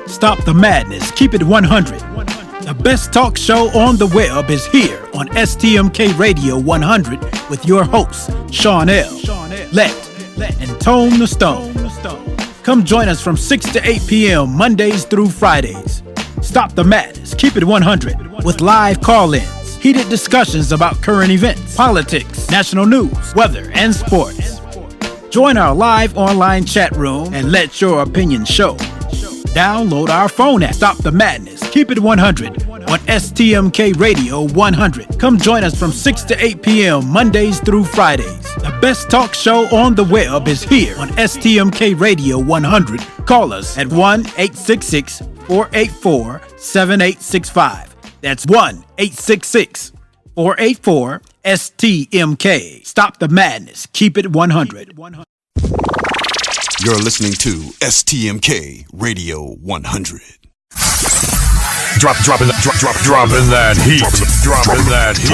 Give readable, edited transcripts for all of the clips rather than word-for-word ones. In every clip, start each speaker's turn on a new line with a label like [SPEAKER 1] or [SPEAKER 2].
[SPEAKER 1] Stop the madness. Keep it 100. The best talk show on the web is here on STMK Radio 100 with your hosts, Shawn L, Let, and Tone the Stone. Come join us from 6 to 8 p.m. Mondays through Fridays. Stop the madness. Keep it 100 with live call-ins, heated discussions about current events, politics, national news, weather, and sports. Join our live online chat room and let your opinion show. Download our phone app. Stop the madness. Keep it 100 on STMK Radio 100. Come join us from 6 to 8 p.m. Mondays through Fridays. The best talk show on the web is here on STMK Radio 100. Call us at 1-866-484-7865. That's 1-866-484-STMK. Stop the madness. Keep it 100.
[SPEAKER 2] You're listening to STMK Radio 100.
[SPEAKER 3] Dropping that heat. Dropping that heat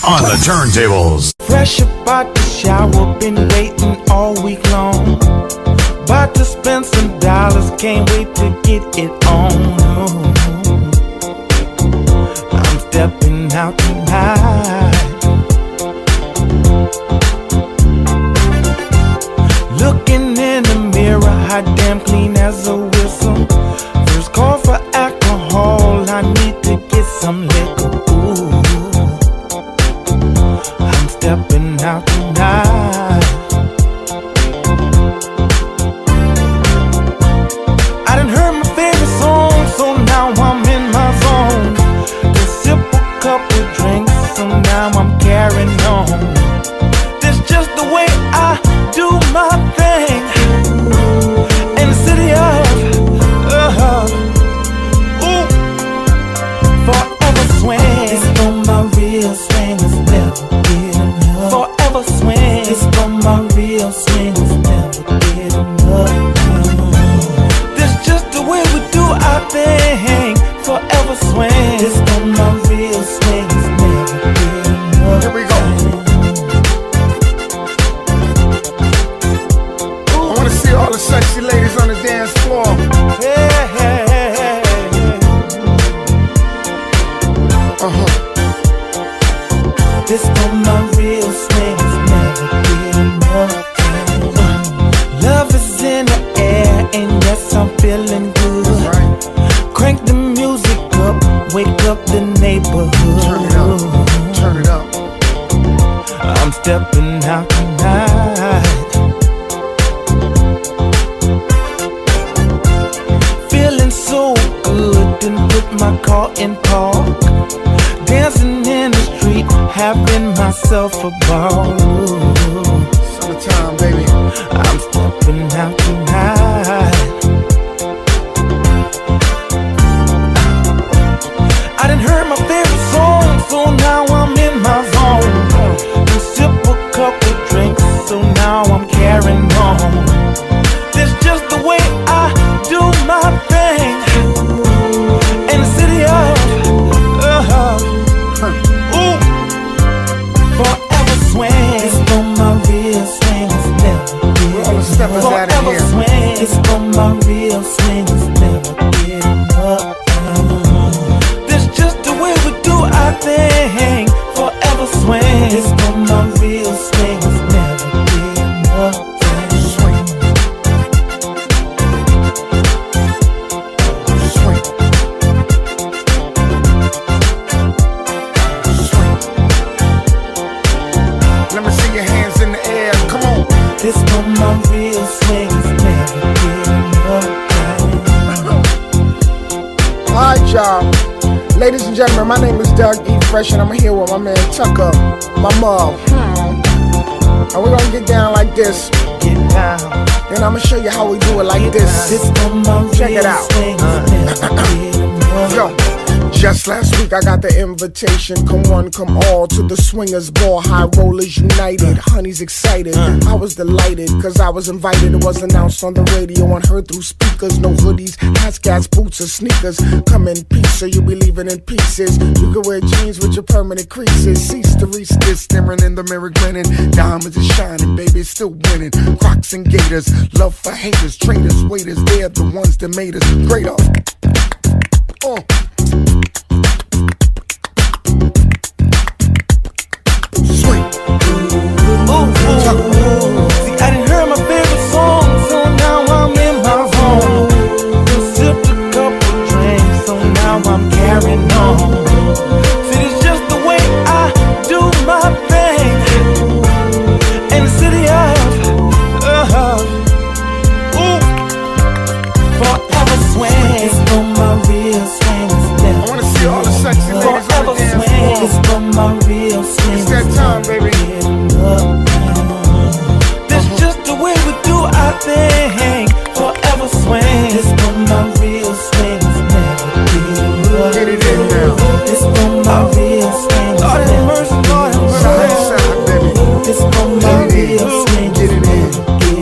[SPEAKER 3] on the turntables.
[SPEAKER 4] Fresh about the shower, been waiting all week long. About to spend some dollars, can't wait to get it on. I'm stepping out tonight. Looking in the mirror, hot damn clean as a whistle. First call for alcohol, I need to get some liquor. Ooh, I'm stepping out tonight. I done heard my favorite song, so now I'm in my zone. Just sip a couple drinks, so now I'm carrying on. That's just the way I do my thing in the city of forever swing. It's for my real swingers, never get enough. Forever swing. It's for my real swingers, never get enough. This just the way we do our thing. Forever swing. It's for my real swingers, never get enough.
[SPEAKER 5] Here we go. See all the sexy ladies on the dance floor.
[SPEAKER 4] Hey, hey, hey, hey. This for my real swingers, never get enough. Love is in the air, and yes, I'm feeling good.
[SPEAKER 5] Right.
[SPEAKER 4] Crank the music up, wake up the neighborhood.
[SPEAKER 5] Turn it up, turn it up.
[SPEAKER 4] I'm stepping out tonight. So good, didn't put my car in park. Dancing in the street, having myself a ball.
[SPEAKER 5] Summertime, baby.
[SPEAKER 4] I'm stepping out tonight. I done heard my favorite song, so now I'm in my zone. And sip a couple drinks, so now I'm carrying on. That's just the way I do my thing in the city of forever swing. It's for my real swingers, never get enough. Forever swing. It's for my real swingers, never get enough. This just the way we do our thing. Forever swing. It's for my real swingers, never get enough. This for my real swings, never get enough.
[SPEAKER 5] Alright, y'all. Ladies and gentlemen, my name is Doug E. Fresh, and I'm here with my man Tucker, my mom. And we're gonna get down like this.
[SPEAKER 4] Get down.
[SPEAKER 5] And I'm gonna show you how we do it like this.
[SPEAKER 4] This for my
[SPEAKER 5] Check it out.
[SPEAKER 4] Swings, never get enough.
[SPEAKER 5] Yo. Just last week I got the invitation. Come one, come all to the swingers ball. High rollers united. Honey's excited. I was delighted cause I was invited. It was announced on the radio and heard through speakers. No hoodies, hats, gas, boots, or sneakers. Come in peace so you'll be leaving in pieces. You can wear jeans with your permanent creases. Cease to reach this, staring in the mirror grinning. Diamonds are shining, baby, still winning. Crocs and gators, love for haters. Traitors, waiters, they're the ones that made us greater. Sweet.
[SPEAKER 4] See, I didn't hear my favorite song, so now I'm in my zone. Just sipped a couple drinks, so now I'm carrying on. See, it's just the way I do my thing. In the city of forever swing. It's for my real swing.
[SPEAKER 5] I wanna see all the sexy ladies
[SPEAKER 4] Forever
[SPEAKER 5] on the dance
[SPEAKER 4] swing.
[SPEAKER 5] floor.
[SPEAKER 4] It's for my real swing.
[SPEAKER 5] It's that time, baby.
[SPEAKER 4] That's just the way we do our thing. Forever swing. It's for my real swing.
[SPEAKER 5] Get it in now.
[SPEAKER 4] It's for my real swing. Lord have mercy, Lord have mercy.
[SPEAKER 5] Side to side, baby.
[SPEAKER 4] It's for my real swing.
[SPEAKER 5] Get it in.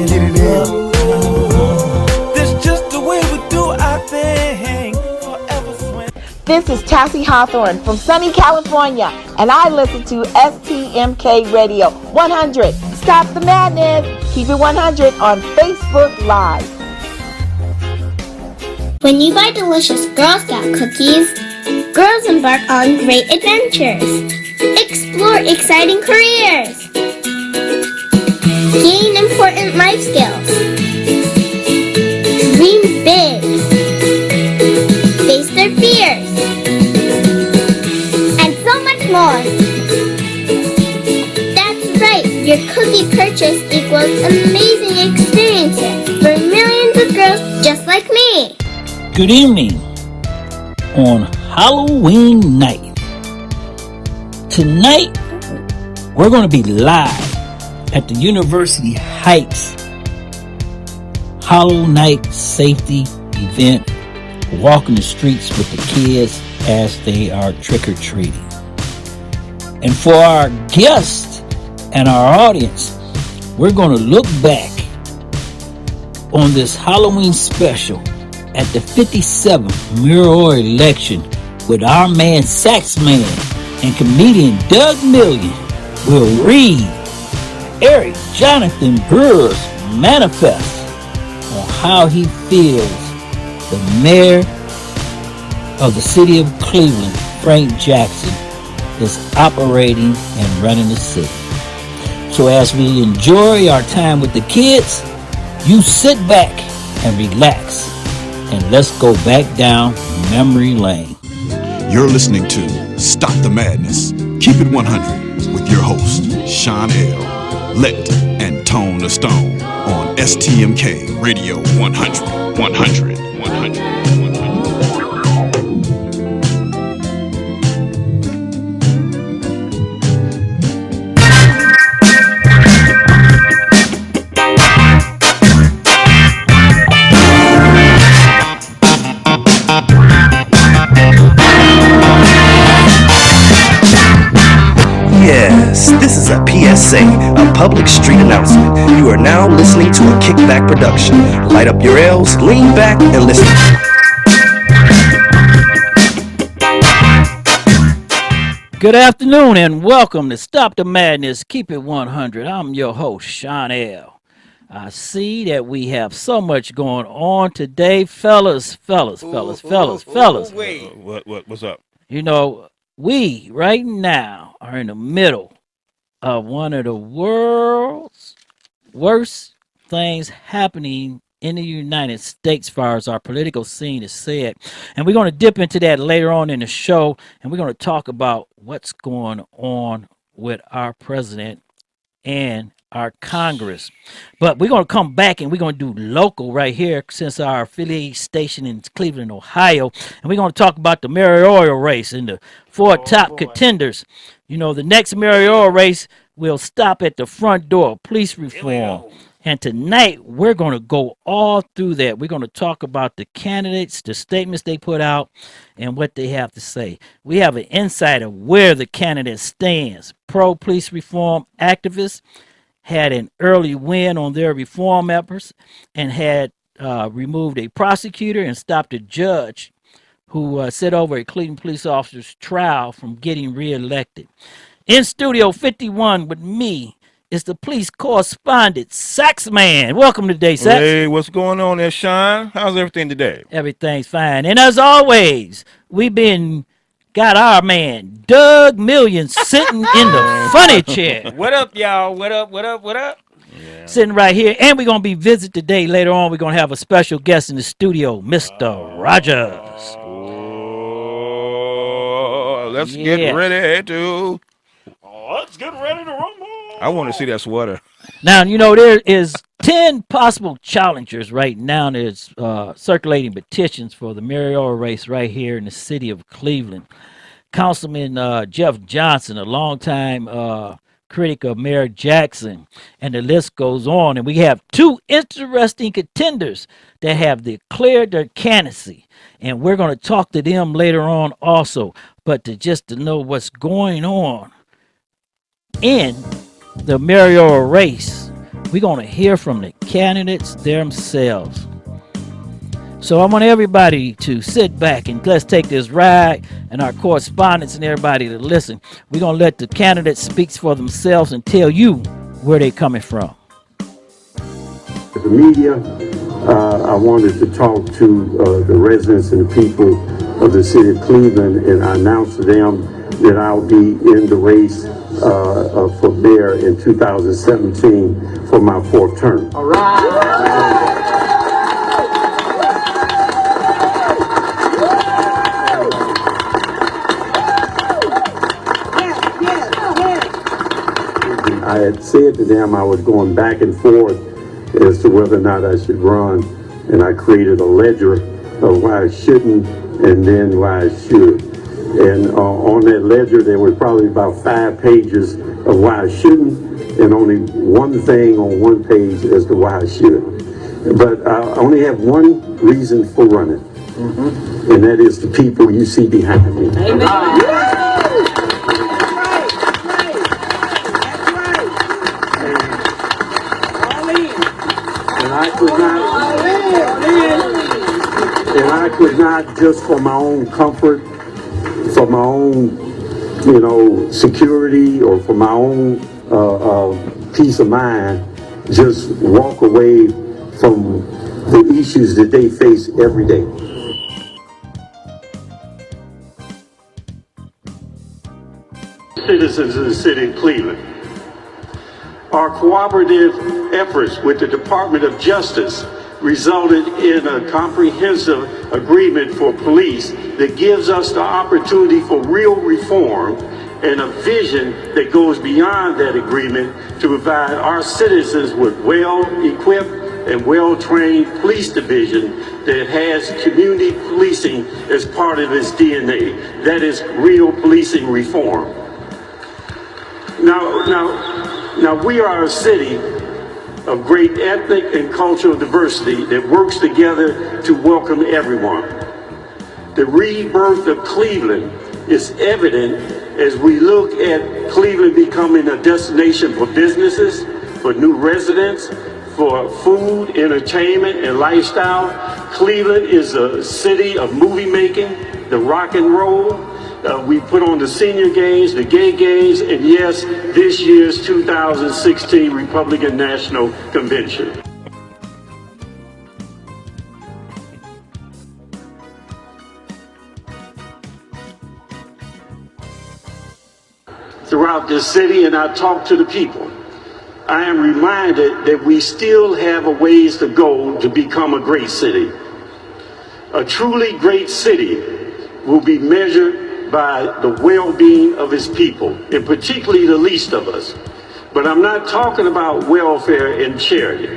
[SPEAKER 5] Get it in.
[SPEAKER 4] That's just the way we do our thing. Forever swing.
[SPEAKER 6] This is Tassie Hawthorne from sunny California, and I listen to STMK Radio 100. Stop the madness. Keep it 100 on Facebook Live.
[SPEAKER 7] When you buy delicious Girl Scout cookies, girls embark on great adventures. Explore exciting careers. Gain important life skills. Dream big. Face their fears. And so much more. That's right, your cookie purchase equals amazing experiences for millions of girls just like me.
[SPEAKER 8] Good evening on Halloween night. Tonight, we're going to be live at the University Heights Hollow Night Safety event, walking the streets with the kids as they are trick-or-treating. And for our guests and our audience, we're going to look back on this Halloween special at the 57th Mayoral Election with our man Saxman and comedian Doug Million will read Eric Jonathan Brewer's manifest on how he feels the mayor of the city of Cleveland, Frank Jackson, is operating and running the city. So as we enjoy our time with the kids, you sit back and relax, and let's go back down memory lane.
[SPEAKER 2] You're listening to Stop the Madness, Keep It 100 with your host, Shawn L, Let, and Tone the Stone on STMK Radio 100, 100, 100.
[SPEAKER 9] Yes, this is a PSA, a public street announcement. You are now listening to a Kickback production. Light up your L's, lean back, and listen.
[SPEAKER 8] Good afternoon and welcome to Stop the Madness, Keep It 100. I'm your host, Shawn L. I see that we have so much going on today, fellas.
[SPEAKER 10] What's up?
[SPEAKER 8] You know, we right now are in the middle of one of the world's worst things happening in the United States as far as our political scene is said. And we're going to dip into that later on in the show, and we're going to talk about what's going on with our president and our Congress. But we're going to come back and we're going to do local right here since our affiliate station in Cleveland, Ohio. And we're going to talk about the mayoral race and the four top contenders. You know, the next mayoral race will stop at the front door. Police reform, And tonight, we're going to go all through that. We're going to talk about the candidates, the statements they put out, and what they have to say. We have an insight of where the candidate stands. Pro-police reform activists had an early win on their reform efforts and had removed a prosecutor and stopped a judge who set over a Cleveland police officer's trial from getting reelected. In Studio 51 with me is the police correspondent, Saxman. Welcome today, Sax.
[SPEAKER 10] Hey, what's going on there, Shawn? How's everything today?
[SPEAKER 8] Everything's fine. And as always, got our man, Doug Million, sitting in the funny chair.
[SPEAKER 11] What up, y'all? What up?
[SPEAKER 8] Yeah. Sitting right here. And we're going to be visited today. Later on, we're going to have a special guest in the studio, Mr. Rogers.
[SPEAKER 10] Let's get ready to...
[SPEAKER 11] Let's get ready to rumble.
[SPEAKER 10] I want to see that sweater.
[SPEAKER 8] Now, there is 10 possible challengers right now. There's circulating petitions for the mayoral race right here in the city of Cleveland. Councilman Jeff Johnson, a longtime critic of Mayor Jackson, and the list goes on. And we have two interesting contenders that have declared their candidacy. And we're going to talk to them later on also. But to know what's going on in the mayoral race, we're going to hear from the candidates themselves. So I want everybody to sit back and let's take this ride, and our correspondents and everybody to listen. We're going to let the candidates speak for themselves and tell you where they're coming from.
[SPEAKER 12] The media, I wanted to talk to the residents and the people of the city of Cleveland, and I announced to them that I'll be in the race for mayor in 2017 for my fourth term. All right. I had said to them I was going back and forth as to whether or not I should run, and I created a ledger of why I shouldn't and then why I should. And on that ledger, there was probably about 5 pages of why I shouldn't, and only one thing on one page as to why I should. But I only have one reason for running, and that is the people you see behind me. Amen. And I could not just for my own comfort, for my own, security, or for my own peace of mind, just walk away from the issues that they face every day. Citizens of the city of Cleveland, our cooperative efforts with the Department of Justice resulted in a comprehensive agreement for police that gives us the opportunity for real reform and a vision that goes beyond that agreement to provide our citizens with well-equipped and well-trained police division that has community policing as part of its DNA. That is real policing reform. Now we are a city of great ethnic and cultural diversity that works together to welcome everyone. The rebirth of Cleveland is evident as we look at Cleveland becoming a destination for businesses, for new residents, for food, entertainment, and lifestyle. Cleveland is a city of movie making, the rock and roll. We put on the senior games, the gay games, and yes, this year's 2016 Republican National Convention. Throughout this city, and I talk to the people, I am reminded that we still have a ways to go to become a great city. A truly great city will be measured by the well-being of its people, and particularly the least of us. But I'm not talking about welfare and charity.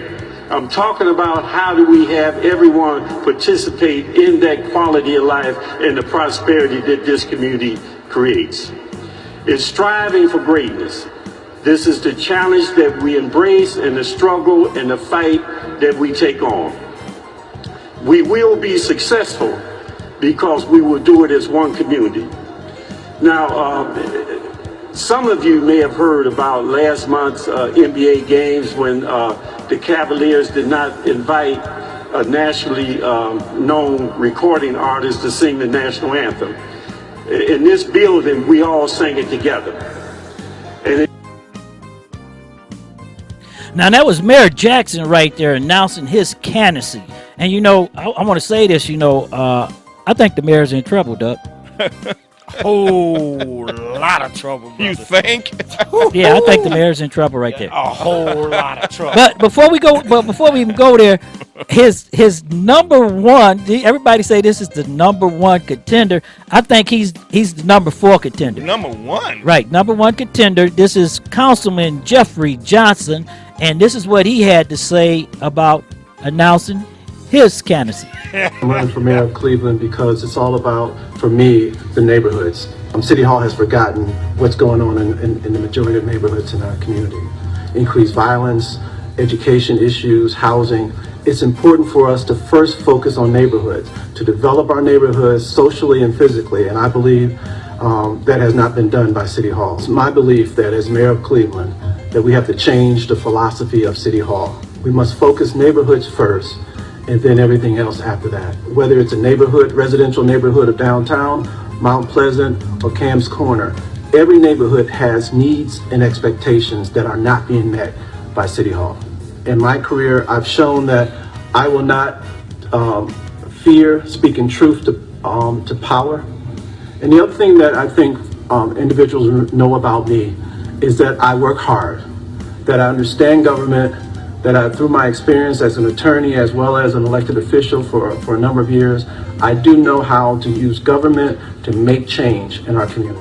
[SPEAKER 12] I'm talking about how do we have everyone participate in that quality of life and the prosperity that this community creates. It's striving for greatness, This is the challenge that we embrace and the struggle and the fight that we take on. We will be successful because we will do it as one community. Now, some of you may have heard about last month's NBA games when the Cavaliers did not invite a nationally known recording artist to sing the national anthem. In this building, we all sang it together. And
[SPEAKER 8] now, that was Mayor Jackson right there announcing his candidacy. And, you know, I want to say this, you know, I think the mayor's in trouble, Doug.
[SPEAKER 11] Whole lot of trouble, brother.
[SPEAKER 10] You think?
[SPEAKER 8] Yeah, I think the mayor's in trouble right there.
[SPEAKER 11] A whole lot of trouble.
[SPEAKER 8] But before we even go there, his number one, everybody say this is the number one contender. I think he's the number 4 contender.
[SPEAKER 10] Number 1?
[SPEAKER 8] Right, number 1 contender. This is Councilman Jeffrey Johnson, and this is what he had to say about announcing his candidacy.
[SPEAKER 13] I'm running for mayor of Cleveland because it's all about, for me, the neighborhoods. City Hall has forgotten what's going on in the majority of neighborhoods in our community. Increased violence, education issues, housing. It's important for us to first focus on neighborhoods, to develop our neighborhoods socially and physically, and I believe that has not been done by City Hall. It's my belief that as mayor of Cleveland, that we have to change the philosophy of City Hall. We must focus neighborhoods first, and then everything else after that. Whether it's a neighborhood, residential neighborhood of downtown, Mount Pleasant, or Cam's Corner, every neighborhood has needs and expectations that are not being met by City Hall. In my career, I've shown that I will not fear speaking truth to power. And the other thing that I think individuals know about me is that I work hard, that I understand government, that through my experience as an attorney as well as an elected official for a number of years, I do know how to use government to make change in our community.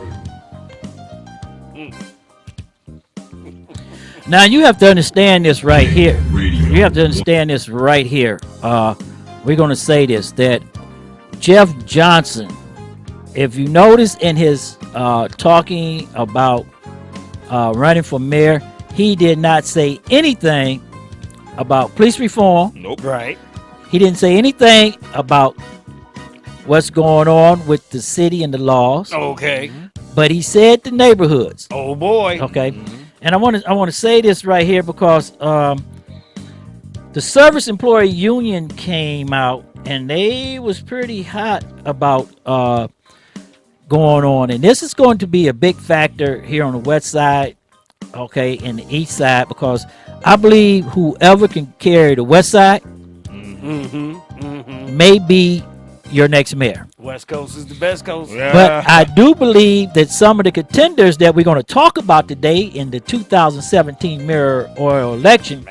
[SPEAKER 8] Now, you have to understand this right here. You have to understand this right here. We're going to say this, that Jeff Johnson, if you notice in his talking about running for mayor, he did not say anything about police reform.
[SPEAKER 10] Nope.
[SPEAKER 11] Right.
[SPEAKER 8] He didn't say anything about what's going on with the city and the laws.
[SPEAKER 11] Okay.
[SPEAKER 8] But he said the neighborhoods.
[SPEAKER 11] Oh boy.
[SPEAKER 8] Okay. And I want to say this right here because the Service Employee Union came out and they was pretty hot about going on, and this is going to be a big factor here on the west side, okay, and the east side, because I believe whoever can carry the west side may be your next mayor.
[SPEAKER 11] West Coast is the best coast.
[SPEAKER 10] Yeah.
[SPEAKER 8] But I do believe that some of the contenders that we're going to talk about today in the 2017 mayoral election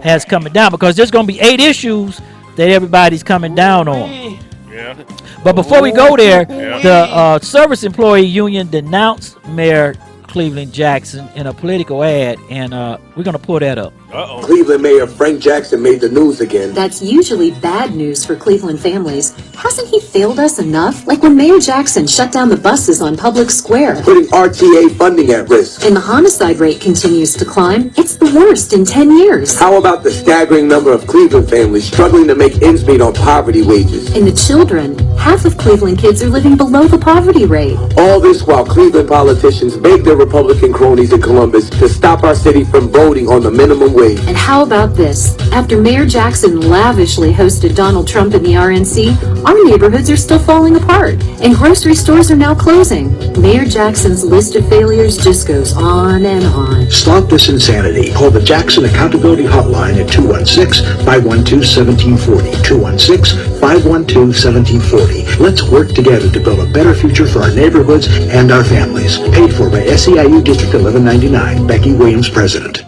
[SPEAKER 8] has coming down, because there's going to be 8 issues that everybody's coming down on.
[SPEAKER 10] Yeah.
[SPEAKER 8] But before we go there, the Service Employee Union denounced Mayor Cleveland Jackson in a political ad, and we're going to pull that up.
[SPEAKER 14] Cleveland Mayor Frank Jackson made the news again.
[SPEAKER 15] That's usually bad news for Cleveland families. Hasn't he failed us enough? Like when Mayor Jackson shut down the buses on Public Square,
[SPEAKER 14] putting RTA funding at risk.
[SPEAKER 15] And the homicide rate continues to climb. It's the worst in 10 years.
[SPEAKER 14] How about the staggering number of Cleveland families struggling to make ends meet on poverty wages?
[SPEAKER 15] And the children, half of Cleveland kids are living below the poverty rate.
[SPEAKER 14] All this while Cleveland politicians beg their Republican cronies in Columbus to stop our city from voting on the minimum wage.
[SPEAKER 15] And how about this? After Mayor Jackson lavishly hosted Donald Trump in the RNC, our neighborhoods are still falling apart, and grocery stores are now closing. Mayor Jackson's list of failures just goes on and on.
[SPEAKER 16] Stop this insanity. Call the Jackson Accountability Hotline at 216-512-1740. 216-512-1740. Let's work together to build a better future for our neighborhoods and our families. Paid for by SEIU District 1199. Becky Williams, President.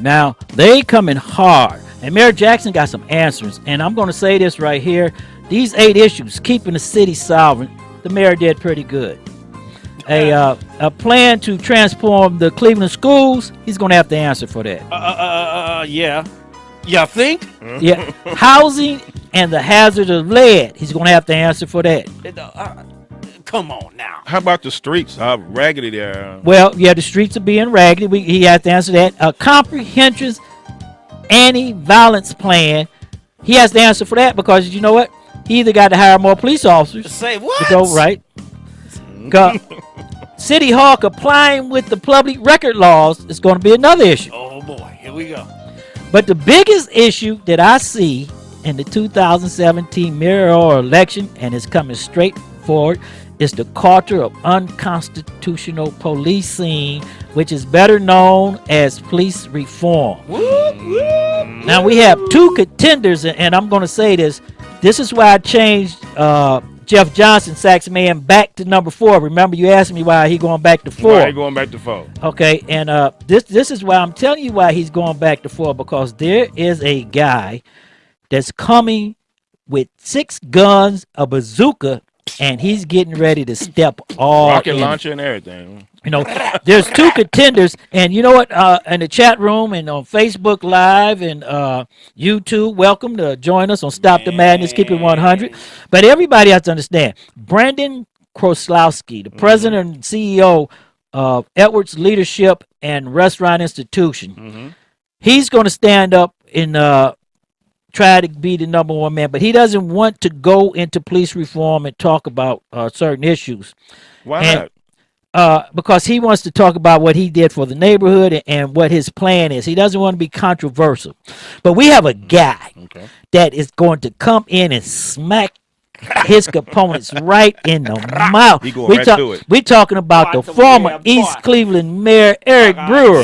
[SPEAKER 8] Now, they coming hard, and Mayor Jackson got some answers, and I'm going to say this right here. These 8 issues, keeping the city solvent, the mayor did pretty good. A plan to transform the Cleveland schools, he's going to have to answer for that.
[SPEAKER 11] Yeah. You think?
[SPEAKER 8] Yeah. Housing and the hazard of lead, he's going to have to answer for that.
[SPEAKER 11] Come on now.
[SPEAKER 10] How about the streets? How raggedy they are.
[SPEAKER 8] Well, yeah, the streets are being raggedy. He has to answer that. A comprehensive anti-violence plan. He has to answer for that because you know what? He either got to hire more police officers.
[SPEAKER 11] Say what?
[SPEAKER 8] To go right. City Hall complying with the public record laws is going to be another issue.
[SPEAKER 11] Oh boy, here we go.
[SPEAKER 8] But the biggest issue that I see in the 2017 mayoral election, and it's coming straight forward, is the culture of unconstitutional policing, which is better known as police reform. Now we have two contenders, and I'm going to say this. This is why I changed Jeff Johnson, Sax Man, back to number 4. Remember, you asked me why he going back to 4.
[SPEAKER 10] Why he going back to 4?
[SPEAKER 8] Okay, and this is why I'm telling you why he's going back to 4, because there is a guy that's coming with 6 guns, a bazooka, and he's getting ready to step all
[SPEAKER 10] rocket
[SPEAKER 8] in.
[SPEAKER 10] launcher and everything.
[SPEAKER 8] You know, there's 2 contenders, and you know what? In the chat room and on Facebook Live and YouTube, welcome to join us on Stop the Madness, Keep It 100. But everybody has to understand, Brandon Kroslowski, the president and CEO of Edwards Leadership and Restaurant Institution, he's going to stand up and try to be the number 1 man, but he doesn't want to go into police reform and talk about certain issues.
[SPEAKER 10] Why not?
[SPEAKER 8] Because he wants to talk about what he did for the neighborhood and what his plan is. He doesn't want to be controversial. But we have a guy that is going to come in and smack his opponents right in the mouth.
[SPEAKER 10] He going right to it.
[SPEAKER 8] We're talking about the former East Cleveland Mayor Eric Brewer,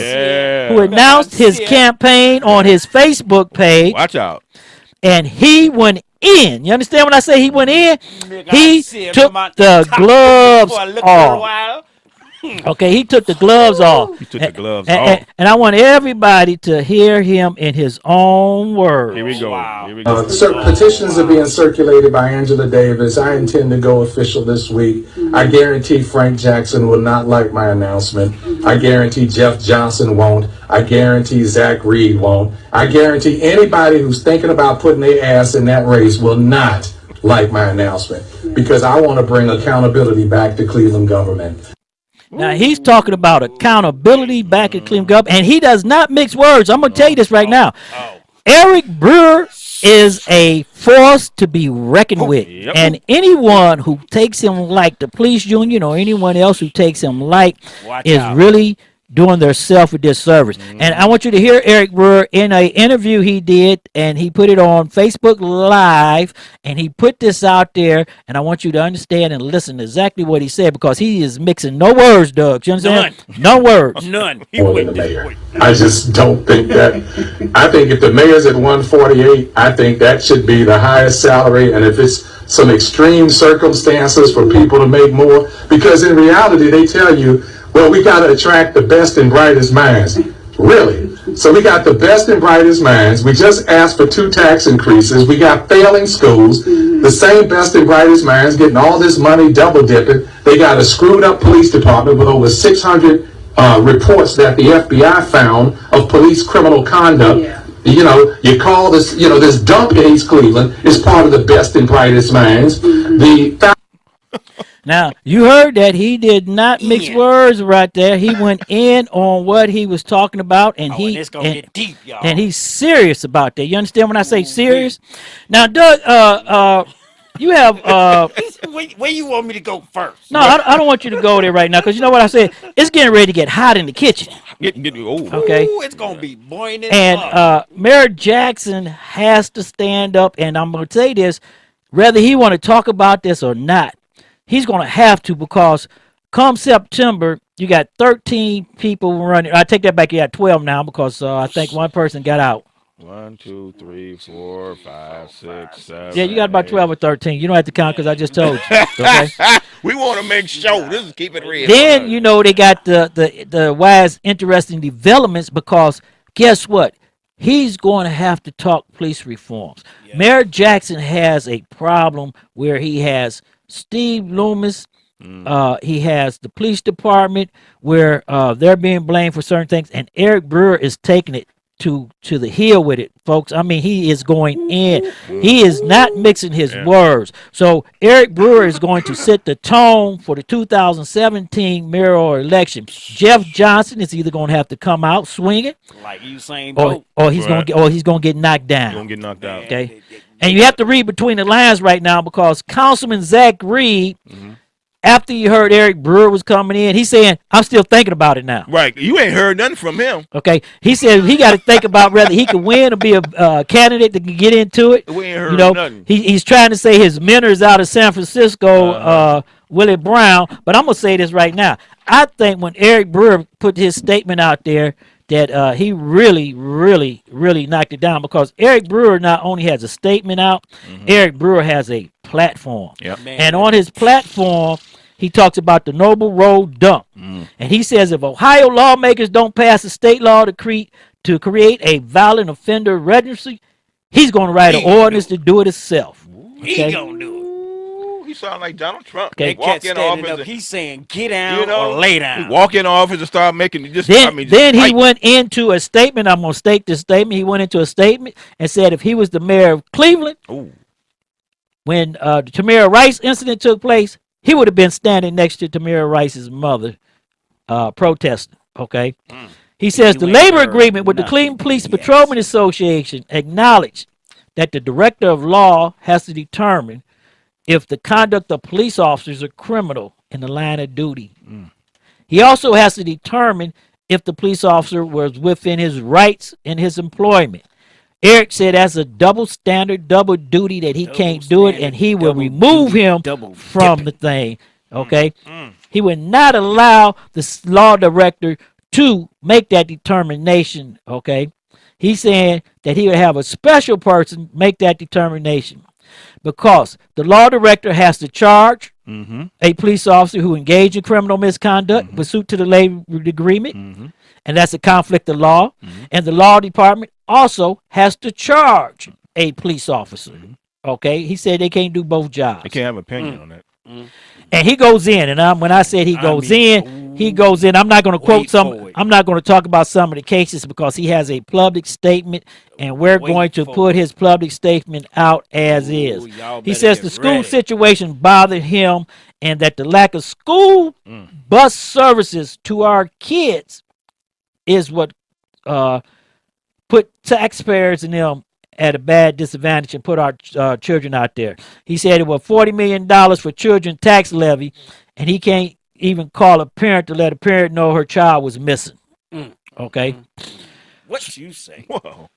[SPEAKER 8] who announced his campaign on his Facebook page.
[SPEAKER 10] Watch out.
[SPEAKER 8] And he went in. You understand when I say he went in? He took the gloves off. Okay, he took the gloves off.
[SPEAKER 10] He took the gloves off.
[SPEAKER 8] And I want everybody to hear him in his own words.
[SPEAKER 10] Here we go. Here we go.
[SPEAKER 13] Petitions are being circulated by Angela Davis. I intend to go official this week. I guarantee Frank Jackson will not like my announcement. I guarantee Jeff Johnson won't. I guarantee Zach Reed won't. I guarantee anybody who's thinking about putting their ass in that race will not like my announcement, because I want to bring accountability back to Cleveland government.
[SPEAKER 8] Now, he's talking about accountability back at Cleveland government, and he does not mix words. I'm going to tell you this right now. Eric Brewer is a force to be reckoned with, and anyone who takes him like the police union or anyone else who takes him like is really doing their self a disservice. And I want you to hear Eric Brewer in an interview he did, and he put it on Facebook Live, and he put this out there, and I want you to understand and listen to exactly what he said, because he is mixing no words, Doug. You understand? No words.
[SPEAKER 11] None.
[SPEAKER 13] More than the mayor. I just don't think that. I think if the mayor's at 148, I think that should be the highest salary, and if it's some extreme circumstances for people to make more, because in reality they tell you, well, we got to attract the best and brightest minds. Really? So we got the best and brightest minds. We just asked for 2 tax increases. We got failing schools. The same best and brightest minds getting all this money double dipping. They got a screwed up police department with over 600 reports that the FBI found of police criminal conduct. You know, you call this, you know, this dump in East Cleveland is part of the best and brightest minds.
[SPEAKER 8] Now, you heard that he did not mix words right there. He went in on what he was talking about, and
[SPEAKER 11] it's gonna get deep, y'all.
[SPEAKER 8] And he's serious about that. You understand when I say serious? Now, Doug, you have
[SPEAKER 11] where you want me to go first?
[SPEAKER 8] No, I don't want you to go there right now, because you know what I said? It's getting ready to get hot in the kitchen. Okay.
[SPEAKER 11] Ooh, it's gonna be boiling.
[SPEAKER 8] And Mayor Jackson has to stand up, and I'm gonna say this, whether he want to talk about this or not, he's going to have to, because come September, you got 13 people running. I take that back. You got 12 now, because I think one person got out.
[SPEAKER 10] 1, 2, 3, 4, 5, 6, 7.
[SPEAKER 8] Yeah, you got about 12 or 13. You don't have to count, because I just told you. Okay.
[SPEAKER 10] We want to make sure. This is keep it real.
[SPEAKER 8] Then, you know, they got the wise, interesting developments, because guess what? He's going to have to talk police reforms. Yeah. Mayor Jackson has a problem where he has Steve Loomis, he has the police department where they're being blamed for certain things, and Eric Brewer is taking it to the hill with it, folks. I mean, he is going in. He is not mixing his words. So Eric Brewer is going to set the tone for the 2017 mayoral election. Jeff Johnson is either going to have to come out swinging,
[SPEAKER 11] like Usain
[SPEAKER 8] or
[SPEAKER 11] Bolt,
[SPEAKER 8] he's going to get knocked down.
[SPEAKER 10] He's gonna get knocked out.
[SPEAKER 8] Okay, and you have to read between the lines right now, because Councilman Zach Reed, after he heard Eric Brewer was coming in, he's saying, I'm still thinking about it now.
[SPEAKER 10] Right. You ain't heard nothing from him.
[SPEAKER 8] Okay. He said he got to think about whether he can win or be a candidate that can get into it.
[SPEAKER 10] We ain't heard nothing.
[SPEAKER 8] He's trying to say his mentors out of San Francisco, Willie Brown. But I'm going to say this right now. I think when Eric Brewer put his statement out there, that he really, really, really knocked it down, because Eric Brewer not only has a statement out, Eric Brewer has a platform.
[SPEAKER 10] Yep.
[SPEAKER 8] And on his platform, he talks about the Noble Road dump. And he says if Ohio lawmakers don't pass a state law to create a violent offender registry, he's going to write an ordinance to do it himself.
[SPEAKER 11] He going to do it.
[SPEAKER 10] He sound like Donald Trump.
[SPEAKER 8] Okay.
[SPEAKER 11] That cat standing up, he's saying get down or lay down.
[SPEAKER 10] He walk in office and start making just.
[SPEAKER 8] Then he went into a statement. I'm going to state this statement. He went into a statement and said if he was the mayor of Cleveland, when the Tamir Rice incident took place, he would have been standing next to Tamir Rice's mother, protesting. Okay. He says the labor agreement with the Cleveland Police Patrolman Association acknowledged that the director of law has to determine if the conduct of police officers are criminal in the line of duty. He also has to determine if the police officer was within his rights in his employment. Eric said that's a double standard, double duty, that he can't do it, and he will remove him from the thing. Okay? He would not allow the law director to make that determination. Okay? He's saying that he would have a special person make that determination, because the law director has to charge a police officer who engaged in criminal misconduct pursuant to the labor agreement, and that's a conflict of law. And the law department also has to charge a police officer. Okay, he said they can't do both jobs.
[SPEAKER 10] They can't have an opinion on that.
[SPEAKER 8] And he goes in, and when I said he goes in, I'm not going to quote some. I'm not going to talk about some of the cases, because he has a public statement, and we're going to put his public statement out as is. He says the school situation bothered him, and that the lack of school bus services to our kids is what put taxpayers and them at a bad disadvantage and put our children out there. He said it was $40 million for children tax levy, and he can't even call a parent to let a parent know her child was missing. Okay?
[SPEAKER 11] What you say?
[SPEAKER 10] Whoa.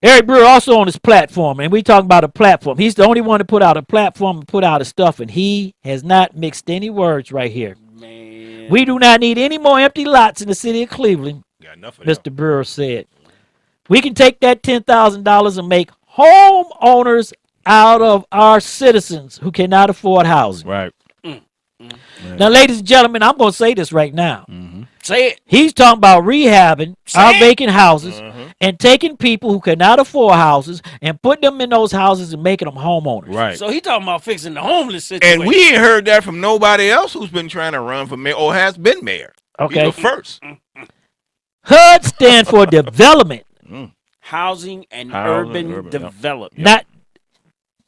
[SPEAKER 8] Eric Brewer also on his platform, and we talking about a platform. He's the only one to put out a platform and put out his stuff, and he has not mixed any words right here. Man. We do not need any more empty lots in the city of Cleveland, Mr. Brewer said. We can take that $10,000 and make homeowners out of our citizens who cannot afford housing.
[SPEAKER 10] Right.
[SPEAKER 8] Now, ladies and gentlemen, I'm going to say this right now.
[SPEAKER 11] Say it.
[SPEAKER 8] He's talking about rehabbing our vacant houses and taking people who cannot afford houses and putting them in those houses and making them homeowners.
[SPEAKER 10] Right.
[SPEAKER 11] So he talking about fixing the homeless situation.
[SPEAKER 10] And we ain't heard that from nobody else who's been trying to run for mayor or has been mayor.
[SPEAKER 8] Okay.
[SPEAKER 10] He's the first.
[SPEAKER 8] HUD stand for development.
[SPEAKER 11] Housing and urban development.
[SPEAKER 8] Not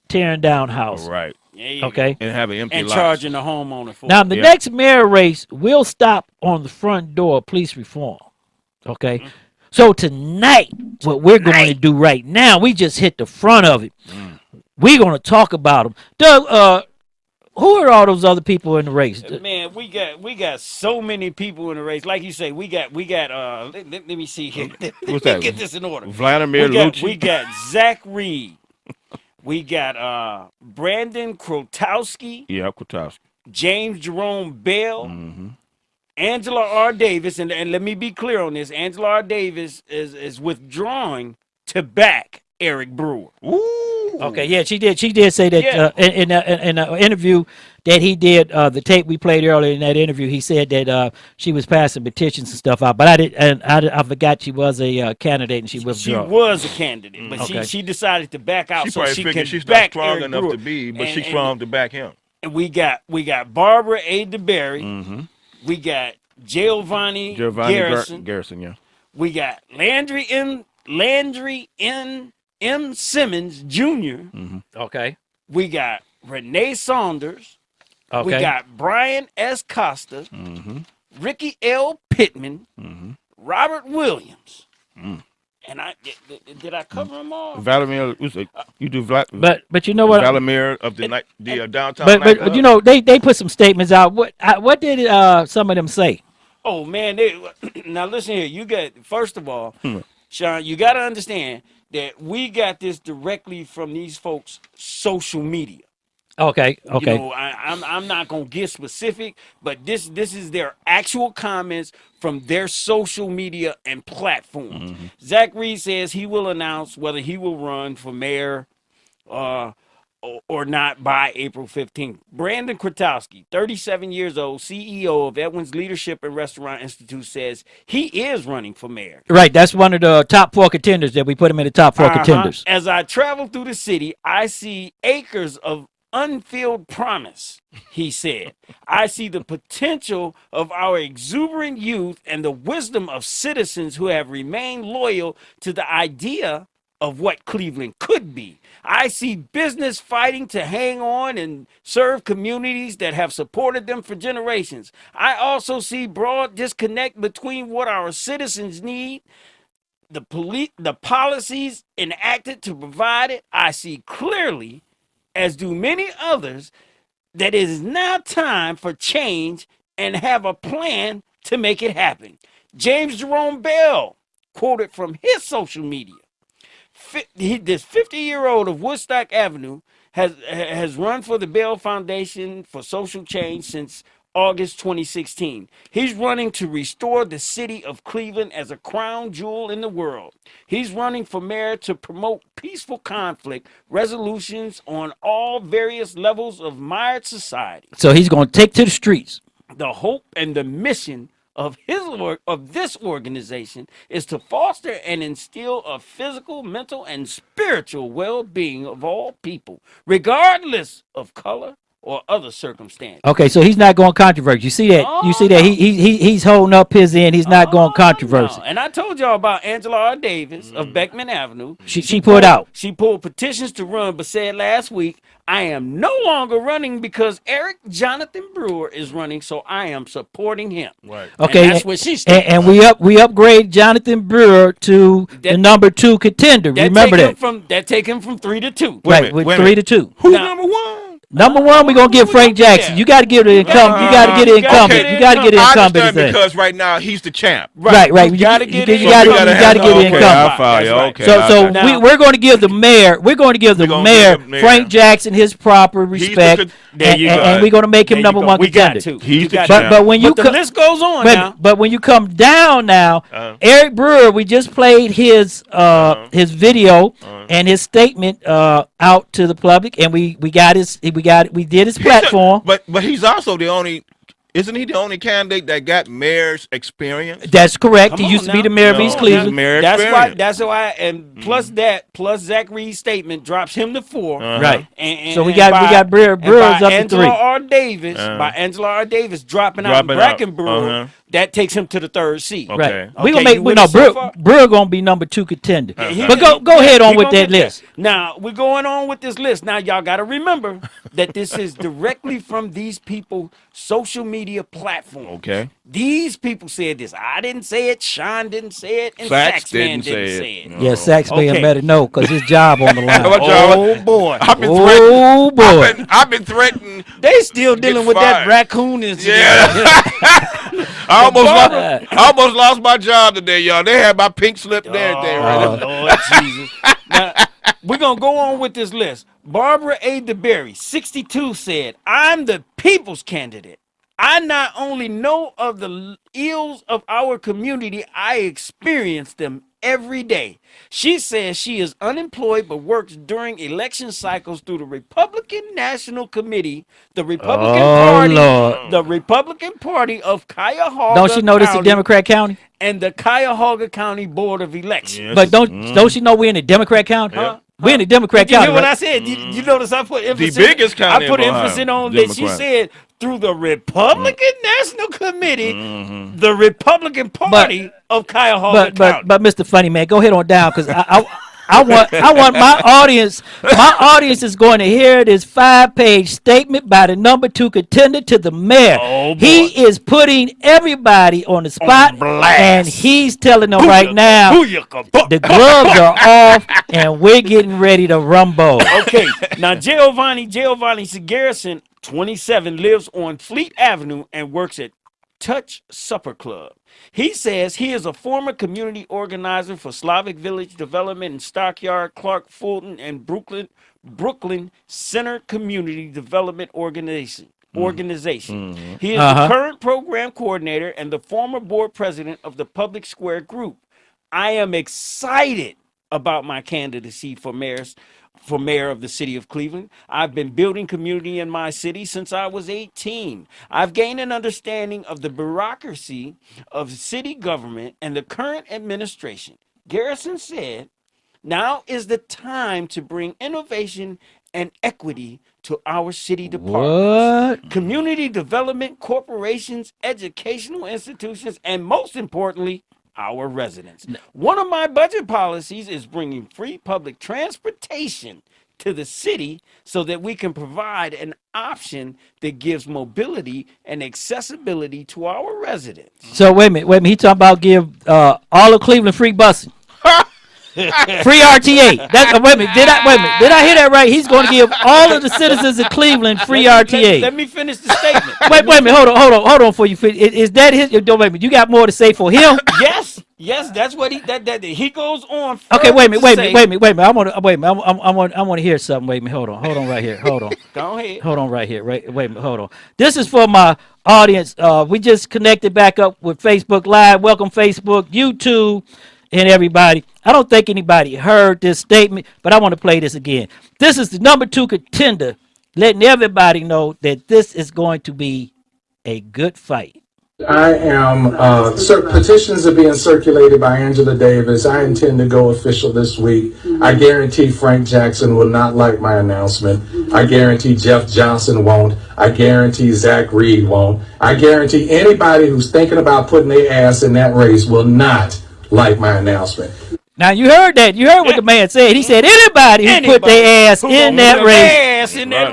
[SPEAKER 8] tearing down houses.
[SPEAKER 10] Right.
[SPEAKER 8] Okay.
[SPEAKER 10] And having empty
[SPEAKER 11] and
[SPEAKER 10] lots.
[SPEAKER 11] charging the homeowner for it.
[SPEAKER 8] Now, the next mayor race will stop on the front door of police reform. Okay. So tonight, what we're going to do right now, we just hit the front of it. We're going to talk about them. Doug, who are all those other people in the race?
[SPEAKER 11] Man, we got so many people in the race. Like you say, we got let me see here.
[SPEAKER 10] What's that?
[SPEAKER 11] Get this in order.
[SPEAKER 10] Vladimir Lucci.
[SPEAKER 11] We got Zach Reed. We got Brandon Krotowski.
[SPEAKER 10] Yeah, Krotowski.
[SPEAKER 11] James Jerome Bell. Angela R. Davis, and let me be clear on this. Angela R. Davis is withdrawing to back Eric Brewer.
[SPEAKER 10] Ooh.
[SPEAKER 8] Okay, yeah, she did. She did say that in an interview that he did. The tape we played earlier in that interview, he said that she was passing petitions and stuff out. But I forgot she was a candidate and she withdrew.
[SPEAKER 11] She was a candidate, but she decided to back out.
[SPEAKER 10] She figured she's not strong enough to be, but she's strong to back him.
[SPEAKER 11] And we got Barbara A. DeBerry. We got Giovanni Garrison.
[SPEAKER 10] Garrison, yeah.
[SPEAKER 11] We got Landry M. Simmons Jr.
[SPEAKER 17] Okay.
[SPEAKER 11] We got Renee Saunders.
[SPEAKER 17] Okay.
[SPEAKER 11] We got Brian S. Costa. Ricky L. Pittman. Robert Williams. And I did I cover them all?
[SPEAKER 10] Vladimir, you do
[SPEAKER 17] But you know what?
[SPEAKER 10] Vladimir of the night, the downtown.
[SPEAKER 17] But you know they put some statements out. What did some of them say?
[SPEAKER 11] Oh man, now listen here. You got first of all, Shawn, you got to understand that we got this directly from these folks' social media.
[SPEAKER 17] Okay.
[SPEAKER 11] You know, I'm not gonna get specific, but this is their actual comments from their social media and platforms. Zach Reed says he will announce whether he will run for mayor or not by April 15th. Brandon Kratowski, 37 years old, CEO of Edwin's Leadership and Restaurant Institute, says he is running for mayor.
[SPEAKER 17] Right, that's one of the top 4 contenders that we put him in the top 4 contenders.
[SPEAKER 11] As I travel through the city, I see acres of unfilled promise, he said. I see the potential of our exuberant youth and the wisdom of citizens who have remained loyal to the idea of what Cleveland could be. I see business fighting to hang on and serve communities that have supported them for generations. I also see broad disconnect between what our citizens need, the policies enacted to provide it. I see clearly, as do many others, that it is now time for change and have a plan to make it happen. James Jerome Bell quoted from his social media. This 50-year-old of Woodstock Avenue has run for the Bell Foundation for Social Change since August 2016. He's running to restore the city of Cleveland as a crown jewel in the world. He's running for mayor to promote peaceful conflict resolutions on all various levels of mired society.
[SPEAKER 17] So he's going to take to the streets.
[SPEAKER 11] The hope and the mission of this organization is to foster and instill a physical, mental, and spiritual well-being of all people, regardless of color or other circumstances.
[SPEAKER 17] Okay, so he's not going controversy. You see that? You see that he's holding up his end. He's not going controversy.
[SPEAKER 11] No. And I told y'all about Angela R. Davis of Beckman Avenue.
[SPEAKER 17] She pulled out.
[SPEAKER 11] She pulled petitions to run, but said last week, I am no longer running because Eric Jonathan Brewer is running, so I am supporting him.
[SPEAKER 10] Right.
[SPEAKER 17] Okay,
[SPEAKER 11] and that's what she said.
[SPEAKER 17] And we upgrade Jonathan Brewer to the number 2 contender. Remember that.
[SPEAKER 11] That take him from 3 to 2.
[SPEAKER 17] Right, with 3 to 2.
[SPEAKER 10] Who's number 1?
[SPEAKER 17] Number 1, we're gonna give Frank Jackson. You got to give the incumbent. You got to get the incumbent. You got to get the
[SPEAKER 10] I
[SPEAKER 17] incumbent.
[SPEAKER 10] understand because right now he's the champ.
[SPEAKER 17] Right. You got to get the incumbent.
[SPEAKER 10] Okay.
[SPEAKER 17] So we're going to give the mayor. We're going to give the mayor Frank Jackson his proper respect. And we're going to make him number 1 contender.
[SPEAKER 10] He's the champ.
[SPEAKER 17] But when you
[SPEAKER 11] the list goes on now.
[SPEAKER 17] But when you come down now, Eric Brewer, we just played his video and his statement out to the public, and we did his platform.
[SPEAKER 10] But he's also the only. Isn't he the only candidate that got mayor's experience?
[SPEAKER 17] That's correct. He used to be the mayor of East Cleveland.
[SPEAKER 11] That's why, and plus Zach Reed's statement drops him to 4.
[SPEAKER 17] Right.
[SPEAKER 11] And
[SPEAKER 17] so we got Brewer's up to 3.
[SPEAKER 11] Angela R. Davis, by Angela R. Davis dropping out Brackenborough, that takes him to the 3rd seat.
[SPEAKER 17] Right. We gonna make Brewer gonna be number 2 contender. But go ahead on with that list.
[SPEAKER 11] Now we're going on with this list. Now y'all got to remember that this is directly from these people social media platform.
[SPEAKER 10] Okay.
[SPEAKER 11] These people said this. I didn't say it. Shawn didn't say it. And Saxman didn't say it.
[SPEAKER 17] Yeah, Saxman better know because his job on the line.
[SPEAKER 11] Oh boy.
[SPEAKER 10] I've been threatened.
[SPEAKER 17] Oh boy.
[SPEAKER 10] I've been threatened.
[SPEAKER 11] They still dealing with that raccoon incident.
[SPEAKER 10] Yeah. I almost lost my job today, y'all. They had my pink slip and everything.
[SPEAKER 11] Lord Jesus. Now, we're going to go on with this list. Barbara A. DeBerry, 62, said, I'm the people's candidate. I not only know of the ills of our community, I experience them every day. She says she is unemployed but works during election cycles through the Republican National Committee, the Republican Party, the Republican Party of Cuyahoga.
[SPEAKER 17] Don't she know this is a Democrat county?
[SPEAKER 11] And the Cuyahoga County Board of Elections.
[SPEAKER 17] Yes. But don't she know we're in a Democrat county?
[SPEAKER 11] Huh?
[SPEAKER 17] We're in the Democrat
[SPEAKER 11] Did you
[SPEAKER 17] county,
[SPEAKER 11] hear what
[SPEAKER 17] right?
[SPEAKER 11] I said? You notice I put emphasis.
[SPEAKER 10] biggest county
[SPEAKER 11] I put
[SPEAKER 10] in
[SPEAKER 11] emphasis
[SPEAKER 10] Ohio,
[SPEAKER 11] on that. She
[SPEAKER 10] Democrat.
[SPEAKER 11] said through the Republican National Committee, the Republican Party of Cuyahoga County.
[SPEAKER 17] But Mr. Funny Man, go ahead on down because I want my audience is going to hear this 5-page statement by the number 2 contender to the mayor.
[SPEAKER 11] Oh, boy.
[SPEAKER 17] He is putting everybody on the spot, and he's telling them right now the gloves are off, and we're getting ready to rumble.
[SPEAKER 11] Okay, now Giovanni Garrison, 27, lives on Fleet Avenue and works at Touch Supper Club. He says he is a former community organizer for Slavic Village Development in Stockyard, Clark, Fulton, and Brooklyn Center Community Development Organization. He is the current program coordinator and the former board president of the Public Square Group. I am excited about my candidacy for mayor of the city of Cleveland. I've been building community in my city since I was 18. I've gained an understanding of the bureaucracy of city government and the current administration. Garrison said, now is the time to bring innovation and equity to our city departments, community development, corporations, educational institutions, and most importantly, our residents. One of my budget policies is bringing free public transportation to the city so that we can provide an option that gives mobility and accessibility to our residents.
[SPEAKER 17] So wait a minute. He talking about give all of Cleveland free busing. Free RTA. Wait a minute. Did I hear that right? He's going to give all of the citizens of Cleveland free RTA.
[SPEAKER 11] Let me finish the statement.
[SPEAKER 17] Wait a minute. Hold on. For you, is that his? Don't wait a minute. You got more to say for him?
[SPEAKER 11] Yes, that's what he goes on.
[SPEAKER 17] Okay, wait a minute. I want to hear something. Wait a minute. Hold on right here. Hold on.
[SPEAKER 11] Go ahead.
[SPEAKER 17] Hold on right here. Wait a minute. Hold on. This is for my audience. We just connected back up with Facebook Live. Welcome Facebook, YouTube, and everybody. I don't think anybody heard this statement, but I want to play this again. This is the number 2 contender, letting everybody know that this is going to be a good fight.
[SPEAKER 18] I am, petitions are being circulated by Angela Davis. I intend to go official this week. I guarantee Frank Jackson will not like my announcement. I guarantee Jeff Johnson won't. I guarantee Zach Reed won't. I guarantee anybody who's thinking about putting their ass in that race will not like my announcement.
[SPEAKER 17] Now you heard that. You heard what the man said. He said anybody who put their ass in that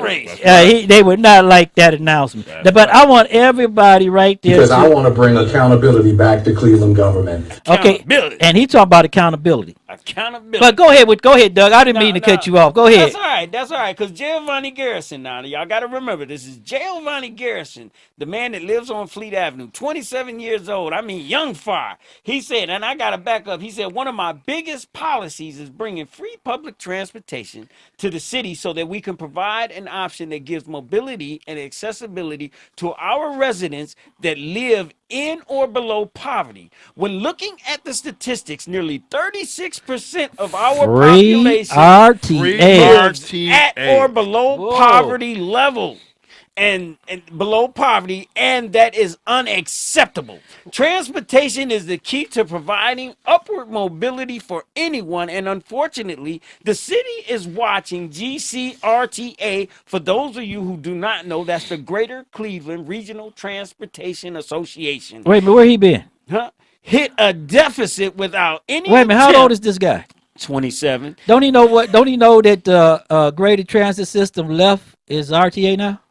[SPEAKER 17] race, they would not like that announcement. But I want everybody right there.
[SPEAKER 18] Because I want to bring accountability back to Cleveland government.
[SPEAKER 17] Okay, and he talking about accountability. But go ahead, Doug. I didn't mean to cut you off. Go ahead.
[SPEAKER 11] That's all right. Because Giovanni Garrison, now y'all got to remember, this is Giovanni Garrison, the man that lives on Fleet Avenue, 27 years old. I mean, young fire. He said, and I got to back up. He said one of my biggest policies is bringing free public transportation to the city so that we can provide an option that gives mobility and accessibility to our residents that live in or below poverty. When looking at the statistics, nearly 36% of our population lives at or below poverty level. And below poverty, and that is unacceptable. Transportation is the key to providing upward mobility for anyone, and unfortunately, the city is watching GCRTA. For those of you who do not know, that's the Greater Cleveland Regional Transportation Association.
[SPEAKER 17] Wait a minute, where he been?
[SPEAKER 11] Hit a deficit without any.
[SPEAKER 17] Wait a minute, how old is this guy?
[SPEAKER 11] 27.
[SPEAKER 17] Don't he know that the Greater Transit System left is RTA now?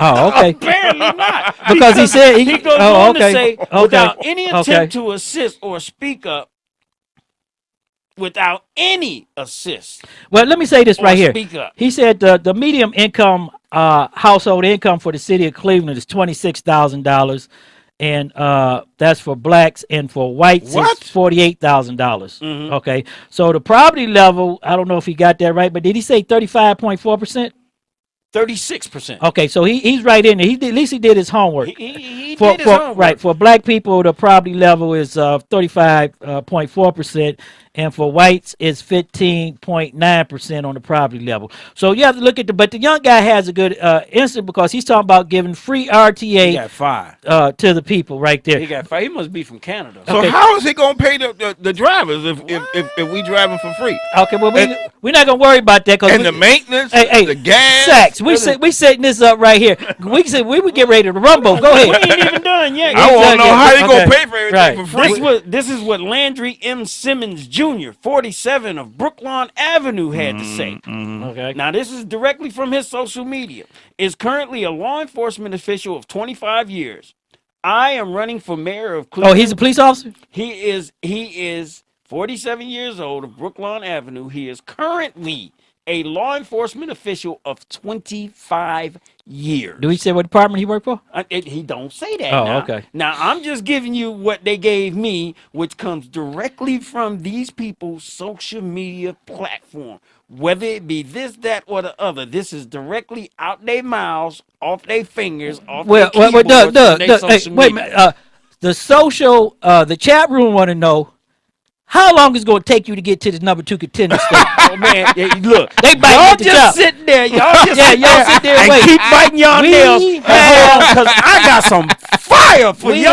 [SPEAKER 17] Oh, okay.
[SPEAKER 11] Apparently not.
[SPEAKER 17] Because he said
[SPEAKER 11] he goes on to say, without any attempt to assist or speak up, without any assist.
[SPEAKER 17] Well, let me say this right here.
[SPEAKER 11] Speak up.
[SPEAKER 17] He said the medium income household income for the city of Cleveland is $26,000, and that's for blacks, and for whites it's $48,000. Okay, so the poverty level, I don't know if he got that right, but did he say 35.4%?
[SPEAKER 11] 36%.
[SPEAKER 17] Okay, so he's right in there. At least he did his homework.
[SPEAKER 11] He did his homework.
[SPEAKER 17] Right, for black people, the poverty level is 35.4%, and for whites, it's 15.9% on the property level. So you have to look at but the young guy has a good instant because he's talking about giving free RTA.
[SPEAKER 11] He got 5
[SPEAKER 17] to the people right there.
[SPEAKER 11] He got 5. He must be from Canada.
[SPEAKER 10] So how is he gonna pay the drivers if we driving for free?
[SPEAKER 17] Okay, well we're not gonna worry about that because
[SPEAKER 10] the maintenance, the gas.
[SPEAKER 17] Sacks, we setting this up right here. We would get ready to rumble. Go ahead.
[SPEAKER 11] We ain't even done yet.
[SPEAKER 10] I want to know how they gonna pay for everything for free.
[SPEAKER 11] This is what Landry M. Simmons Jr., 47 of Brooklawn Avenue, had to say.
[SPEAKER 17] Okay.
[SPEAKER 11] Now this is directly from his social media. Is currently a law enforcement official of 25 years. I am running for mayor of Cleveland.
[SPEAKER 17] Oh, he's a police officer?
[SPEAKER 11] He is 47 years old of Brooklawn Avenue. He is currently a law enforcement official of 25 years.
[SPEAKER 17] Do he say what department he worked for?
[SPEAKER 11] He don't say that.
[SPEAKER 17] Oh,
[SPEAKER 11] now.
[SPEAKER 17] okay.
[SPEAKER 11] Now, I'm just giving you what they gave me, which comes directly from these people's social media platform. Whether it be this, that, or the other, this is directly out their mouths, off their fingers, off their keyboards,
[SPEAKER 17] Doug,
[SPEAKER 11] their social
[SPEAKER 17] hey, wait a
[SPEAKER 11] media.
[SPEAKER 17] minute. The chat room want to know how long is it going to take you to get to this number 2 contender state?
[SPEAKER 11] Oh man, look,
[SPEAKER 17] they bite
[SPEAKER 11] y'all
[SPEAKER 17] at the
[SPEAKER 11] just
[SPEAKER 17] top.
[SPEAKER 11] sitting there, y'all just
[SPEAKER 17] y'all sit there and
[SPEAKER 11] and
[SPEAKER 17] wait.
[SPEAKER 11] keep biting y'all nails because I got some fire for y'all.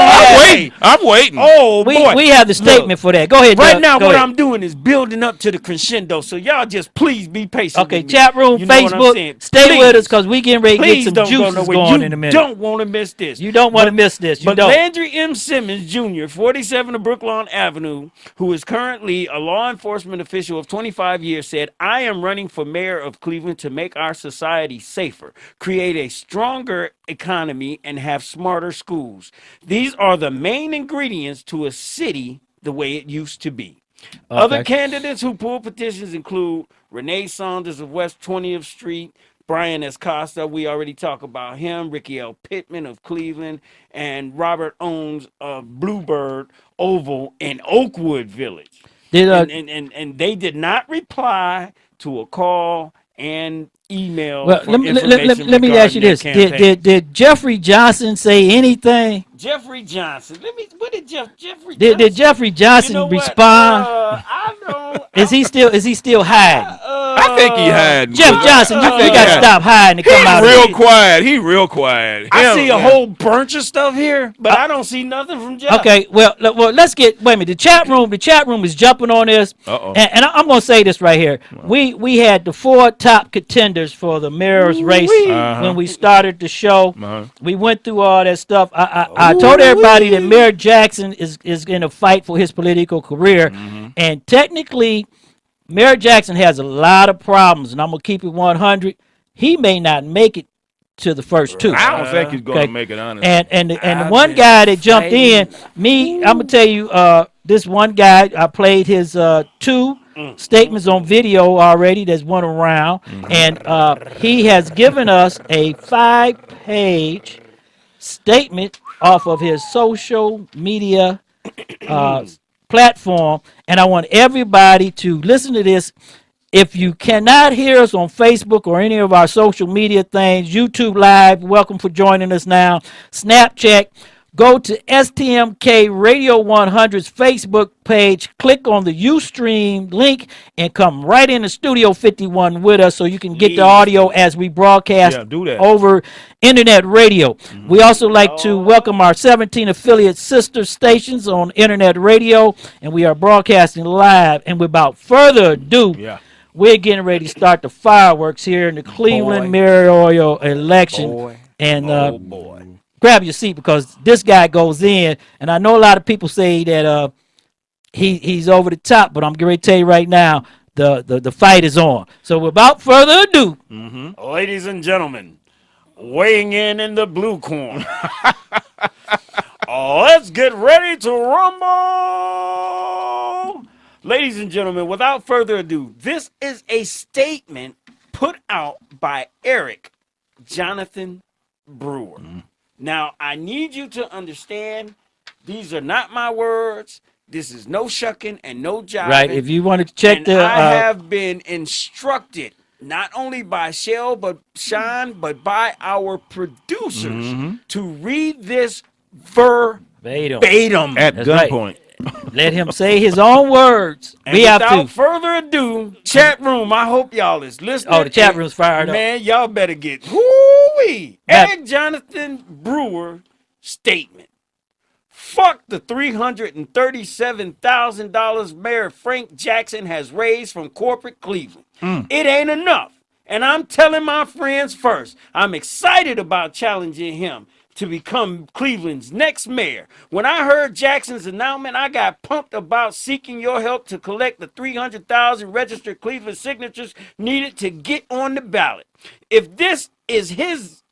[SPEAKER 10] I'm waiting.
[SPEAKER 11] Oh boy,
[SPEAKER 17] we have the statement for that. Go ahead.
[SPEAKER 11] Right
[SPEAKER 17] Doug.
[SPEAKER 11] now,
[SPEAKER 17] Go
[SPEAKER 11] what
[SPEAKER 17] ahead.
[SPEAKER 11] I'm doing is building up to the crescendo. So y'all just please be patient.
[SPEAKER 17] Okay,
[SPEAKER 11] with me.
[SPEAKER 17] chat room,
[SPEAKER 11] You know what I'm
[SPEAKER 17] Facebook,
[SPEAKER 11] saying?
[SPEAKER 17] stay
[SPEAKER 11] Please.
[SPEAKER 17] with us because we getting ready to get
[SPEAKER 11] Please
[SPEAKER 17] some
[SPEAKER 11] don't go
[SPEAKER 17] juices
[SPEAKER 11] nowhere.
[SPEAKER 17] going
[SPEAKER 11] You
[SPEAKER 17] in a minute.
[SPEAKER 11] don't want to miss this.
[SPEAKER 17] You don't want to miss this. You
[SPEAKER 11] But
[SPEAKER 17] don't.
[SPEAKER 11] Landry M. Simmons Jr., 47 of Brooklawn Avenue, who is currently a law enforcement official of 25 years, said, I am running for mayor of Cleveland to make our society safer, create a stronger economy, and have smarter schools. These are the main ingredients to a city the way it used to be.
[SPEAKER 17] Okay.
[SPEAKER 11] Other candidates who pulled petitions include Renee Saunders of West 20th Street, Brian S. Costa, we already talked about him, Ricky L. Pittman of Cleveland, and Robert Ohms of Bluebird Oval in Oakwood Village. And they did not reply to a call and email.
[SPEAKER 17] Well,
[SPEAKER 11] for
[SPEAKER 17] let me ask you this: Did Jeffrey Johnson say anything?
[SPEAKER 11] Jeffrey Johnson. What did Jeffrey?
[SPEAKER 17] Did Jeffrey Johnson respond?
[SPEAKER 11] I don't.
[SPEAKER 17] Is he still hiding?
[SPEAKER 10] I think he hiding.
[SPEAKER 17] Jeff Johnson, you got to stop hiding and come out.
[SPEAKER 10] He real quiet.
[SPEAKER 11] I see a whole bunch of stuff here, but I don't see nothing from Jeff.
[SPEAKER 17] Okay, well, let's get. Wait a minute. The chat room is jumping on this, and I'm gonna say this right here. We had the 4 top contenders for the mayor's race when we started the show. We went through all that stuff. I told everybody that Mayor Jackson is in a fight for his political career, and technically, Mayor Jackson has a lot of problems, and I'm gonna keep it 100. He may not make it to the first 2.
[SPEAKER 10] I don't think he's going to make it, honestly.
[SPEAKER 17] And the one guy that jumped in, I'm gonna tell you, this one guy, I played his 2 statements on video already. There's one around, and he has given us a 5-page statement off of his social media platform, and I want everybody to listen to this. If you cannot hear us on Facebook or any of our social media things, YouTube Live, welcome for joining us now. Snapchat, go to STMK Radio 100's Facebook page, click on the USTREAM link, and come right into Studio 51 with us so you can get the audio as we broadcast over internet radio. We also like to welcome our 17 affiliate sister stations on internet radio, and we are broadcasting live. And without further ado, we're getting ready to start the fireworks here in the Cleveland Mayoral Election. Grab your seat because this guy goes in, and I know a lot of people say that he's over the top, but I'm going to tell you right now, the fight is on. So without further ado,
[SPEAKER 11] ladies and gentlemen, weighing in the blue corner, let's get ready to rumble. Ladies and gentlemen, without further ado, this is a statement put out by Eric Jonathan Brewer. Now, I need you to understand, these are not my words. This is no shucking and no jiving.
[SPEAKER 17] Right, if you want to check
[SPEAKER 11] I have been instructed, not only by Shawn, but by our producers, to read this verbatim.
[SPEAKER 10] At gunpoint.
[SPEAKER 17] Let him say his own words.
[SPEAKER 11] And
[SPEAKER 17] We have
[SPEAKER 11] without
[SPEAKER 17] to.
[SPEAKER 11] further ado, chat room, I hope y'all is listening.
[SPEAKER 17] Oh, the chat room's fired up.
[SPEAKER 11] Man, y'all better get whoo-wee. Eric Jonathan Brewer statement. Fuck the $337,000 Mayor Frank Jackson has raised from corporate Cleveland. It ain't enough. And I'm telling my friends first, I'm excited about challenging him to become Cleveland's next mayor. When I heard Jackson's announcement, I got pumped about seeking your help to collect the 300,000 registered Cleveland signatures needed to get on the ballot. If his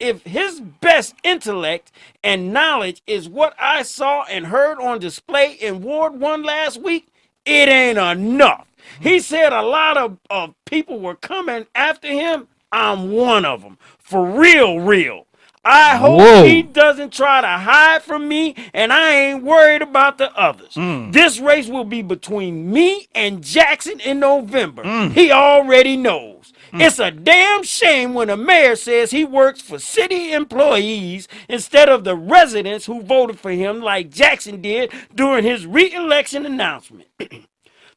[SPEAKER 11] best intellect and knowledge is what I saw and heard on display in Ward 1 last week, it ain't enough. He said a lot of people were coming after him. I'm one of them. For real. I hope he doesn't try to hide from me, and I ain't worried about the others. This race will be between me and Jackson in November. He already knows. It's a damn shame when a mayor says he works for city employees instead of the residents who voted for him like Jackson did during his re-election announcement.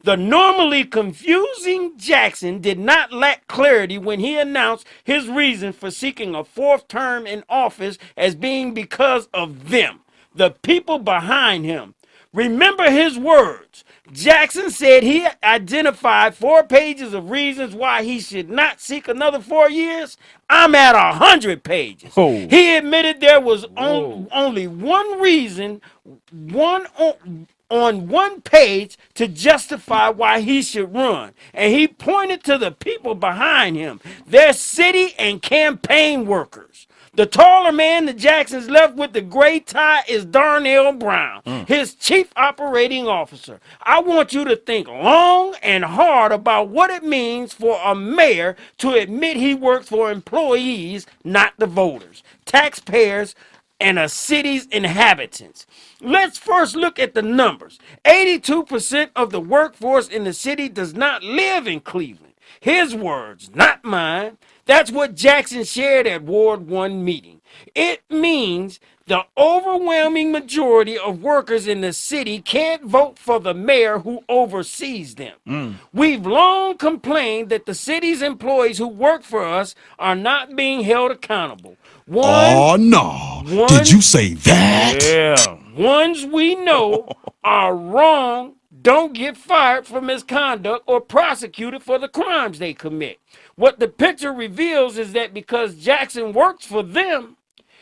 [SPEAKER 11] The normally confusing Jackson did not lack clarity when he announced his reason for seeking a fourth term in office as being because of them, the people behind him. Remember his words. Jackson said he identified 4 pages of reasons why he should not seek another 4 years. I'm at 100 pages. He admitted there was only one reason, on one page to justify why he should run. And he pointed to the people behind him, their city and campaign workers. The taller man the Jacksons left with the gray tie is Darnell Brown, his chief operating officer. I want you to think long and hard about what it means for a mayor to admit he works for employees, not the voters, taxpayers, and a city's inhabitants. Let's first look at the numbers. 82% of the workforce in the city does not live in Cleveland. His words, not mine. That's what Jackson shared at Ward 1 meeting. It means the overwhelming majority of workers in the city can't vote for the mayor who oversees them. We've long complained that the city's employees who work for us are not being held accountable.
[SPEAKER 2] Did you say that?
[SPEAKER 11] Yeah. Ones we know are wrong don't get fired for misconduct or prosecuted for the crimes they commit. What the picture reveals is that because Jackson works for them,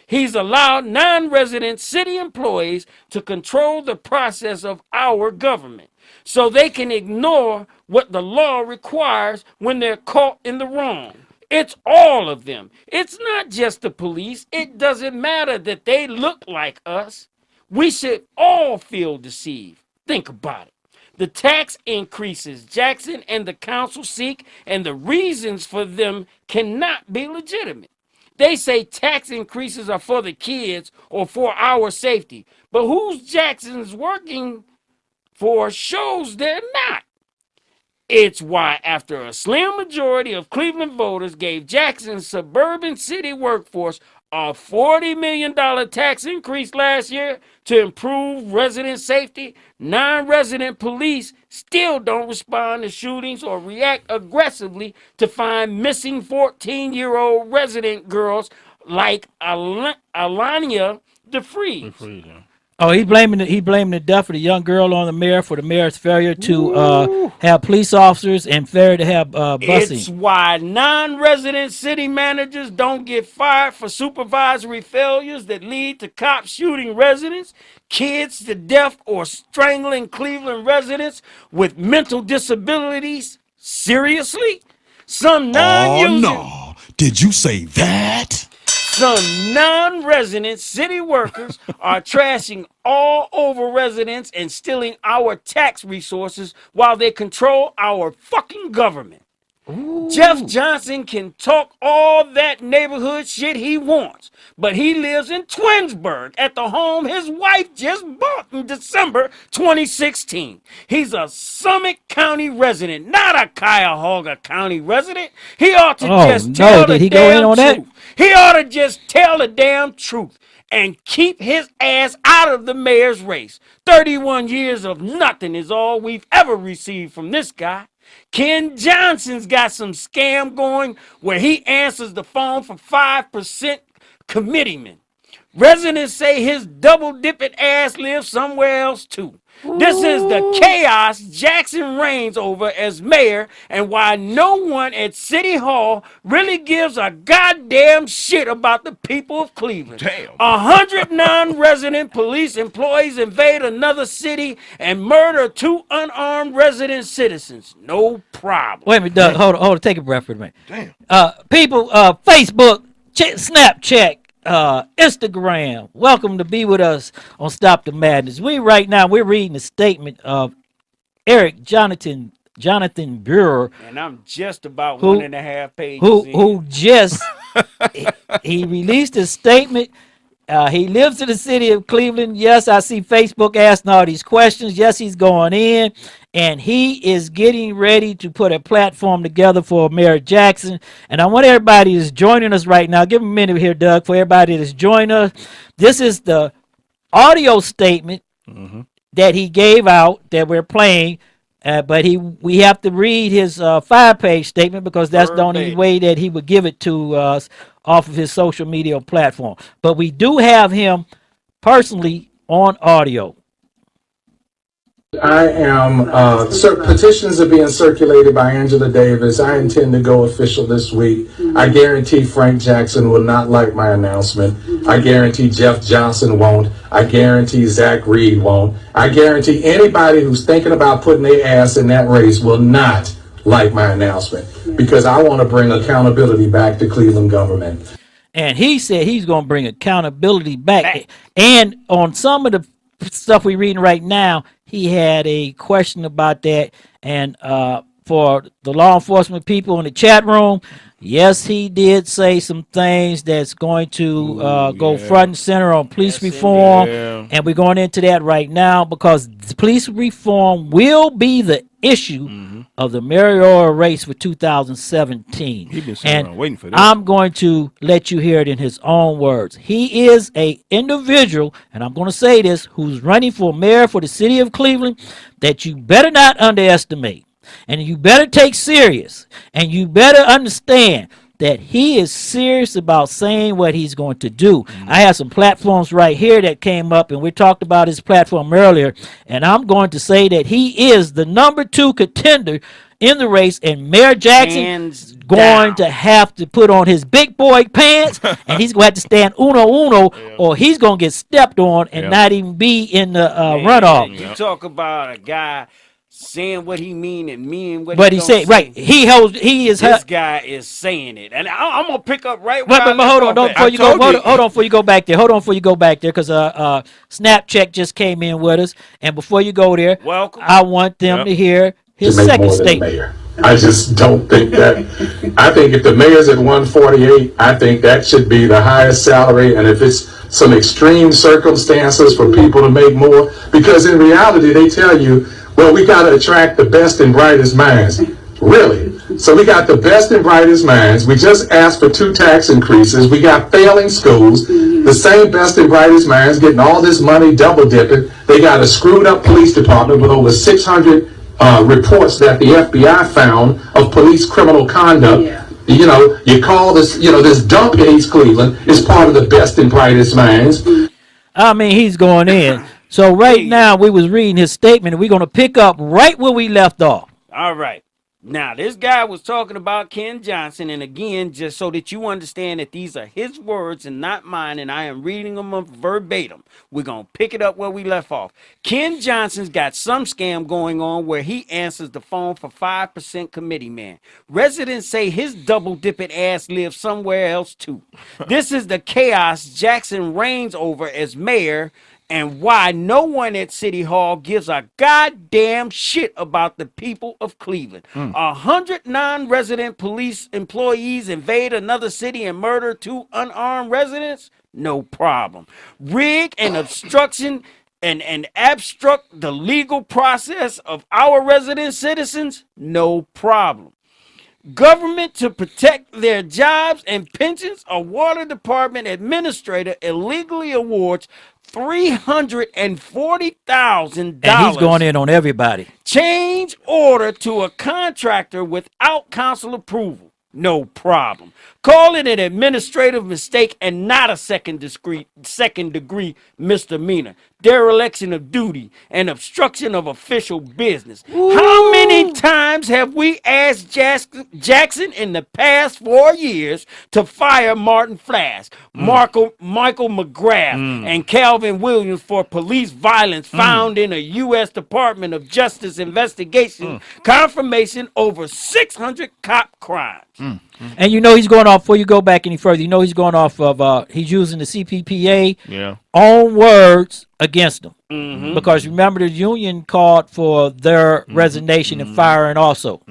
[SPEAKER 11] he's allowed non-resident city employees to control the process of our government so they can ignore what the law requires when they're caught in the wrong. It's all of them. It's not just the police. It doesn't matter that they look like us. We should all feel deceived. Think about it. The tax increases Jackson and the council seek, and the reasons for them cannot be legitimate. They say tax increases are for the kids or for our safety, but who's Jackson's working for shows they're not. It's why after a slim majority of Cleveland voters gave Jackson's suburban city workforce a $40 million tax increase last year to improve resident safety, non-resident police still don't respond to shootings or react aggressively to find missing 14-year-old resident girls like Alania DeFreeze.
[SPEAKER 17] Oh, he's blaming the death of the young girl on the mayor for the mayor's failure to have police officers and failure to have busing.
[SPEAKER 11] It's why non-resident city managers don't get fired for supervisory failures that lead to cops shooting residents, kids to death, or strangling Cleveland residents with mental disabilities. Seriously? Some
[SPEAKER 2] Did you say that?
[SPEAKER 11] Some non-resident city workers are trashing all over residents and stealing our tax resources while they control our fucking government. Jeff Johnson can talk all that neighborhood shit he wants, but he lives in Twinsburg at the home his wife just bought in December 2016. He's a Summit County resident, not a Cuyahoga County resident. He ought to just tell the damn truth. He ought to just tell the damn truth and keep his ass out of the mayor's race. 31 years of nothing is all we've ever received from this guy. Ken Johnson's got some scam going where he answers the phone for 5% committeemen. Residents say his double-dipping ass lives somewhere else, too. This is the chaos Jackson reigns over as mayor and why no one at City Hall really gives a goddamn shit about the people of Cleveland.
[SPEAKER 10] Damn.
[SPEAKER 11] 100 non-resident police employees invade another city and murder 2 unarmed resident citizens. No problem.
[SPEAKER 17] Wait a minute, Doug. Hold on. Take a breath for a minute.
[SPEAKER 10] Damn.
[SPEAKER 17] People, Facebook, Snapchat, Instagram. Welcome to be with us on Stop the Madness. We're reading the statement of Eric Jonathan Brewer,
[SPEAKER 11] and I'm just about
[SPEAKER 17] who,
[SPEAKER 11] 1.5 pages
[SPEAKER 17] who just he released a statement. He lives in the city of Cleveland. Yes, I see Facebook asking all these questions. Yes, he's going in, and he is getting ready to put a platform together for Mayor Jackson. And I want everybody that's joining us right now, give him a minute here, Doug, for everybody that's joining us. This is the audio statement that he gave out that we're playing. But we have to read his 5-page statement because that's the only way that he would give it to us off of his social media platform. But we do have him personally on audio.
[SPEAKER 18] I am, petitions are being circulated by Angela Davis. I intend to go official this week. I guarantee Frank Jackson will not like my announcement. I guarantee Jeff Johnson won't. I guarantee Zach Reed won't. I guarantee anybody who's thinking about putting their ass in that race will not like my announcement because I want to bring accountability back to Cleveland government.
[SPEAKER 17] And he said he's going to bring accountability back. And on some of the stuff we're reading right now, he had a question about that. And for the law enforcement people in the chat room, yes, he did say some things that's going to go front and center on police reform. And we're going into that right now because police reform will be the issue of the mayoral race for 2017.
[SPEAKER 10] He's been sitting around waiting for that.
[SPEAKER 17] I'm going to let you hear it in his own words. He is a individual, and I'm going to say this, who's running for mayor for the city of Cleveland that you better not underestimate. And you better take serious. And you better understand that he is serious about saying what he's going to do. I have some platforms right here that came up, and we talked about his platform earlier. And I'm going to say that he is the number 2 contender in the race, and Mayor Jackson's going to have to put on his big boy pants, and he's going to have to stand uno, or he's going to get stepped on and not even be in the runoff.
[SPEAKER 11] You talk about a guy saying what he mean and mean what
[SPEAKER 17] but
[SPEAKER 11] he
[SPEAKER 17] said,
[SPEAKER 11] right.
[SPEAKER 17] This
[SPEAKER 11] guy is saying it, and I'm gonna pick up right.
[SPEAKER 17] But hold on, before you go back there. Hold on, before you go back there, because Snapchat just came in with us, and before you go there,
[SPEAKER 11] welcome.
[SPEAKER 17] I want them to hear his second statement.
[SPEAKER 18] I just don't think that. I think if the mayor's at 148, I think that should be the highest salary. And if it's some extreme circumstances for people to make more, because in reality, they tell you, well, we got to attract the best and brightest minds. Really? So we got the best and brightest minds. We just asked for 2 tax increases. We got failing schools. The same best and brightest minds getting all this money double dipping. They got a screwed up police department with over 600 reports that the FBI found of police criminal conduct. You know, you call this, this dump in East Cleveland is part of the best and brightest minds.
[SPEAKER 17] I mean, he's going in. So right now, we was reading his statement, and we're going to pick up right where we left off.
[SPEAKER 11] All right. Now, this guy was talking about Ken Johnson, and again, just so that you understand that these are his words and not mine, and I am reading them verbatim. We're going to pick it up where we left off. Ken Johnson's got some scam going on where he answers the phone for 5% committee man. Residents say his double-dipping ass lives somewhere else, too. This is the chaos Jackson reigns over as mayor, and why no one at City Hall gives a goddamn shit about the people of Cleveland. 100 non-resident police employees invade another city and murder 2 unarmed residents? No problem. Rig and obstruction and obstruct the legal process of our resident citizens? No problem. Government to protect their jobs and pensions, a water department administrator illegally awards $340,000.
[SPEAKER 17] And he's going in on everybody.
[SPEAKER 11] Change order to a contractor without council approval. No problem. Call it an administrative mistake and not a second degree misdemeanor. Dereliction of duty and obstruction of official business. How many times have we asked Jackson in the past 4 years to fire Martin Flash, Michael McGrath, and Calvin Williams for police violence found in a U.S. Department of Justice investigation confirmation over 600 cop crimes?
[SPEAKER 17] And you know he's going off, before you go back any further, you know he's going off of, he's using the CPPA own words against them. Because remember, the union called for their resignation and firing also.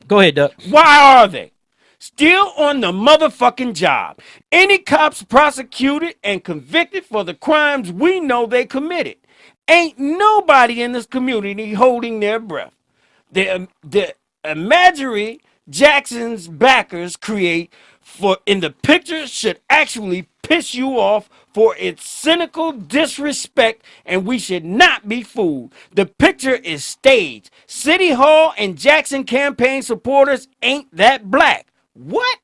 [SPEAKER 17] Go ahead, Doug.
[SPEAKER 11] Why are they still on the motherfucking job? Any cops prosecuted and convicted for the crimes we know they committed. Ain't nobody in this community holding their breath. The imagery Jackson's backers create for in the picture should actually piss you off for its cynical disrespect, and we should not be fooled. The picture is staged. City Hall and Jackson campaign supporters ain't that black. What?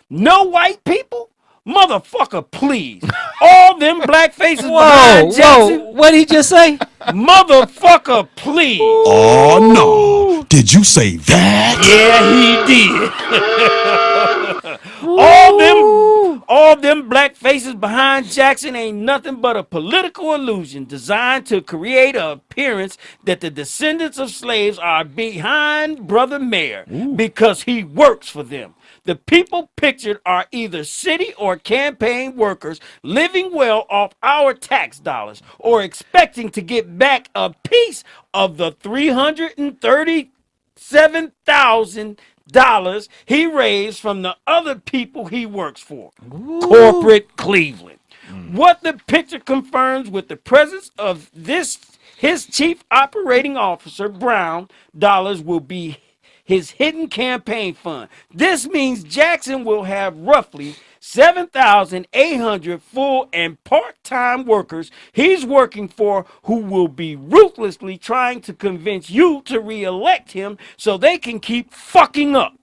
[SPEAKER 11] No white people? Motherfucker, please. All them black faces behind Jackson.
[SPEAKER 17] What'd he just say?
[SPEAKER 11] Motherfucker, please.
[SPEAKER 2] Oh, no. Did you say that?
[SPEAKER 11] Yeah, he did. all them black faces behind Jackson ain't nothing but a political illusion designed to create an appearance that the descendants of slaves are behind Brother Mayor because he works for them. The people pictured are either city or campaign workers living well off our tax dollars or expecting to get back a piece of the $337,000 he raised from the other people he works for. Corporate Cleveland. What the picture confirms with the presence of his chief operating officer, Brown, dollars will be his hidden campaign fund. This means Jackson will have roughly 7,800 full and part-time workers he's working for who will be ruthlessly trying to convince you to re-elect him so they can keep fucking up,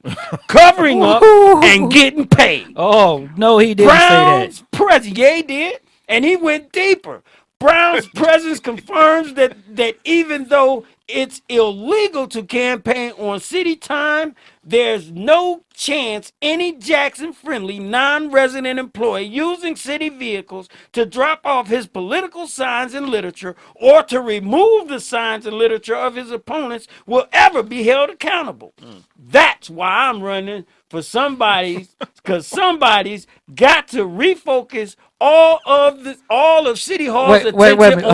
[SPEAKER 11] covering up, and getting paid.
[SPEAKER 17] Oh, no, he didn't say that.
[SPEAKER 11] President, yeah, he did, and he went deeper. Brown's presence confirms that even though it's illegal to campaign on city time, there's no chance any Jackson-friendly non-resident employee using city vehicles to drop off his political signs and literature or to remove the signs and literature of his opponents will ever be held accountable. That's why I'm running for somebody's, because somebody's got to refocus all of City Hall's attention.
[SPEAKER 17] Wait a minute.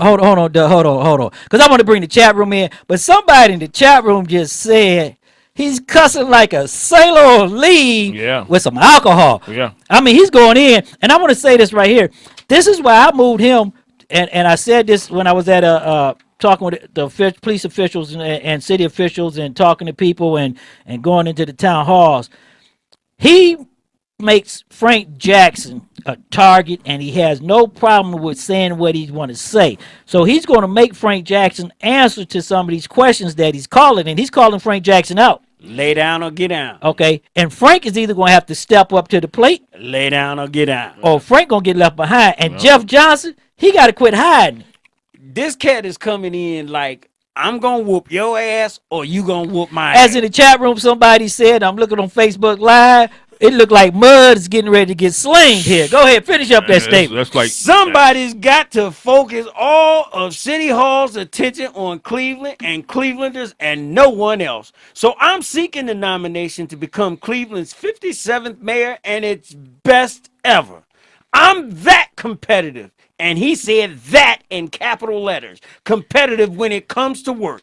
[SPEAKER 17] Hold on, Doug. Because I want to bring the chat room in, but somebody in the chat room just said he's cussing like a sailor on leave with some alcohol.
[SPEAKER 10] Yeah.
[SPEAKER 17] I mean, he's going in, and I want to say this right here. This is why I moved him, and I said this when I was at talking with the police officials and city officials and talking to people and going into the town halls. He makes Frank Jackson a target, and he has no problem with saying what he want to say. So he's going to make Frank Jackson answer to some of these questions that he's calling, and he's calling Frank Jackson out.
[SPEAKER 11] Lay down or get down.
[SPEAKER 17] Okay, and Frank is either going to have to step up to the plate.
[SPEAKER 11] Lay down or get down.
[SPEAKER 17] Or Frank going to get left behind. And Jeff Johnson, he got to quit hiding.
[SPEAKER 11] This cat is coming in like, I'm going to whoop your ass or you going to whoop my ass.
[SPEAKER 17] As in the chat room, somebody said, I'm looking on Facebook Live, it looked like Mud is getting ready to get slinged here. Go ahead, finish up that statement.
[SPEAKER 10] That's like
[SPEAKER 11] somebody's got to focus all of City Hall's attention on Cleveland and Clevelanders and no one else. So I'm seeking the nomination to become Cleveland's 57th mayor and its best ever. I'm that competitive. And he said that in capital letters. Competitive when it comes to work.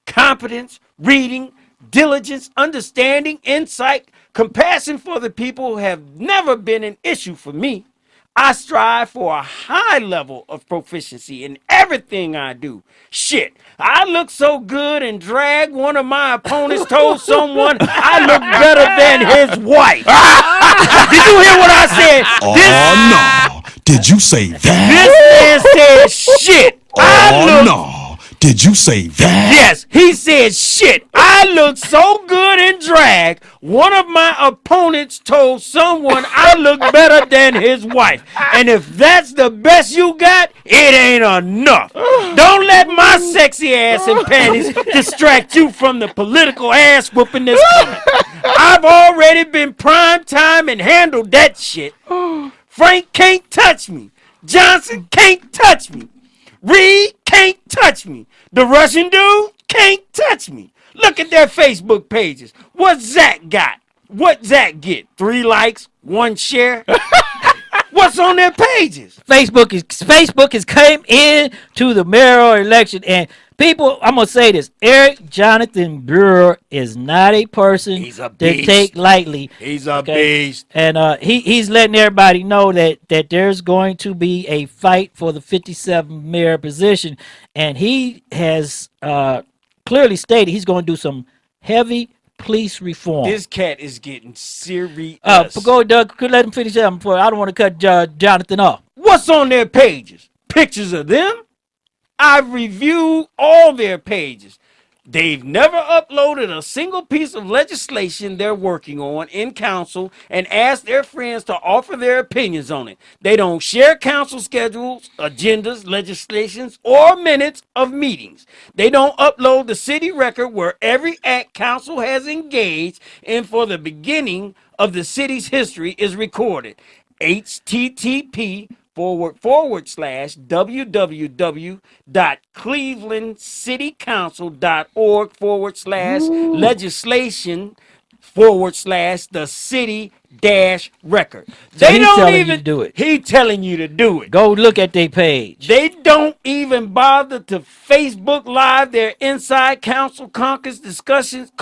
[SPEAKER 11] Competence, reading, diligence, understanding, insight, compassion for the people have never been an issue for me. I strive for a high level of proficiency in everything I do. Shit, I look so good in drag, one of my opponents told someone I look better than his wife. Did you hear what I said?
[SPEAKER 2] Oh no! Did you say that?
[SPEAKER 11] This man said shit.
[SPEAKER 2] Oh no! Did you say that?
[SPEAKER 11] Yes, he said shit. I look so good in drag. One of my opponents told someone I look better than his wife. And if that's the best you got, it ain't enough. Don't let my sexy ass and panties distract you from the political ass whooping that's coming. I've already been prime time and handled that shit. Frank can't touch me. Johnson can't touch me. Reed can't touch me. The Russian dude can't touch me. Look at their Facebook pages. What Zach got? What Zach get? 3 likes, 1 share? What's on their pages?
[SPEAKER 17] Facebook has came in to the mayoral election, and people, I'm gonna say this: Eric Jonathan Brewer is not a person to take lightly.
[SPEAKER 11] He's a beast,
[SPEAKER 17] and he's letting everybody know that there's going to be a fight for the 57th mayor position, and he has clearly stated he's going to do some heavy police reform.
[SPEAKER 11] This cat is getting serious.
[SPEAKER 17] Go, Doug. Could let him finish that before. I don't want to cut Jonathan off.
[SPEAKER 11] What's on their pages? Pictures of them? I've reviewed all their pages. They've never uploaded a single piece of legislation they're working on in council and asked their friends to offer their opinions on it. They don't share council schedules, agendas, legislations, or minutes of meetings. They don't upload the city record where every act council has engaged in for the beginning of the city's history is recorded. http://www.clevelandcitycouncil.org/legislation/the city-record. They don't even
[SPEAKER 17] do it.
[SPEAKER 11] He telling you to do it.
[SPEAKER 17] Go look at their page.
[SPEAKER 11] They don't even bother to Facebook Live their inside council caucus discussions,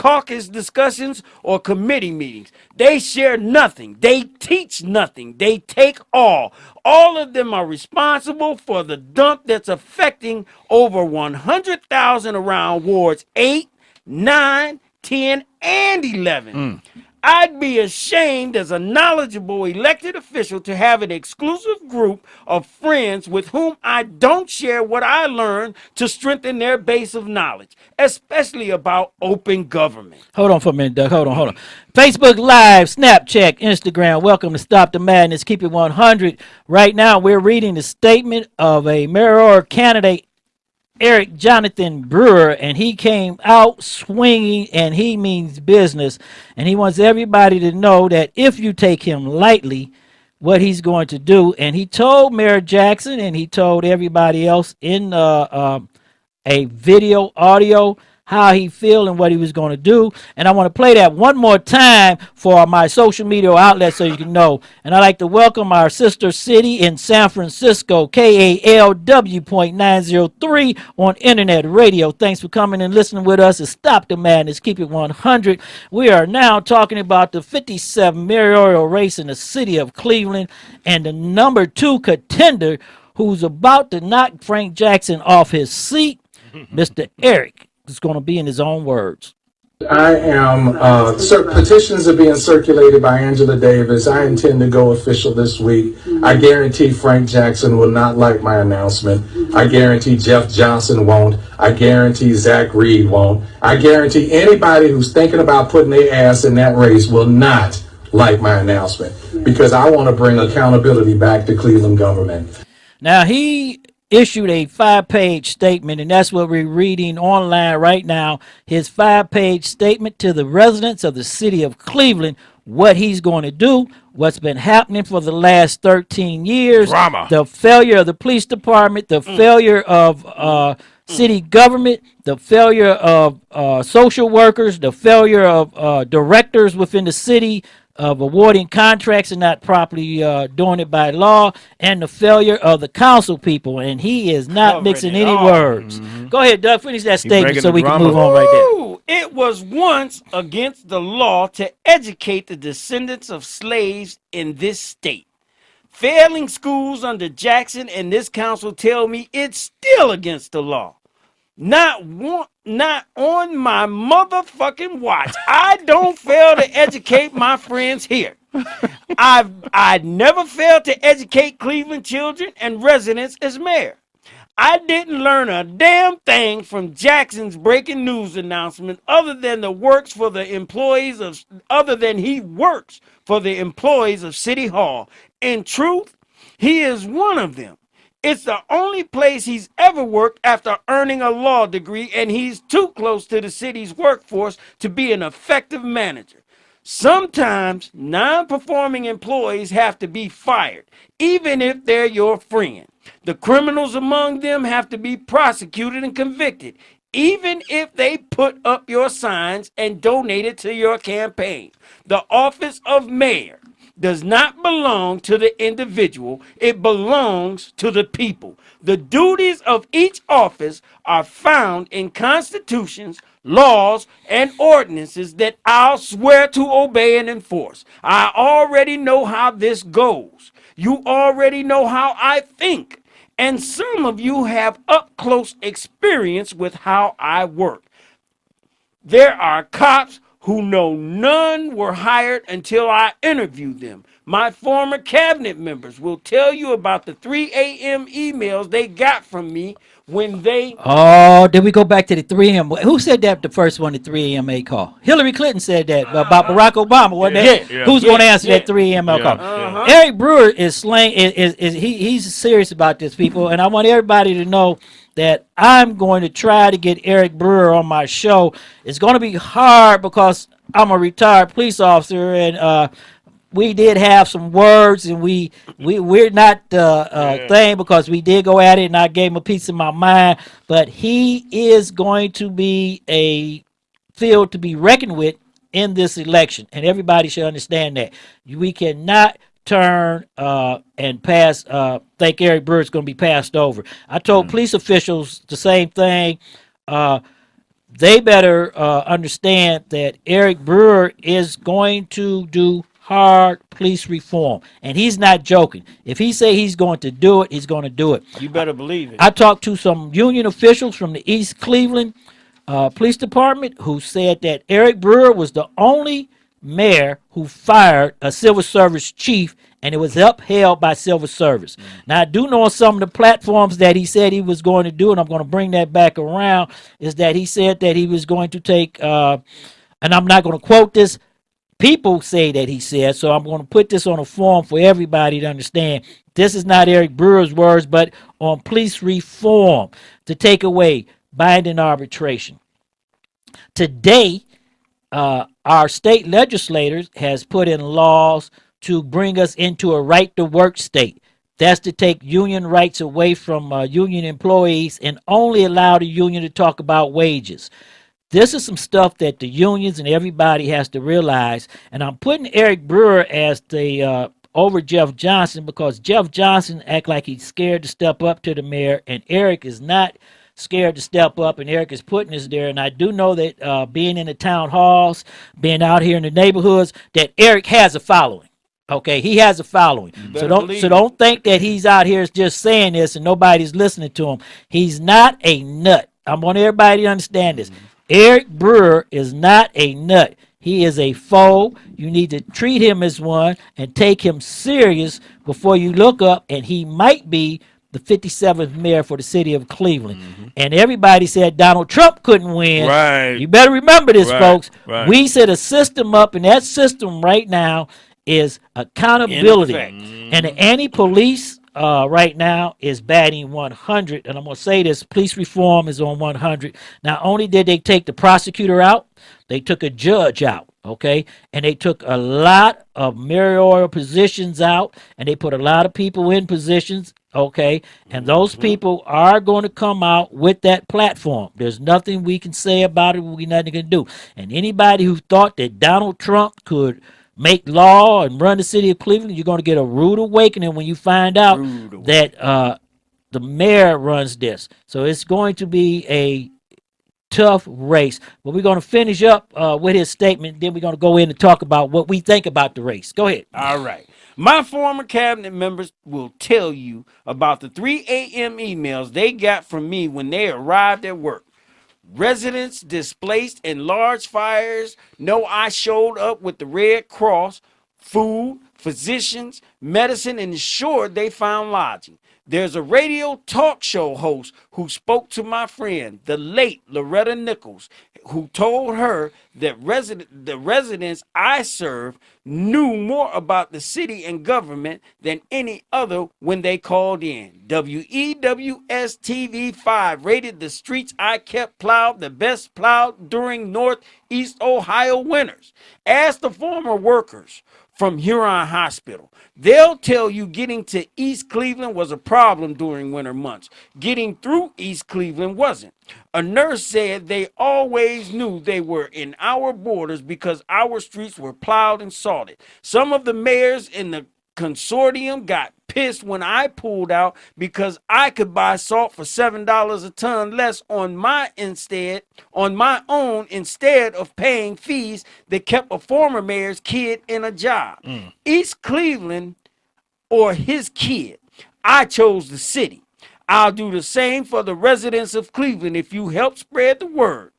[SPEAKER 11] or committee meetings. They share nothing. They teach nothing. They take all. All of them are responsible for the dump that's affecting over 100,000 around wards 8, 9, 10, and 11. I'd be ashamed as a knowledgeable elected official to have an exclusive group of friends with whom I don't share what I learned to strengthen their base of knowledge, especially about open government.
[SPEAKER 17] Hold on for a minute, Doug. Hold on. Facebook Live, Snapchat, Instagram. Welcome to Stop the Madness. Keep it 100. Right now, we're reading the statement of a mayoral candidate, Eric Jonathan Brewer, and he came out swinging, and he means business, and he wants everybody to know that if you take him lightly, what he's going to do. And he told Mayor Jackson, and he told everybody else in a video, audio, how he feel and what he was going to do. And I want to play that one more time for my social media outlets so you can know. And I'd like to welcome our sister city in San Francisco, KALW.903 on internet radio. Thanks for coming and listening with us. It's Stop the Madness, Keep It 100. We are now talking about the 57th mayoral race in the city of Cleveland and the number 2 contender who's about to knock Frank Jackson off his seat, Mr. Eric. It's going to be in his own words.
[SPEAKER 18] I am, petitions are being circulated by Angela Davis. I intend to go official this week. I guarantee Frank Jackson will not like my announcement. I guarantee Jeff Johnson won't. I guarantee Zach Reed won't. I guarantee anybody who's thinking about putting their ass in that race will not like my announcement, because I want to bring accountability back to Cleveland government.
[SPEAKER 17] Now, he issued a 5-page statement, and that's what we're reading online right now. His 5-page statement to the residents of the city of Cleveland, what he's going to do, what's been happening for the last 13 years,
[SPEAKER 10] Drama.
[SPEAKER 17] The failure of the police department, the failure of city government, the failure of social workers, the failure of directors within the city of awarding contracts and not properly doing it by law, and the failure of the council people. And he is not mixing any words. Go ahead, Doug, finish that statement so we can move on right there.
[SPEAKER 11] It was once against the law to educate the descendants of slaves in this state. Failing schools under Jackson and this council tell me it's still against the law. Not on my motherfucking watch. I don't fail to educate my friends here. I never failed to educate Cleveland children and residents as mayor. I didn't learn a damn thing from Jackson's breaking news announcement other than he works for the employees of City Hall. In truth, he is one of them. It's the only place he's ever worked after earning a law degree, and he's too close to the city's workforce to be an effective manager. Sometimes non-performing employees have to be fired, even if they're your friend. The criminals among them have to be prosecuted and convicted, even if they put up your signs and donated to your campaign. The office of mayor does not belong to the individual, it belongs to the people. The duties of each office are found in constitutions, laws, and ordinances that I'll swear to obey and enforce. I already know how this goes. You already know how I think. And some of you have up close experience with how I work. There are cops who know none were hired until I interviewed them. My former cabinet members will tell you about the 3 a.m. emails they got from me when they...
[SPEAKER 17] Oh, did we go back to the 3 a.m.? Who said that the first one, the 3 a.m. call? Hillary Clinton said that about Barack Obama, wasn't it?
[SPEAKER 11] Yeah.
[SPEAKER 17] Who's going to answer that 3 a.m. call? Eric Brewer is slaying. He's serious about this, people, and I want everybody to know that I'm going to try to get Eric Brewer on my show. It's going to be hard because I'm a retired police officer, and we did have some words, and we're not thing because we did go at it, and I gave him a piece of my mind. But he is going to be a field to be reckoned with in this election, and everybody should understand that. We cannot turn and pass think Eric Brewer is going to be passed over. I told police officials the same thing. They better understand that Eric Brewer is going to do hard police reform, and he's not joking. If he say he's going to do it, he's going to do it.
[SPEAKER 11] You better believe it.
[SPEAKER 17] I talked to some union officials from the East Cleveland Police Department who said that Eric Brewer was the only mayor who fired a civil service chief, and it was upheld by civil service. Now, I do know on some of the platforms that he said he was going to do, and I'm going to bring that back around, is that he said that he was going to take, and I'm not going to quote this, people say that he said, so I'm going to put this on a form for everybody to understand. This is not Eric Brewer's words, but on police reform to take away binding arbitration. Today, our state legislators has put in laws to bring us into a right-to-work state. That's to take union rights away from union employees and only allow the union to talk about wages. This is some stuff that the unions and everybody has to realize. And I'm putting Eric Brewer as the over Jeff Johnson because Jeff Johnson act like he's scared to step up to the mayor, and Eric is not scared to step up, and Eric is putting us there. And I do know that being in the town halls, being out here in the neighborhoods, that Eric has a following. Okay, he has a following. So don't think that he's out here just saying this and nobody's listening to him. He's not a nut. I want everybody to understand this. Eric Brewer is not a nut. He is a foe. You need to treat him as one and take him serious before you look up, and he might be the 57th mayor for the city of Cleveland. And everybody said Donald Trump couldn't win.
[SPEAKER 10] Right.
[SPEAKER 17] You better remember this, folks.
[SPEAKER 10] Right.
[SPEAKER 17] We set a system up, and that system right now is accountability. And the anti-police right now is batting 100. And I'm going to say this, police reform is on 100. Not only did they take the prosecutor out, they took a judge out, okay? And they took a lot of mayoral positions out, and they put a lot of people in positions, okay? And those people are going to come out with that platform. There's nothing we can say about it. We're nothing going to do. And anybody who thought that Donald Trump could make law and run the city of Cleveland, you're going to get a rude awakening when you find out that the mayor runs this. So it's going to be a tough race. But we're going to finish up with his statement. Then we're going to go in and talk about what we think about the race. Go ahead.
[SPEAKER 11] All right. My former cabinet members will tell you about the 3 a.m. emails they got from me when they arrived at work. Residents displaced in large fires know I showed up with the Red Cross, food, physicians, medicine, and ensured they found lodging. There's a radio talk show host who spoke to my friend, the late Loretta Nichols, who told her that the residents I serve knew more about the city and government than any other when they called in. WEWS TV 5 rated the streets I kept plowed the best plowed during Northeast Ohio winters. Ask the former workers from Huron Hospital. They'll tell you getting to East Cleveland was a problem during winter months. Getting through East Cleveland wasn't. A nurse said they always knew they were in our borders because our streets were plowed and salted. Some of the mayors in the consortium got pissed when I pulled out because I could buy salt for $7 a ton less on my own instead of paying fees that kept a former mayor's kid in a job. East Cleveland or his kid. I chose the city. I'll do the same for the residents of Cleveland if you help spread the word.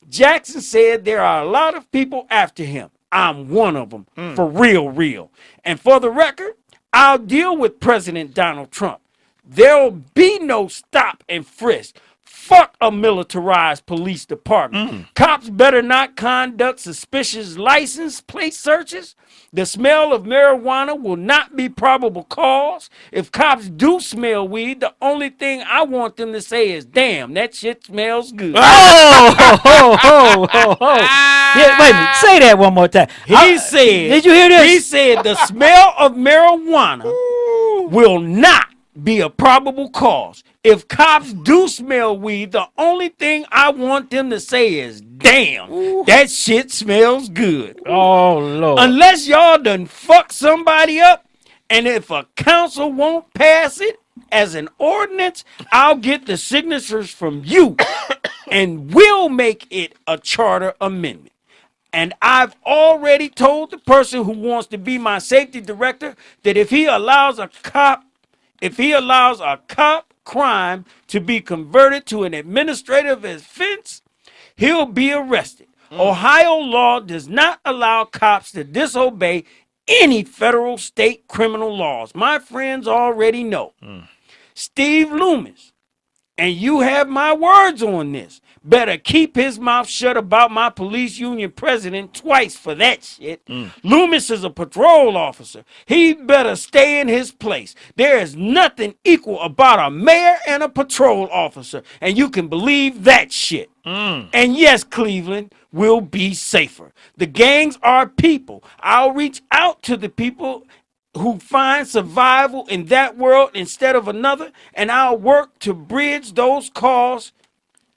[SPEAKER 11] Jackson said there are a lot of people after him. I'm one of them, for real. And for the record, I'll deal with President Donald Trump. There'll be no stop and frisk. Fuck a militarized police department. Cops better not conduct suspicious license plate searches. The smell of marijuana will not be probable cause. If cops do smell weed, the only thing I want them to say is, damn, that shit smells good.
[SPEAKER 17] Oh, yeah, wait a minute. Say that one more time.
[SPEAKER 11] He said,
[SPEAKER 17] did you hear this?
[SPEAKER 11] He said the smell of marijuana will not be a probable cause. If cops do smell weed, the only thing I want them to say is, damn, that shit smells good.
[SPEAKER 17] Oh, Lord.
[SPEAKER 11] Unless y'all done fuck somebody up, and if a council won't pass it as an ordinance, I'll get the signatures from you and we'll make it a charter amendment. And I've already told the person who wants to be my safety director that if he allows a cop crime to be converted to an administrative offense, he'll be arrested. Ohio law does not allow cops to disobey any federal, state criminal laws. My friends already know. Steve Loomis, and you have my words on this, better keep his mouth shut about my police union president twice for that shit. Loomis is a patrol officer. He better stay in his place. There is nothing equal about a mayor and a patrol officer, and you can believe that shit. And yes, Cleveland will be safer. The gangs are people. I'll reach out to the people who find survival in that world instead of another, and I'll work to bridge those calls.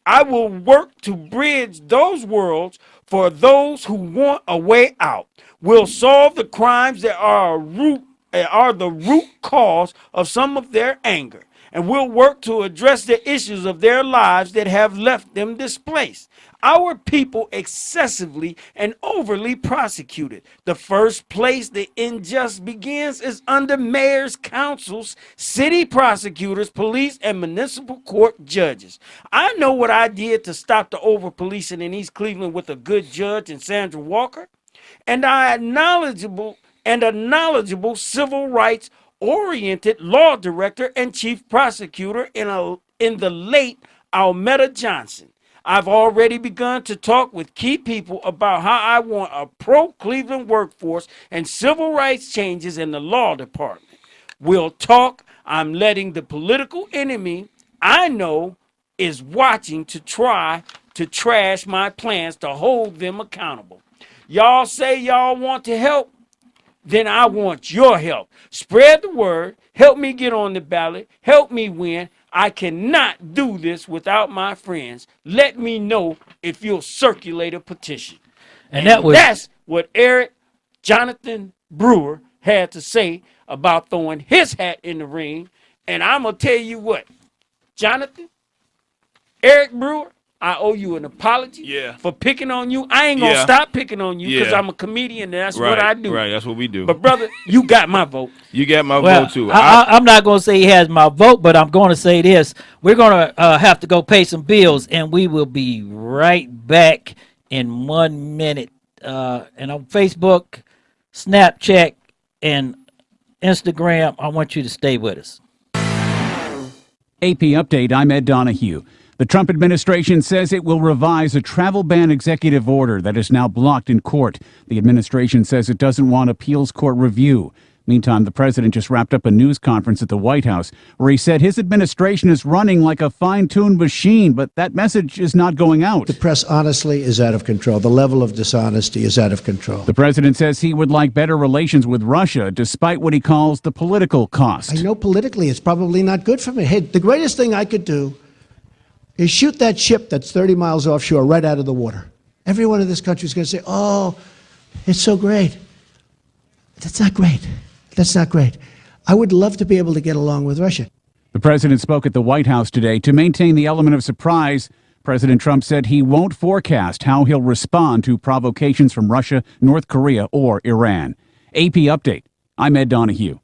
[SPEAKER 11] I will work to bridge those worlds for those who want a way out. We'll solve the crimes that are the root cause of some of their anger, and we'll work to address the issues of their lives that have left them displaced. Our people excessively and overly prosecuted. The first place the injustice begins is under mayors, councils, city prosecutors, police, and municipal court judges. I know what I did to stop the over-policing in East Cleveland with a good judge and Sandra Walker, and a knowledgeable civil rights oriented law director and chief prosecutor in the late Almeda Johnson. I've already begun to talk with key people about how I want a pro-Cleveland workforce and civil rights changes in the law department. We'll talk. I'm letting the political enemy I know is watching to try to trash my plans to hold them accountable. Y'all say y'all want to help? Then I want your help. Spread the word. Help me get on the ballot. Help me win. I cannot do this without my friends. Let me know if you'll circulate a petition. And that's what Eric Jonathan Brewer had to say about throwing his hat in the ring. And I'm going to tell you what, Jonathan, Eric Brewer, I owe you an apology for picking on you. I ain't gonna stop picking on you because I'm a comedian and that's what I do.
[SPEAKER 10] Right, that's what we do.
[SPEAKER 11] But brother, you got my vote.
[SPEAKER 10] You got my
[SPEAKER 17] Well,
[SPEAKER 10] vote too.
[SPEAKER 17] I'm not going to say he has my vote, but I'm going to say this. We're going to have to go pay some bills, and we will be right back in 1 minute. And on Facebook, Snapchat, and Instagram, I want you to stay with us.
[SPEAKER 19] AP Update, I'm Ed Donahue. The Trump administration says it will revise a travel ban executive order that is now blocked in court. The administration says it doesn't want appeals court review. Meantime, the president just wrapped up a news conference at the White House where he said his administration is running like a fine-tuned machine, but that message is not going out.
[SPEAKER 20] The press, honestly, is out of control. The level of dishonesty is out of control.
[SPEAKER 19] The president says he would like better relations with Russia, despite what he calls the political cost.
[SPEAKER 20] I know politically it's probably not good for me. Hey, the greatest thing I could do is shoot that ship that's 30 miles offshore right out of the water. Everyone in this country is going to say, oh, it's so great. That's not great. That's not great. I would love to be able to get along with Russia.
[SPEAKER 19] The president spoke at the White House today to maintain the element of surprise. President Trump said he won't forecast how he'll respond to provocations from Russia, North Korea, or Iran. AP Update. I'm Ed Donahue.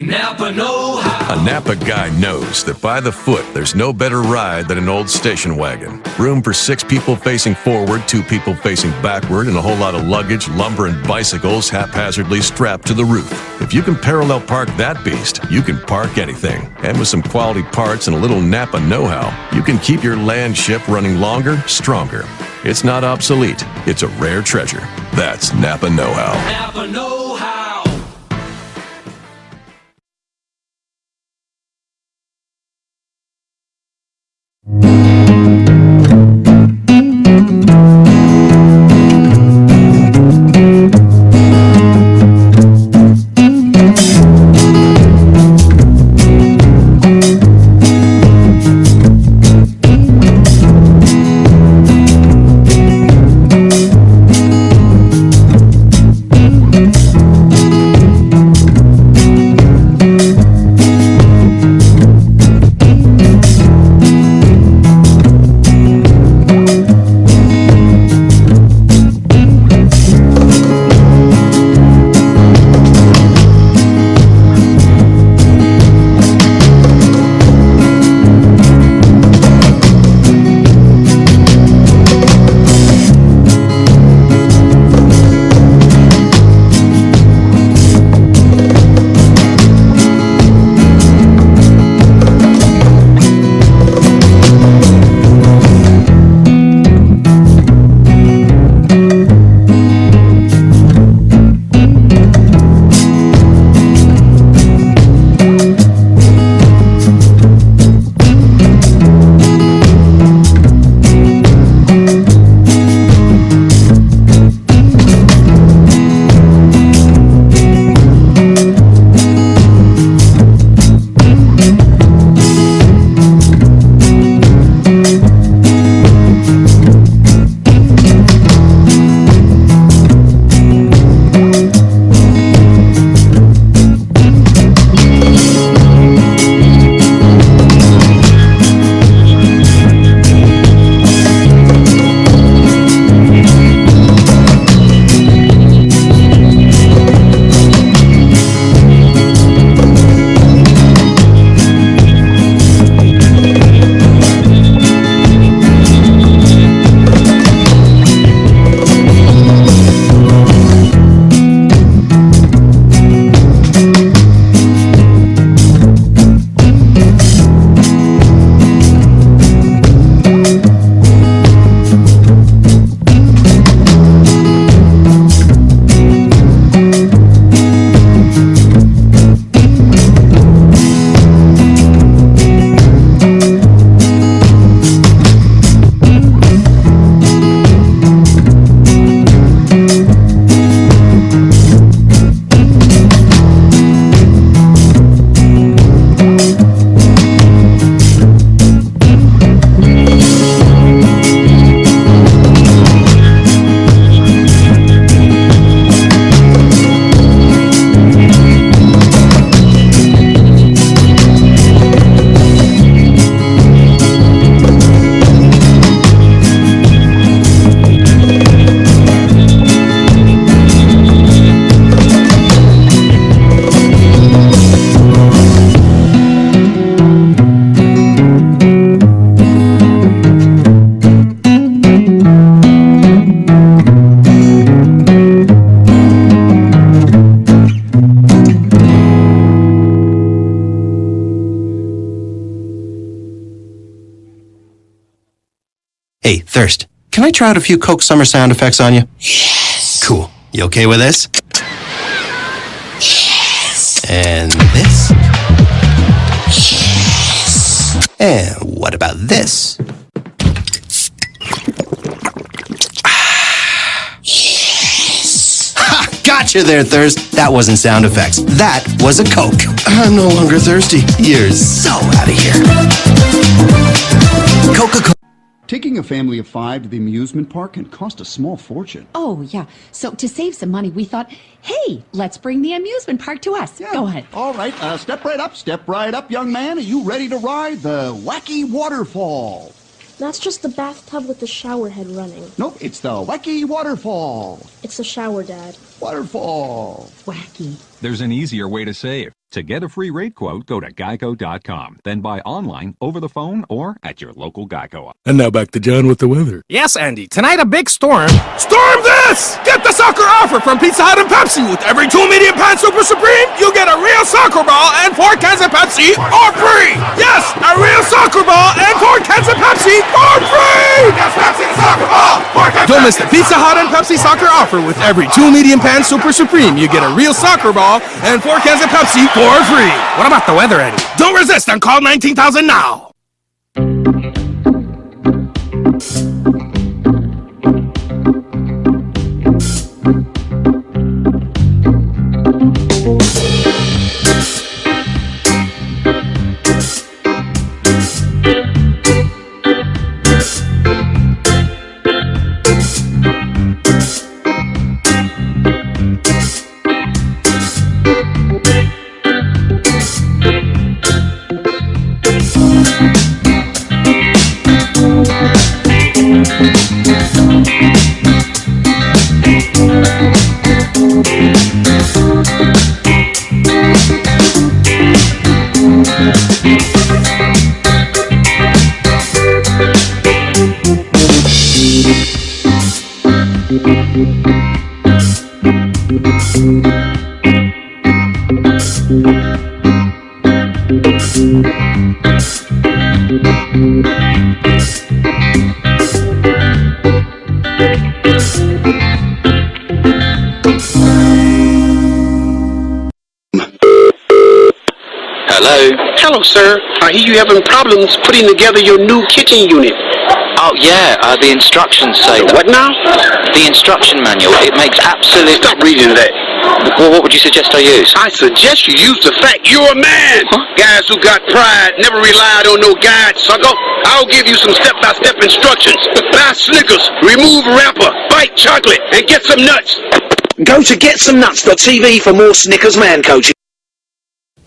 [SPEAKER 21] Napa know-how. A Napa guy knows that by the foot, there's no better ride than an old station wagon. Room for 6 people facing forward, 2 people facing backward, and a whole lot of luggage, lumber, and bicycles haphazardly strapped to the roof. If you can parallel park that beast, you can park anything. And with some quality parts and a little Napa know-how, you can keep your land ship running longer, stronger. It's not obsolete. It's a rare treasure. That's Napa know-how.
[SPEAKER 4] Napa know-how.
[SPEAKER 9] Hey, Thirst, can I try out a few Coke Summer sound effects on you? Yes. Cool. You okay with this? Yes. And this? Yes. And what about this? Yes. Ha! Gotcha there, Thirst. That wasn't sound effects. That was a Coke. I'm no longer thirsty. You're so out of here. Coca-Cola.
[SPEAKER 1] Taking a family of 5 to the amusement park can cost a small fortune.
[SPEAKER 22] Oh, yeah. So to save some money, we thought, hey, let's bring the amusement park to us.
[SPEAKER 1] Yeah.
[SPEAKER 22] Go ahead.
[SPEAKER 1] All right, step right up, young man. Are you ready to ride the wacky waterfall?
[SPEAKER 23] That's just the bathtub with the shower head running.
[SPEAKER 1] Nope, it's the wacky waterfall.
[SPEAKER 23] It's the shower, Dad.
[SPEAKER 1] Waterfall.
[SPEAKER 22] Wacky.
[SPEAKER 24] There's an easier way to save. To get a free rate quote, go to geico.com. Then buy online, over the phone, or at your local Geico.
[SPEAKER 25] And now back to John with the weather.
[SPEAKER 26] Yes, Andy. Tonight a big storm. Storm this! Get the soccer offer from Pizza Hut and Pepsi. With every 2 medium pan Super Supreme, you get a real soccer ball and 4 cans of Pepsi for free. Yes, a real soccer ball and 4 cans of Pepsi for free. Yes, Pepsi soccer ball. Don't miss the Pizza Hut and Pepsi soccer offer. With every 2 medium pan Super Supreme, you get a real soccer ball and 4 cans of Pepsi for free. What about the weather, Eddie? Don't resist and call 19,000 now.
[SPEAKER 27] Hello, sir. I hear you having problems putting together your new kitchen unit.
[SPEAKER 28] Oh, yeah, the instructions say that.
[SPEAKER 27] What now?
[SPEAKER 28] The instruction manual. It makes absolute...
[SPEAKER 27] Stop reading that.
[SPEAKER 28] Well, what would you suggest I use?
[SPEAKER 27] I suggest you use the fact you're a man. Huh? Guys who got pride never relied on no guide, sucker. I'll give you some step-by-step instructions. Buy Snickers, remove wrapper, bite chocolate, and get some nuts.
[SPEAKER 16] Go to GetSomeNuts.tv for more Snickers man coaching.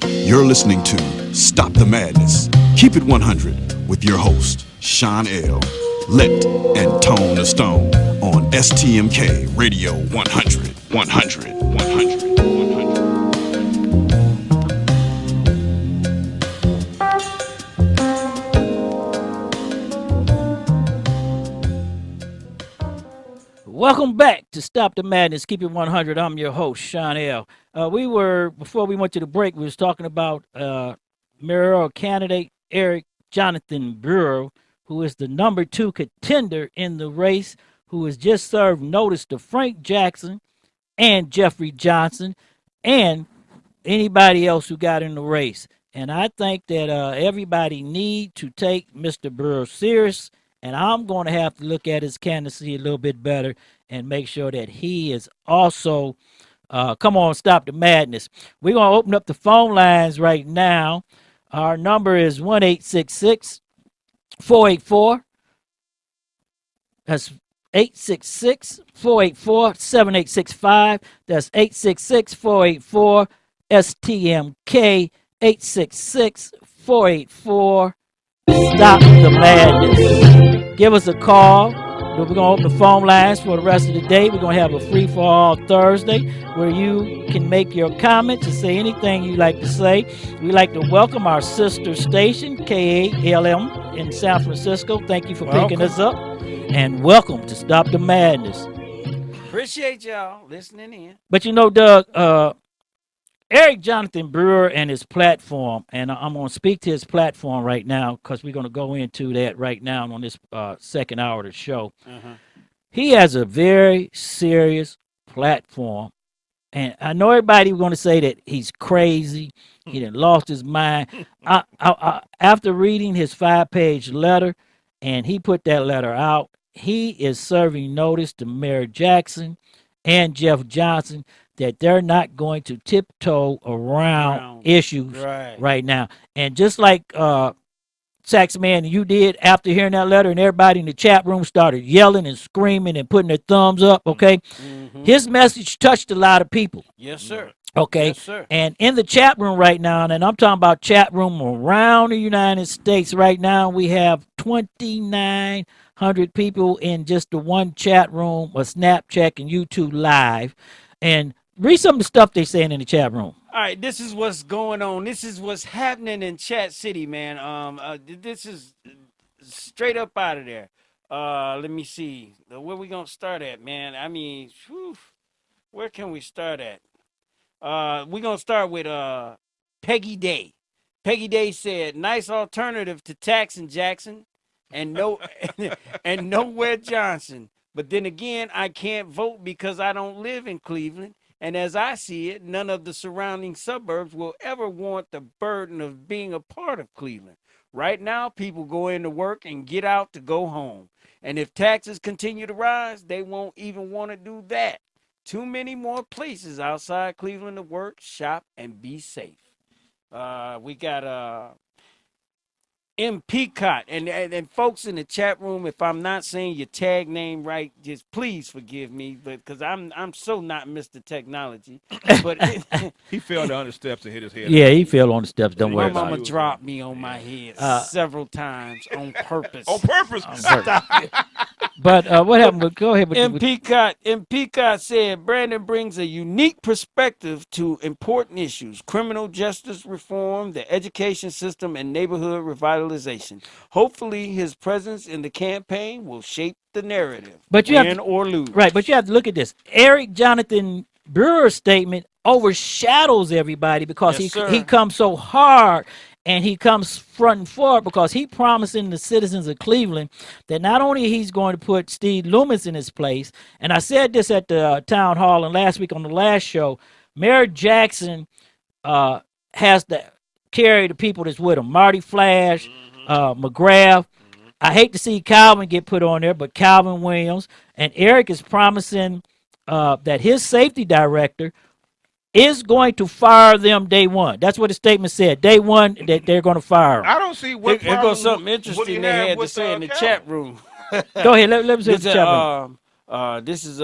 [SPEAKER 2] You're listening to Stop the Madness. Keep it 100 with your host, Shawn L, Let, and Tone the Stone on STMK Radio 100.
[SPEAKER 17] Welcome back to Stop the Madness, Keep It 100. I'm your host, Shawn L. Before we went to the break, we was talking about mayoral candidate Eric Jonathan Brewer, who is the number 2 contender in the race, who has just served notice to Frank Jackson and Jeffrey Johnson and anybody else who got in the race. And I think that everybody need to take Mr. Brewer serious, and I'm going to have to look at his candidacy a little bit better and make sure that he is also, come on, Stop the Madness. We're going to open up the phone lines right now. Our number is 1-866-484. That's 866-484-7865. That's 866-484-STMK. 866-484. Stop the Madness. Give us a call. We're going to open the phone lines for the rest of the day. We're going to have a free-for-all Thursday where you can make your comments and say anything you like to say. We'd like to welcome our sister station, KALM in San Francisco. Thank you for picking us up. And welcome to Stop the Madness.
[SPEAKER 11] Appreciate y'all listening in.
[SPEAKER 17] But you know, Doug, Eric Jonathan Brewer and his platform, and I'm going to speak to his platform right now because we're going to go into that right now on this second hour of the show. He has a very serious platform, and I know everybody was going to say that he's crazy, he done lost his mind. After reading his 5-page letter, and he put that letter out, he is serving notice to Mayor Jackson and Jeff Johnson that they're not going to tiptoe around issues right now. And just like Sax Man, you did after hearing that letter, and everybody in the chat room started yelling and screaming and putting their thumbs up, okay? His message touched a lot of people.
[SPEAKER 11] Yes, sir.
[SPEAKER 17] Okay.
[SPEAKER 11] Yes, sir.
[SPEAKER 17] And in the chat room right now, and I'm talking about chat room around the United States right now, we have 2,900 people in just the one chat room, a Snapchat and YouTube Live. And read some of the stuff they're saying in the chat room.
[SPEAKER 11] All right, this is what's going on. This is what's happening in Chat City, man. This is straight up out of there. Let me see. Where we gonna start at, man? I mean, whew, where can we start at? We're gonna start with Peggy Day. Peggy Day said, "Nice alternative to taxing Jackson, and no, and nowhere Johnson. But then again, I can't vote because I don't live in Cleveland." And as I see it, none of the surrounding suburbs will ever want the burden of being a part of Cleveland. Right now, people go into work and get out to go home. And if taxes continue to rise, they won't even want to do that. Too many more places outside Cleveland to work, shop, and be safe. We got M. Peacock. And folks in the chat room, if I'm not saying your tag name right, just please forgive me, because I'm so not Mr. Technology. But
[SPEAKER 10] he fell down the steps and hit his head.
[SPEAKER 17] Yeah, he fell on the steps. Don't worry
[SPEAKER 11] my
[SPEAKER 17] about
[SPEAKER 11] mama
[SPEAKER 17] it.
[SPEAKER 11] dropped me on my head several times on purpose.
[SPEAKER 10] On purpose?
[SPEAKER 11] Stop it.
[SPEAKER 17] But what happened? Go ahead.
[SPEAKER 11] M. Peacock said, Brandon brings a unique perspective to important issues: criminal justice reform, the education system, and neighborhood revitalization. Hopefully, his presence in the campaign will shape the narrative,
[SPEAKER 17] but you
[SPEAKER 11] win
[SPEAKER 17] have to,
[SPEAKER 11] or lose.
[SPEAKER 17] Right, but you have to look at this. Eric Jonathan Brewer's statement overshadows everybody because he comes so hard. And he comes front and forward because he promising the citizens of Cleveland that not only he's going to put Steve Loomis in his place, and I said this at the town hall and last week on the last show, Mayor Jackson has to carry the people that's with him. Marty Flash, McGrath. I hate to see Calvin get put on there, but Calvin Williams. And Eric is promising that his safety director is going to fire them day one. That's what the statement said. Day one, that they're going to fire them.
[SPEAKER 10] I don't see what
[SPEAKER 11] There goes something interesting they had to say in the chat room.
[SPEAKER 17] Go ahead. Let me see the chat room.
[SPEAKER 11] This is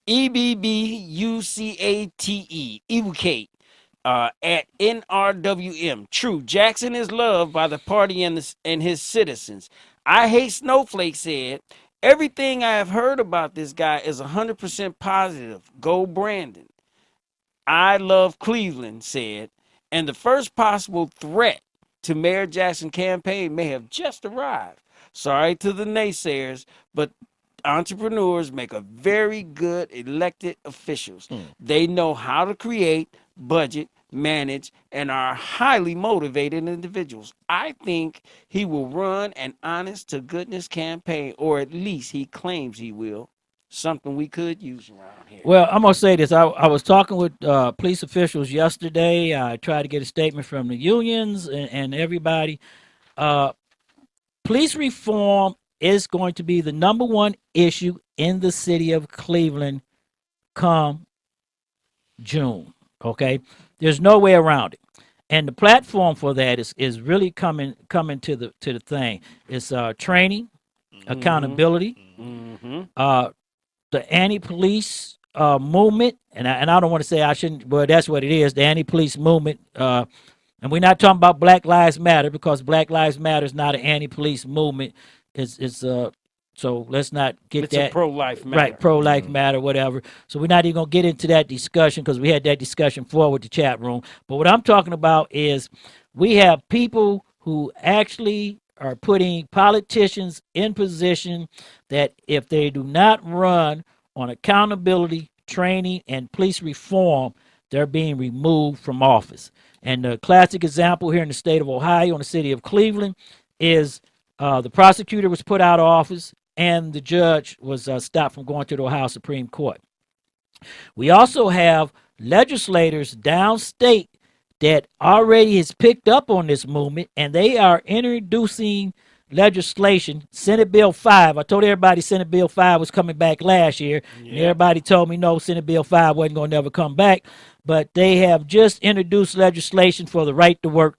[SPEAKER 11] EBBUCATE, Evocate, at NRWM. True, Jackson is loved by the party and his citizens. I Hate Snowflake said, everything I have heard about this guy is 100% positive. Go Brandon. I Love Cleveland said, and the first possible threat to Mayor Jackson campaign may have just arrived. Sorry to the naysayers, but entrepreneurs make a very good elected officials. They know how to create, budget, manage, and are highly motivated individuals. I think he will run an honest to goodness campaign, or at least he claims he will. Something we could use around here.
[SPEAKER 17] Well, I'm going to say this. I was talking with police officials yesterday. I tried to get a statement from the unions and everybody. Police reform is going to be the number one issue in the city of Cleveland come June. Okay? There's no way around it. And the platform for that is really coming to the thing. It's training, accountability, the anti-police movement, and I don't want to say I shouldn't, but that's what it is, the anti-police movement. And we're not talking about Black Lives Matter, because Black Lives Matter is not an anti-police movement. It's so let's not get that.
[SPEAKER 11] It's a pro-life matter.
[SPEAKER 17] Right, pro-life matter, whatever. So we're not even going to get into that discussion because we had that discussion forward with the chat room. But what I'm talking about is we have people who actually are putting politicians in position that if they do not run on accountability, training, and police reform, they're being removed from office. And the classic example here in the state of Ohio, in the city of Cleveland, is the prosecutor was put out of office and the judge was stopped from going to the Ohio Supreme Court. We also have legislators downstate that already has picked up on this movement, and they are introducing legislation. Senate Bill 5. I told everybody Senate Bill 5 was coming back last year, and everybody told me no, Senate Bill 5 wasn't going to never come back. But they have just introduced legislation for the right to work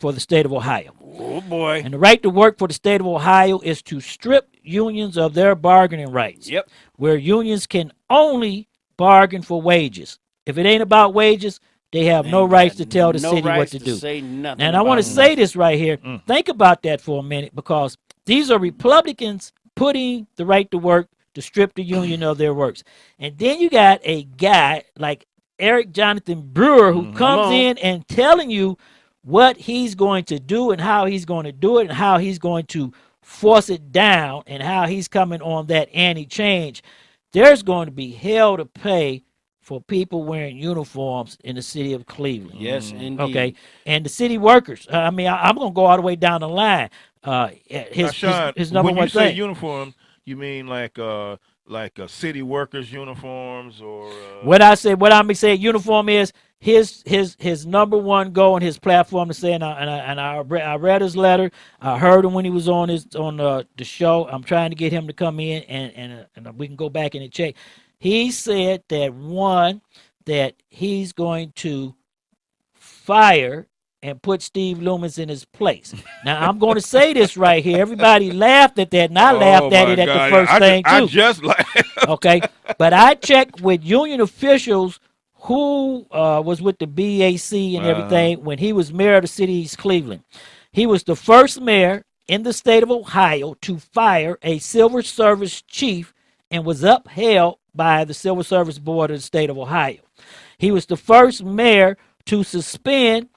[SPEAKER 17] for the state of Ohio.
[SPEAKER 11] Oh, boy.
[SPEAKER 17] And the right to work for the state of Ohio is to strip unions of their bargaining rights.
[SPEAKER 11] Yep.
[SPEAKER 17] Where unions can only bargain for wages. If it ain't about wages, they have no rights to tell the city what to do.
[SPEAKER 11] Say nothing
[SPEAKER 17] And I want to say this right here. Think about that for a minute, because these are Republicans putting the right to work to strip the union of their works. And then you got a guy like Eric Jonathan Brewer who comes in and telling you what he's going to do and how he's going to do it and how he's going to force it down and how he's coming on that anti-change. There's going to be hell to pay for people wearing uniforms in the city of Cleveland.
[SPEAKER 11] Yes, indeed.
[SPEAKER 17] Okay, and the city workers. I'm going to go all the way down the line. His number
[SPEAKER 10] when
[SPEAKER 17] one
[SPEAKER 10] you say
[SPEAKER 17] thing.
[SPEAKER 10] uniform, you mean like city workers' uniforms, or
[SPEAKER 17] What I'm saying uniform is his number one goal and his platform to say. And I read his letter. I heard him when he was on the show. I'm trying to get him to come in and we can go back and check. He said that he's going to fire and put Steve Loomis in his place. Now, I'm going to say this right here. Everybody laughed at that, and I laughed at it at the first thing, too.
[SPEAKER 10] I just laughed.
[SPEAKER 17] Okay? But I checked with union officials who was with the BAC and everything when he was mayor of the city of East Cleveland. He was the first mayor in the state of Ohio to fire a civil service chief and was upheld by the Civil Service Board of the state of Ohio. He was the first mayor to suspend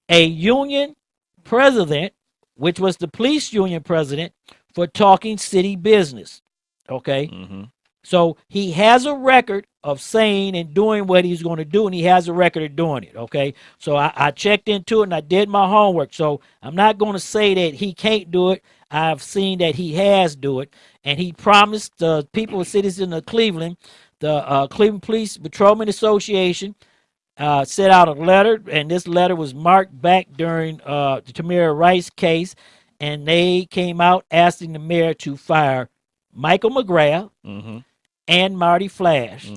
[SPEAKER 17] a union president, which was the police union president, for talking city business. Okay? So he has a record of saying and doing what he's going to do, and he has a record of doing it. Okay? So I checked into it, and I did my homework. So I'm not going to say that he can't do it. I've seen that he has do it, and he promised the people, citizens of Cleveland, the Cleveland Police Patrolman Association, sent out a letter, and this letter was marked back during the Tamir Rice case, and they came out asking the mayor to fire Michael McGrath and Marty Flash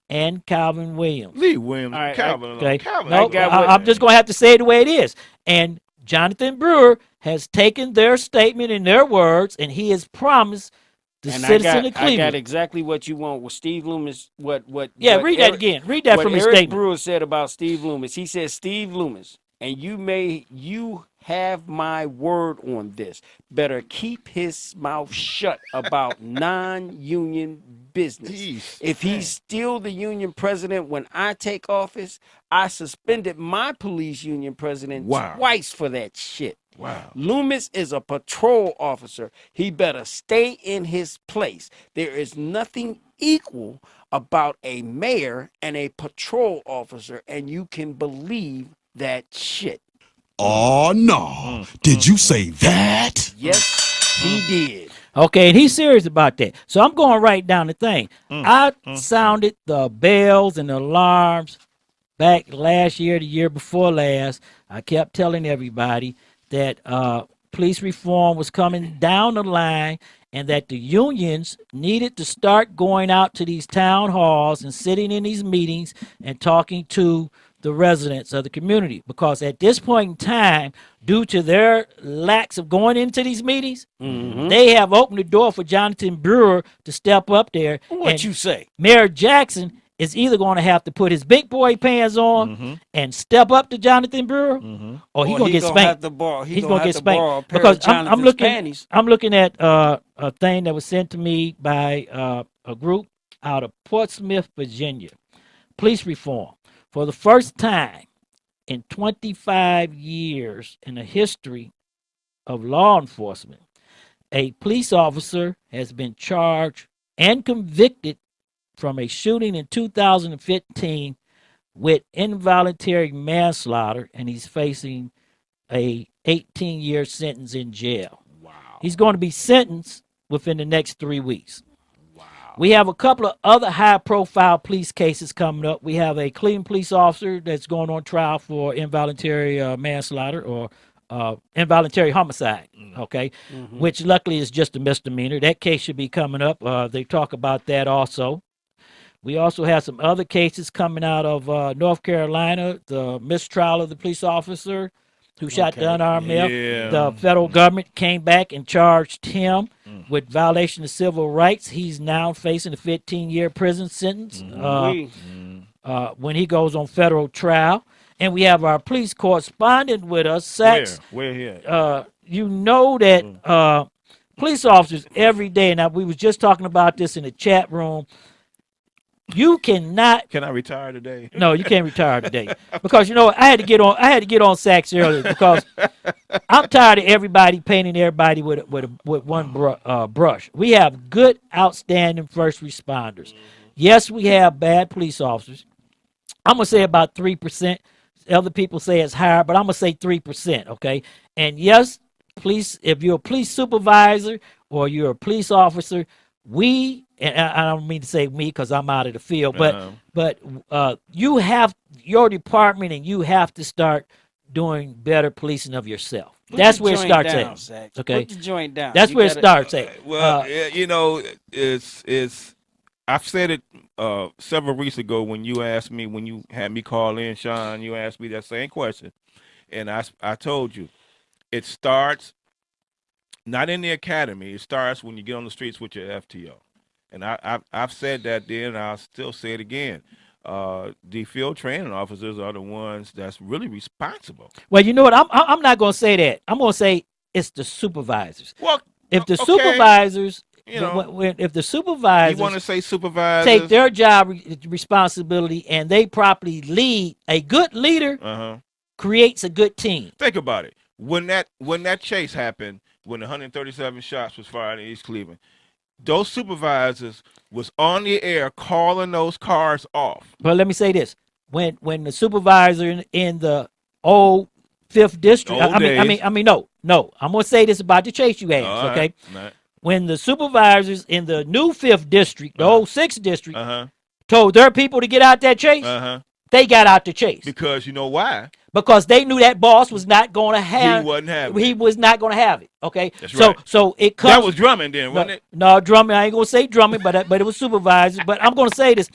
[SPEAKER 17] and Calvin Williams.
[SPEAKER 10] Lee Williams,
[SPEAKER 11] All right,
[SPEAKER 10] Calvin.
[SPEAKER 17] Okay.
[SPEAKER 10] Calvin.
[SPEAKER 17] No, I'm just going to have to say it the way it is. And Jonathan Brewer has taken their statement in their words, and he has promised the citizen of Cleveland.
[SPEAKER 11] I got exactly what you want with Steve Loomis. Read
[SPEAKER 17] that again. Read that from his
[SPEAKER 11] Eric
[SPEAKER 17] statement.
[SPEAKER 11] Brewer said about Steve Loomis. He said, Steve Loomis, and you have my word on this, better keep his mouth shut about non-union business. Jeez, if he's still the union president when I take office, I suspended my police union president twice for that shit.
[SPEAKER 10] Wow.
[SPEAKER 11] Loomis is a patrol officer. He better stay in his place. There is nothing equal about a mayor and a patrol officer, and you can believe that shit.
[SPEAKER 2] Oh, no. Did you say that?
[SPEAKER 11] Yes, he did.
[SPEAKER 17] Okay, and he's serious about that. So I'm going right down the thing. I sounded the bells and the alarms back last year, the year before last. I kept telling everybody that police reform was coming down the line and that the unions needed to start going out to these town halls and sitting in these meetings and talking to the residents of the community, because at this point in time, due to their lacks of going into these meetings, they have opened the door for Jonathan Brewer to step up there.
[SPEAKER 11] What you say?
[SPEAKER 17] Mayor Jackson is either going to have to put his big boy pants on and step up to Jonathan Brewer, or he's going to get spanked.
[SPEAKER 11] He's going to get spanked
[SPEAKER 17] because I'm looking at a thing that was sent to me by a group out of Portsmouth, Virginia. Police reform. For the first time in 25 years in the history of law enforcement, a police officer has been charged and convicted from a shooting in 2015 with involuntary manslaughter, and he's facing a 18-year sentence in jail. Wow. He's going to be sentenced within the next 3 weeks. Wow. We have a couple of other high-profile police cases coming up. We have a Cleveland police officer that's going on trial for involuntary manslaughter or involuntary homicide, okay, which luckily is just a misdemeanor. That case should be coming up. They talk about that also. We also have some other cases coming out of North Carolina, the mistrial of the police officer who shot the unarmed male.
[SPEAKER 10] Yeah.
[SPEAKER 17] The federal government came back and charged him with violation of civil rights. He's now facing a 15-year prison sentence when he goes on federal trial. And we have our police correspondent with us, Sax.
[SPEAKER 10] Where here?
[SPEAKER 17] You know that police officers every day, now we was just talking about this in the chat room, you cannot.
[SPEAKER 10] Can I retire today?
[SPEAKER 17] No, you can't retire today because you know I had to get on Sax earlier because I'm tired of everybody painting everybody with one brush. We have good, outstanding first responders. Yes, we have bad police officers. I'm gonna say about 3%. Other people say it's higher, but I'm gonna say 3%. Okay, and yes, police. If you're a police supervisor or you're a police officer, and I don't mean to say me because I'm out of the field, but you have your department and you have to start doing better policing of yourself. That's where it starts at. Okay,
[SPEAKER 11] put the joint down.
[SPEAKER 17] That's where it starts at.
[SPEAKER 10] Well, you know, it's. I've said it several weeks ago when you asked me, when you had me call in, Shawn. You asked me that same question, and I told you, it starts not in the academy. It starts when you get on the streets with your FTO. And I've said that then, and I'll still say it again. The field training officers are the ones that's really responsible.
[SPEAKER 17] Well, you know what? I'm not going to say that. I'm going to say it's the supervisors.
[SPEAKER 10] Well,
[SPEAKER 17] if the supervisors,
[SPEAKER 10] you know,
[SPEAKER 17] if the supervisors,
[SPEAKER 10] you want to say supervisors,
[SPEAKER 17] take their job responsibility and they properly lead, a good leader creates a good team.
[SPEAKER 10] Think about it. When that chase happened, when 137 shots was fired in East Cleveland, those supervisors was on the air calling those cars off.
[SPEAKER 17] But let me say this: when the supervisor in the old 5th district, no, I'm gonna say this about the chase you asked, okay?
[SPEAKER 10] Right.
[SPEAKER 17] When the supervisors in the new 5th district, the old 6th district, told their people to get out that chase, they got out the chase.
[SPEAKER 10] Because you know why?
[SPEAKER 17] Because they knew that boss was not going to have.
[SPEAKER 10] He wasn't having.
[SPEAKER 17] He was not going to have it. Okay.
[SPEAKER 10] That's right.
[SPEAKER 17] So it comes.
[SPEAKER 10] That was Drummond then, wasn't it?
[SPEAKER 17] No, Drummond. I ain't gonna say Drummond, but it was supervisors. But I'm gonna say this: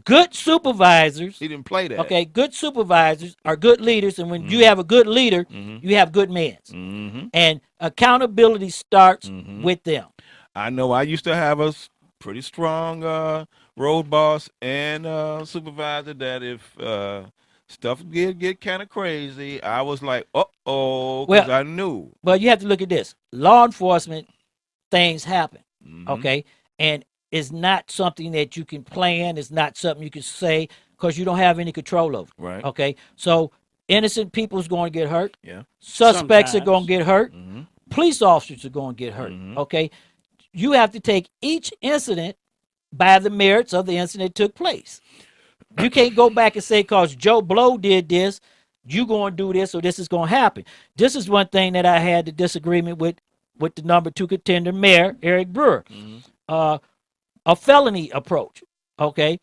[SPEAKER 17] good supervisors.
[SPEAKER 10] He didn't play that.
[SPEAKER 17] Okay. Good supervisors are good leaders, and when you have a good leader, you have good men. And accountability starts with them.
[SPEAKER 10] I know. I used to have a pretty strong road boss and supervisor that if stuff get kind of crazy, I was like, because I knew.
[SPEAKER 17] But you have to look at this. Law enforcement, things happen, okay? And it's not something that you can plan. It's not something you can say because you don't have any control over it,
[SPEAKER 10] right?
[SPEAKER 17] Okay? So innocent people is going to get hurt.
[SPEAKER 10] Yeah.
[SPEAKER 17] Suspects are going to get hurt. Police officers are going to get hurt, okay? You have to take each incident by the merits of the incident that took place. You can't go back and say, because Joe Blow did this, you going to do this, or this is going to happen. This is one thing that I had the disagreement with the number 2 contender, Mayor Eric Brewer. A felony approach, okay?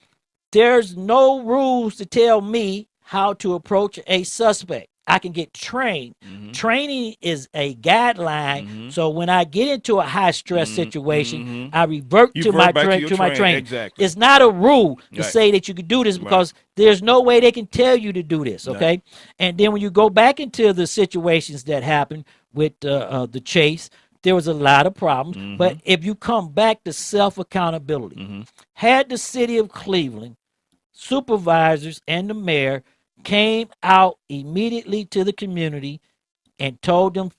[SPEAKER 17] There's no rules to tell me how to approach a suspect. I can get trained. Training is a guideline. So when I get into a high stress situation, I revert to my training.
[SPEAKER 10] Exactly.
[SPEAKER 17] It's not a rule to say that you can do this because there's no way they can tell you to do this. Okay. And then when you go back into the situations that happened with the chase, there was a lot of problems. But if you come back to self accountability, had the city of Cleveland supervisors and the mayor came out immediately to the community and told them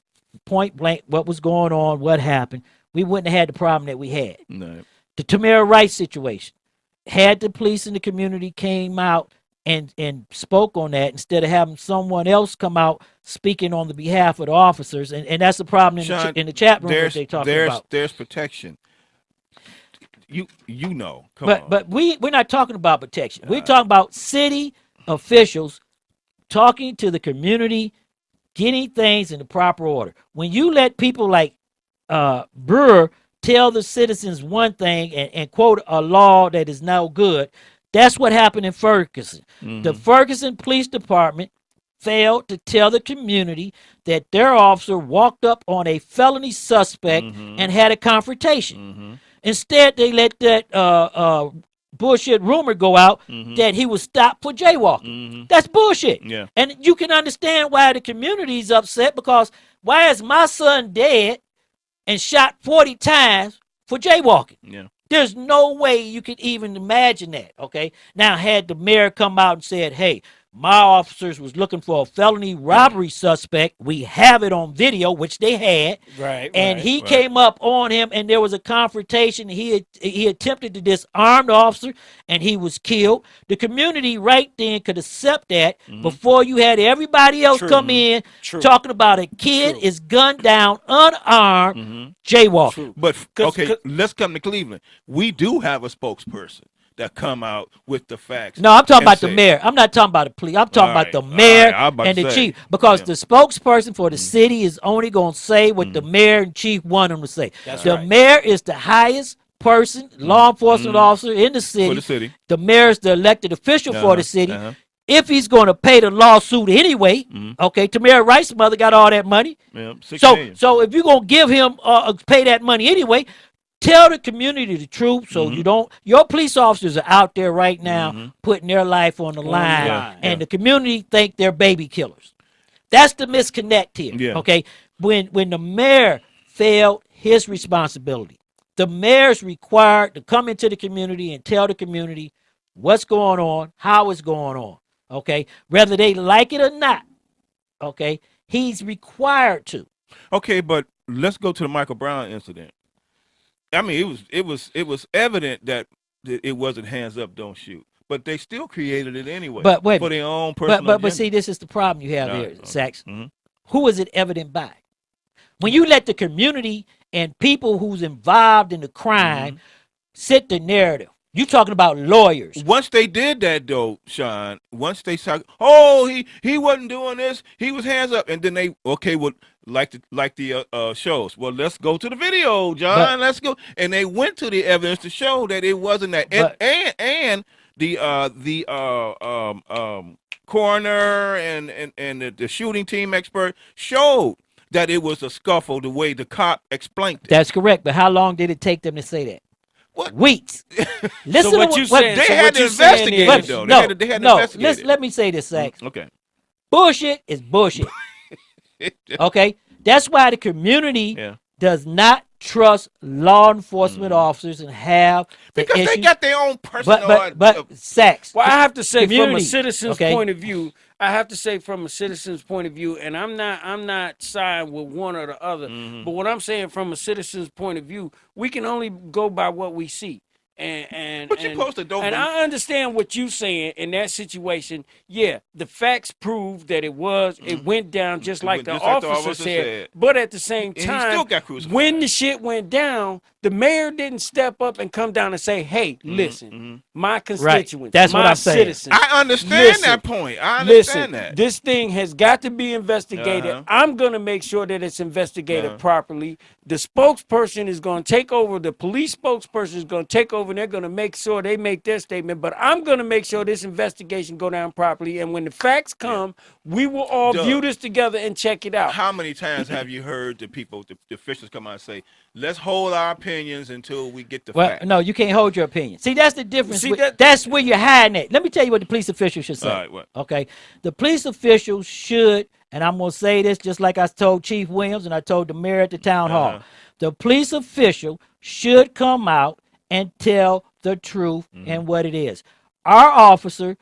[SPEAKER 17] point blank what was going on, what happened, we wouldn't have had the problem that we had.
[SPEAKER 10] No.
[SPEAKER 17] The Tamara Rice situation, had the police in the community came out and spoke on that instead of having someone else come out speaking on the behalf of the officers, and that's the problem in the chat room that they talk about.
[SPEAKER 10] There's protection. you know. Come on.
[SPEAKER 17] But we're not talking about protection. We're talking about city officials talking to the community, getting things in the proper order. When you let people like Brewer tell the citizens one thing and quote a law that is no good, that's what happened in Ferguson. The Ferguson Police Department failed to tell the community that their officer walked up on a felony suspect and had a confrontation. Instead, they let that bullshit rumor go out that he was stopped for jaywalking. That's bullshit.
[SPEAKER 10] Yeah.
[SPEAKER 17] And you can understand why the community is upset, because why is my son dead and shot 40 times for jaywalking?
[SPEAKER 10] Yeah.
[SPEAKER 17] There's no way you could even imagine that, okay? Now, had the mayor come out and said, hey, my officers was looking for a felony robbery suspect. We have it on video, which they had.
[SPEAKER 11] Right.
[SPEAKER 17] And he came up on him, and there was a confrontation. He attempted to disarm the officer, and he was killed. The community right then could accept that before you had everybody else come in talking about a kid is gunned down, unarmed, jaywalking.
[SPEAKER 10] But okay, let's come to Cleveland. We do have a spokesperson that come out with the facts.
[SPEAKER 17] No, I'm talking about the mayor. I'm not talking about the police. I'm talking about the mayor and the chief, because the spokesperson for the city is only going to say what the mayor and chief want him to say. The mayor is the highest person, law enforcement officer in the city.
[SPEAKER 10] For the city.
[SPEAKER 17] The mayor is the elected official for the city. If he's going to pay the lawsuit anyway, okay, Tamara Rice's mother got all that money. So if you're going to give him pay that money anyway, tell the community the truth, so you don't. Your police officers are out there right now putting their life on the line, and the community think they're baby killers. That's the misconnect here. Okay, when the mayor failed his responsibility, the mayor's required to come into the community and tell the community what's going on, how it's going on. Okay, whether they like it or not. Okay, he's required to.
[SPEAKER 10] Okay, but let's go to the Michael Brown incident. I mean, it was evident that it wasn't hands up, don't shoot, but they still created it anyway.
[SPEAKER 17] But wait,
[SPEAKER 10] for their own personal
[SPEAKER 17] but
[SPEAKER 10] agenda.
[SPEAKER 17] see, this is the problem you have here, Sax. Who is it evident by? When you let the community and people who's involved in the crime set the narrative, you talking about lawyers.
[SPEAKER 10] Once they did that, though, Shawn, once they saw, oh, he wasn't doing this, he was hands up, and then they like the shows. Well, let's go to the video, John. Let's go, and they went to the evidence to show that it wasn't that, and the coroner and the shooting team expert showed that it was a scuffle the way the cop explained it.
[SPEAKER 17] That's correct, but how long did it take them to say that? What? Weeks. Listen
[SPEAKER 11] so what
[SPEAKER 17] to
[SPEAKER 11] you saying?
[SPEAKER 10] They had to investigate it, though. They had to investigate it.
[SPEAKER 17] Let me say this, Sax.
[SPEAKER 10] Okay.
[SPEAKER 17] Bullshit is bullshit. Okay? That's why the community does not trust law enforcement officers and have
[SPEAKER 10] because
[SPEAKER 17] issues.
[SPEAKER 10] They got their own personal.
[SPEAKER 17] But Sax.
[SPEAKER 11] Well, I have to say
[SPEAKER 17] community,
[SPEAKER 11] from a citizen's point of view. I have to say from a citizen's point of view, and I'm not siding with one or the other. But what I'm saying from a citizen's point of view, we can only go by what we see. But
[SPEAKER 10] you posted dope.
[SPEAKER 11] And I understand what you're saying in that situation. Yeah, the facts prove that it went down just like the officer said. But at the same time,
[SPEAKER 10] he still got crucified.
[SPEAKER 11] When the shit went down, the mayor didn't step up and come down and say, "Hey, listen, my constituents,
[SPEAKER 17] That's
[SPEAKER 11] my
[SPEAKER 17] what I'm saying.
[SPEAKER 11] citizens."
[SPEAKER 10] I understand that point. I understand that.
[SPEAKER 11] This thing has got to be investigated. I'm going to make sure that it's investigated properly. The spokesperson is going to take over. The police spokesperson is going to take over, and they're going to make sure they make their statement. But I'm going to make sure this investigation go down properly. And when the facts come, we will all view this together and check it out.
[SPEAKER 10] How many times have you heard the officials come out and say, "Let's hold our opinions until we get the facts"?
[SPEAKER 17] No, you can't hold your opinion. See, that's the difference. That's where you're hiding it. Let me tell you what the police officials should say.
[SPEAKER 10] All right, what?
[SPEAKER 17] Okay, the police officials should, and I'm going to say this just like I told Chief Williams and I told the mayor at the town hall. The police official should come out and tell the truth and what it is. Our officer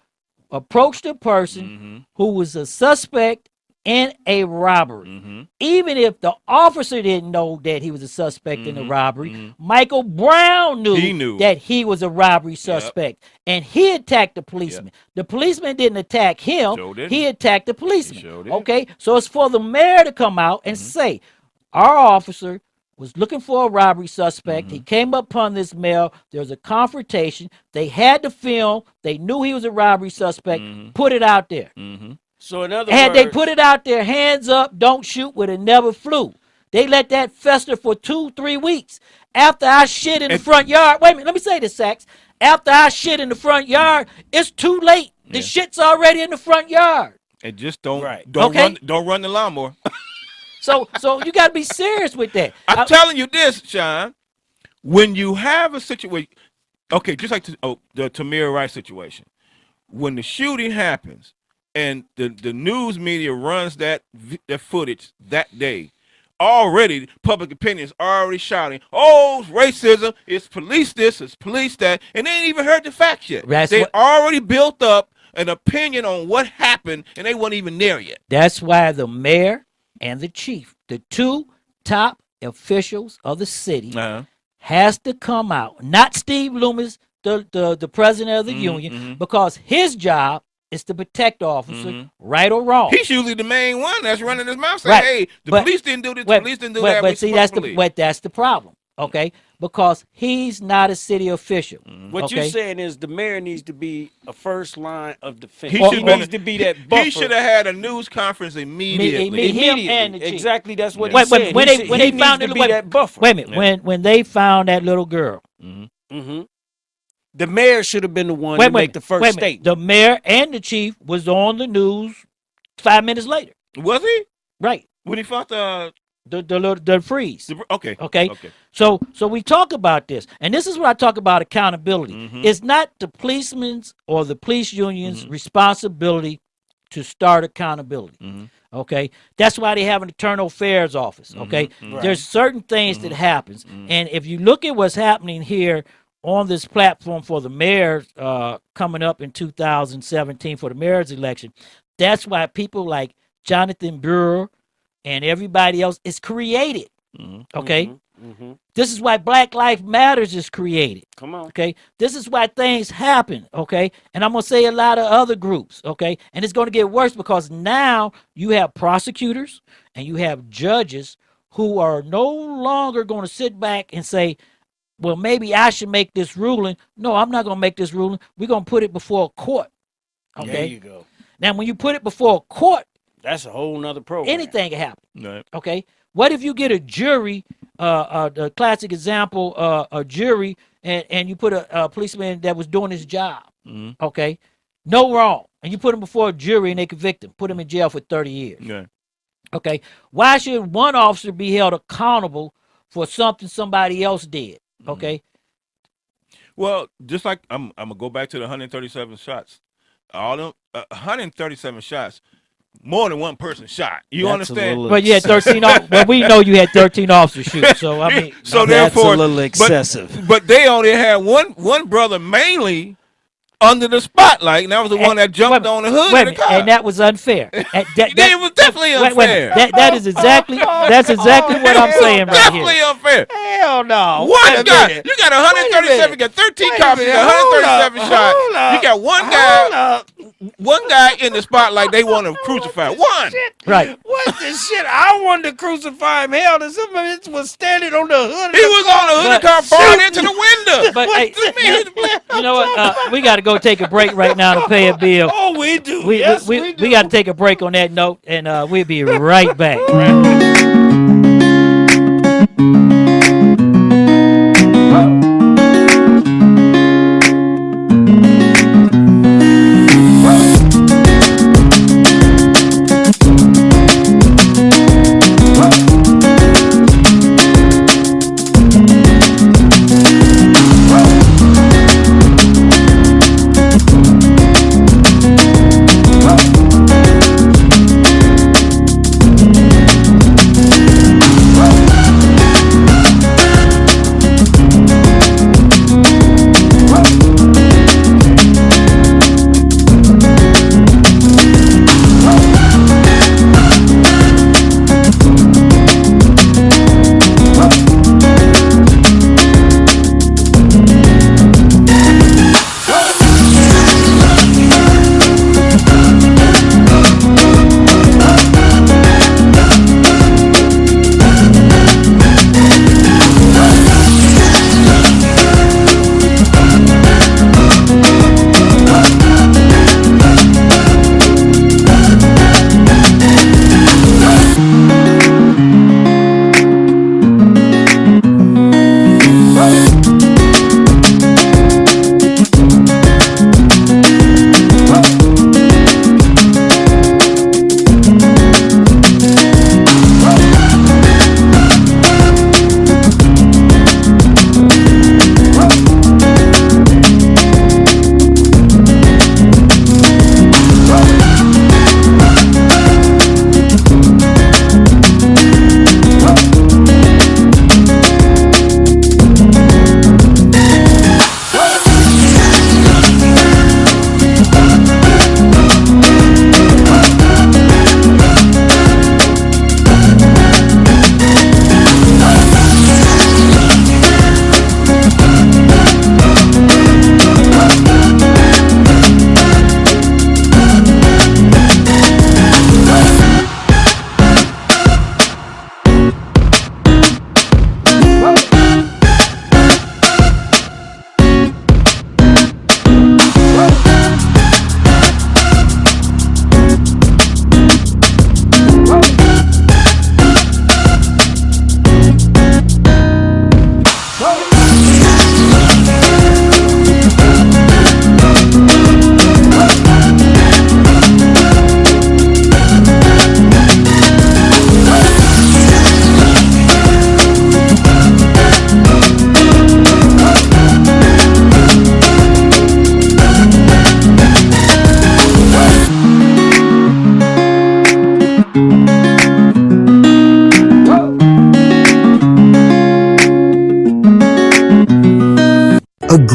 [SPEAKER 17] approached a person who was a suspect in a robbery. Even if the officer didn't know that he was a suspect in a robbery, Michael Brown knew that he was a robbery suspect. And he attacked the policeman. The policeman didn't attack him. He attacked the policeman. Okay, so it's for the mayor to come out and say, our officer was looking for a robbery suspect. He came upon this male. There was a confrontation. They had the film. They knew he was a robbery suspect. Put it out there.
[SPEAKER 11] So in other
[SPEAKER 17] Had
[SPEAKER 11] words,
[SPEAKER 17] they put it out there, hands up, don't shoot, would have never flew. They let that fester for 2-3 weeks. After I shit in the front yard, wait a minute, let me say this, Sax. After I shit in the front yard, it's too late. The shit's already in the front yard.
[SPEAKER 10] And just don't run the lawnmower.
[SPEAKER 17] So you got to be serious with that.
[SPEAKER 10] I'm telling you this, Sean. When you have a situation, okay, just like the Tamir Rice situation, when the shooting happens and the news media runs that footage that day, already public opinion is already shouting, "Oh, it's racism! It's police this! It's police that!" And they ain't even heard the facts yet. They already built up an opinion on what happened, and they weren't even there yet.
[SPEAKER 17] That's why the mayor and the chief, the two top officials of the city, has to come out. Not Steve Loomis, the president of the union, because his job is to protect the officer, right or wrong.
[SPEAKER 10] He's usually the main one that's running his mouth saying, "Hey, the police didn't do this, the police didn't do that."
[SPEAKER 17] But see, that's the problem, okay? Because he's not a city official.
[SPEAKER 11] What you're saying is the mayor needs to be a first line of defense.
[SPEAKER 10] He
[SPEAKER 11] needs to be that buffer.
[SPEAKER 10] He should have had a news conference immediately.
[SPEAKER 11] Him and the chief. Exactly, that's what he said.
[SPEAKER 17] When they found
[SPEAKER 11] that buffer.
[SPEAKER 17] Wait a minute. When they found that little girl,
[SPEAKER 11] the mayor should have been the one to make the first statement.
[SPEAKER 17] The mayor and the chief was on the news 5 minutes later.
[SPEAKER 10] Was he?
[SPEAKER 17] Right.
[SPEAKER 10] When he fought
[SPEAKER 17] the freeze.
[SPEAKER 10] Okay.
[SPEAKER 17] So we talk about this, and this is what I talk about accountability. It's not the policeman's or the police union's responsibility to start accountability. Okay, that's why they have an internal affairs office. Okay, there's certain things that happens, and if you look at what's happening here on this platform for the mayor coming up in 2017 for the mayor's election, that's why people like Jonathan Brewer and everybody else is created. Okay? This is why Black Lives Matters is created.
[SPEAKER 11] Come on.
[SPEAKER 17] Okay? This is why things happen. Okay? And I'm going to say a lot of other groups. Okay? And it's going to get worse because now you have prosecutors and you have judges who are no longer going to sit back and say, well, maybe I should make this ruling. No, I'm not going to make this ruling. We're going to put it before a court. Okay?
[SPEAKER 11] There you go.
[SPEAKER 17] Now, when you put it before a court,
[SPEAKER 11] that's a whole nother program.
[SPEAKER 17] Anything can happen.
[SPEAKER 10] Right.
[SPEAKER 17] Okay? What if you get a jury, the classic example, a jury, and you put a policeman that was doing his job, okay? No wrong. And you put him before a jury and they convict him, put him in jail for 30 years.
[SPEAKER 10] Yeah.
[SPEAKER 17] Okay? Why should one officer be held accountable for something somebody else did? Okay?
[SPEAKER 10] Well, just like I'm going to go back to the 137 shots. All them 137 shots. More than one person shot. You understand?
[SPEAKER 17] But you had 13. Well, we know you had 13 officers shoot. So I mean,
[SPEAKER 10] so
[SPEAKER 11] that's
[SPEAKER 10] therefore,
[SPEAKER 11] a little excessive.
[SPEAKER 10] But they only had one brother mainly under the spotlight, and that was the one that jumped on the hood of the car.
[SPEAKER 17] And that was unfair.
[SPEAKER 10] It was definitely unfair.
[SPEAKER 17] That is exactly what I'm saying right here.
[SPEAKER 10] Definitely unfair.
[SPEAKER 11] Hell no.
[SPEAKER 10] One guy. You got 137. You got 13 cops. You got 137 shots. You got one guy in the spotlight. They want to crucify one.
[SPEAKER 17] Right.
[SPEAKER 11] What the shit? I wanted to crucify him. Hell, somebody was standing on the hood.
[SPEAKER 10] He was on the hood of the car, falling into the window.
[SPEAKER 17] But hey, you know what? We got to go take a break right now to pay a bill.
[SPEAKER 11] Oh, we do.
[SPEAKER 17] We got to take a break on that note, and we'll be right back.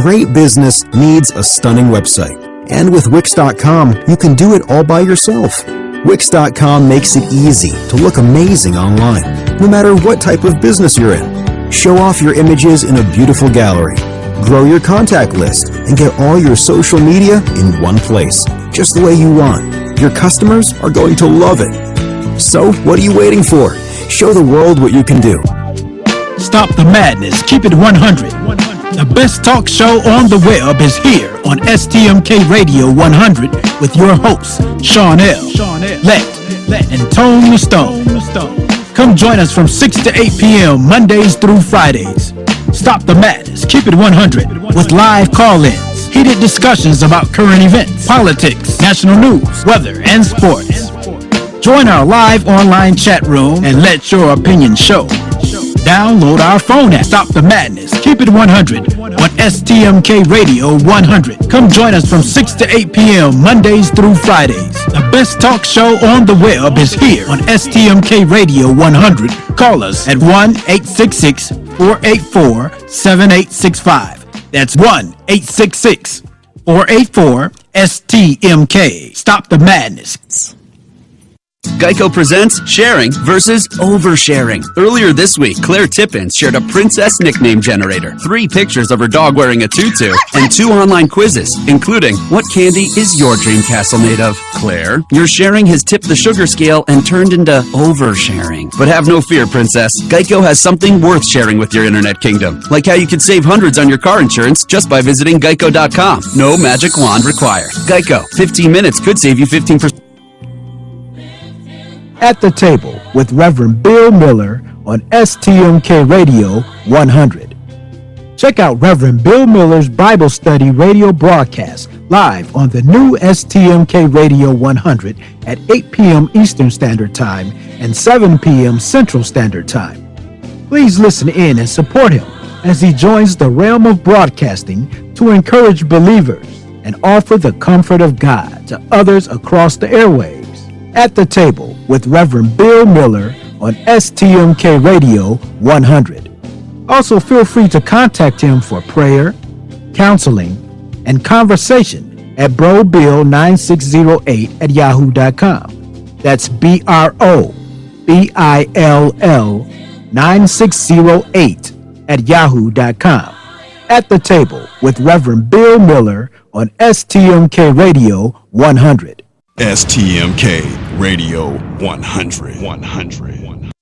[SPEAKER 3] great business needs a stunning website. And with Wix.com, you can do it all by yourself. Wix.com makes it easy to look amazing online, no matter what type of business you're in. Show off your images in a beautiful gallery. Grow your contact list and get all your social media in one place, just the way you want. Your customers are going to love it. So, what are you waiting for? Show the world what you can do.
[SPEAKER 5] Stop the madness. Keep it 100. The best talk show on the web is here on STMK Radio 100 with your hosts, Shawn L, Let, and Tone the Stone. Come join us from 6 to 8 p.m. Mondays through Fridays. Stop the madness. Keep it 100 with live call-ins, heated discussions about current events, politics, national news, weather, and sports. Join our live online chat room and let your opinion show. Download our phone app. Stop the madness. Keep it 100 on STMK Radio 100. Come join us from 6 to 8 p.m. Mondays through Fridays. The best talk show on the web is here on STMK Radio 100. Call us at 1-866-484-7865. That's 1-866-484-STMK. Stop the madness.
[SPEAKER 6] Geico presents Sharing versus Oversharing. Earlier this week, Claire Tippins shared a princess nickname generator, 3 pictures of her dog wearing a tutu, and 2 online quizzes, including what candy is your dream castle made of? Claire, your sharing has tipped the sugar scale and turned into oversharing. But have no fear, princess. Geico has something worth sharing with your internet kingdom, like how you could save hundreds on your car insurance just by visiting geico.com. No magic wand required. Geico, 15 minutes could save you 15%.
[SPEAKER 5] At the Table with Reverend Bill Miller on STMK Radio 100. Check out Reverend Bill Miller's Bible Study radio broadcast live on the new STMK Radio 100 at 8 p.m. Eastern Standard Time and 7 p.m. Central Standard Time. Please listen in and support him as he joins the realm of broadcasting to encourage believers and offer the comfort of God to others across the airwaves. At the Table with Reverend Bill Miller on STMK Radio 100. Also, feel free to contact him for prayer, counseling, and conversation at brobill9608@yahoo.com. That's BROBILL9608@yahoo.com. At the Table with Reverend Bill Miller on STMK Radio 100.
[SPEAKER 2] STMK Radio 100. 100.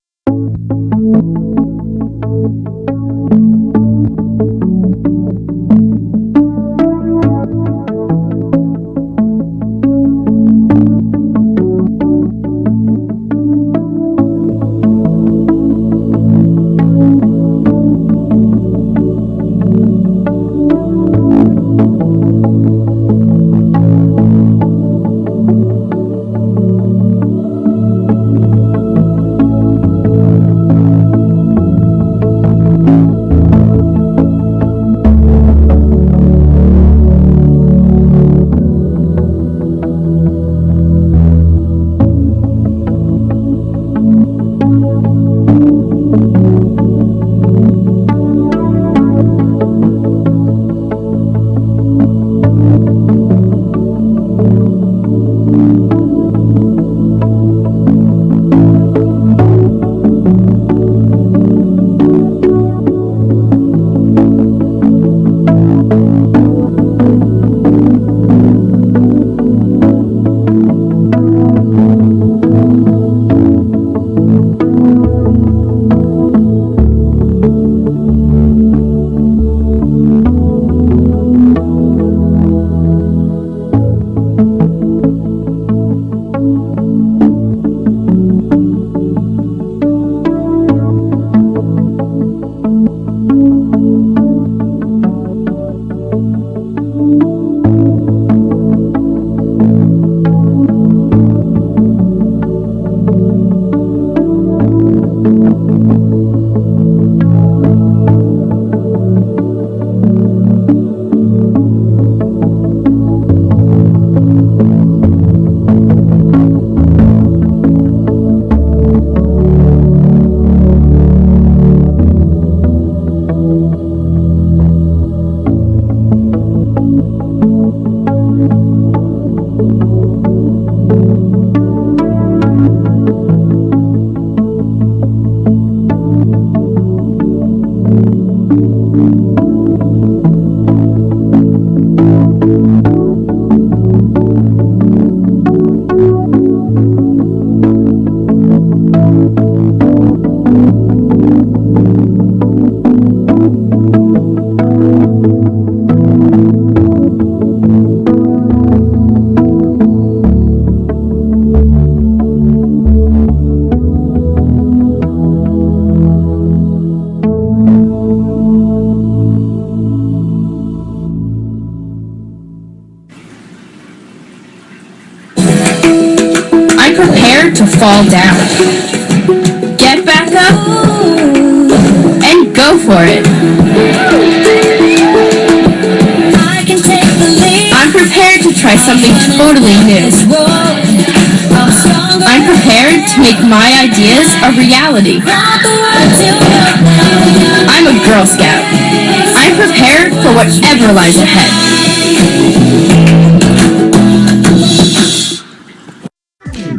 [SPEAKER 7] prepared to fall down. Get back up and go for it. I'm prepared to try something totally new. I'm prepared to make my ideas a reality. I'm a Girl Scout. I'm prepared for whatever lies ahead.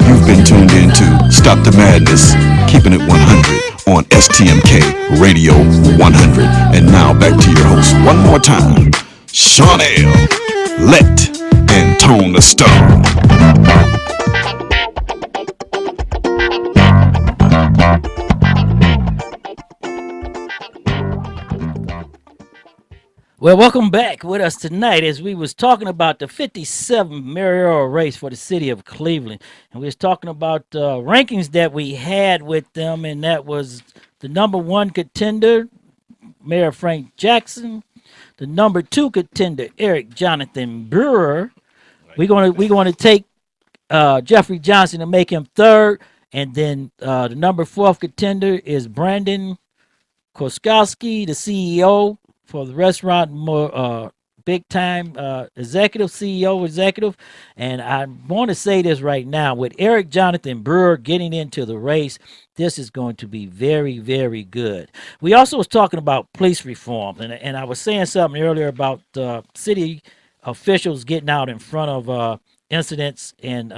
[SPEAKER 2] You've been tuned in to Stop the Madness, keeping it 100 on STMK Radio 100. And now back to your host one more time, Shawn L, Let, and Tone the Stone.
[SPEAKER 17] Well, welcome back with us tonight as we was talking about the 57th mayoral race for the city of Cleveland. And we was talking about rankings that we had with them, and that was the number 1 contender, Mayor Frank Jackson, the number 2 contender, Eric Jonathan Brewer. We're gonna take Jeffrey Johnson and make him 3rd, and then the number 4th contender is Brandon Koskowski, the CEO for the restaurant, big time CEO executive. And I want to say this right now, with Eric Jonathan Brewer getting into the race, this is going to be very, very good. We also was talking about police reform, and I was saying something earlier about city officials getting out in front of incidents and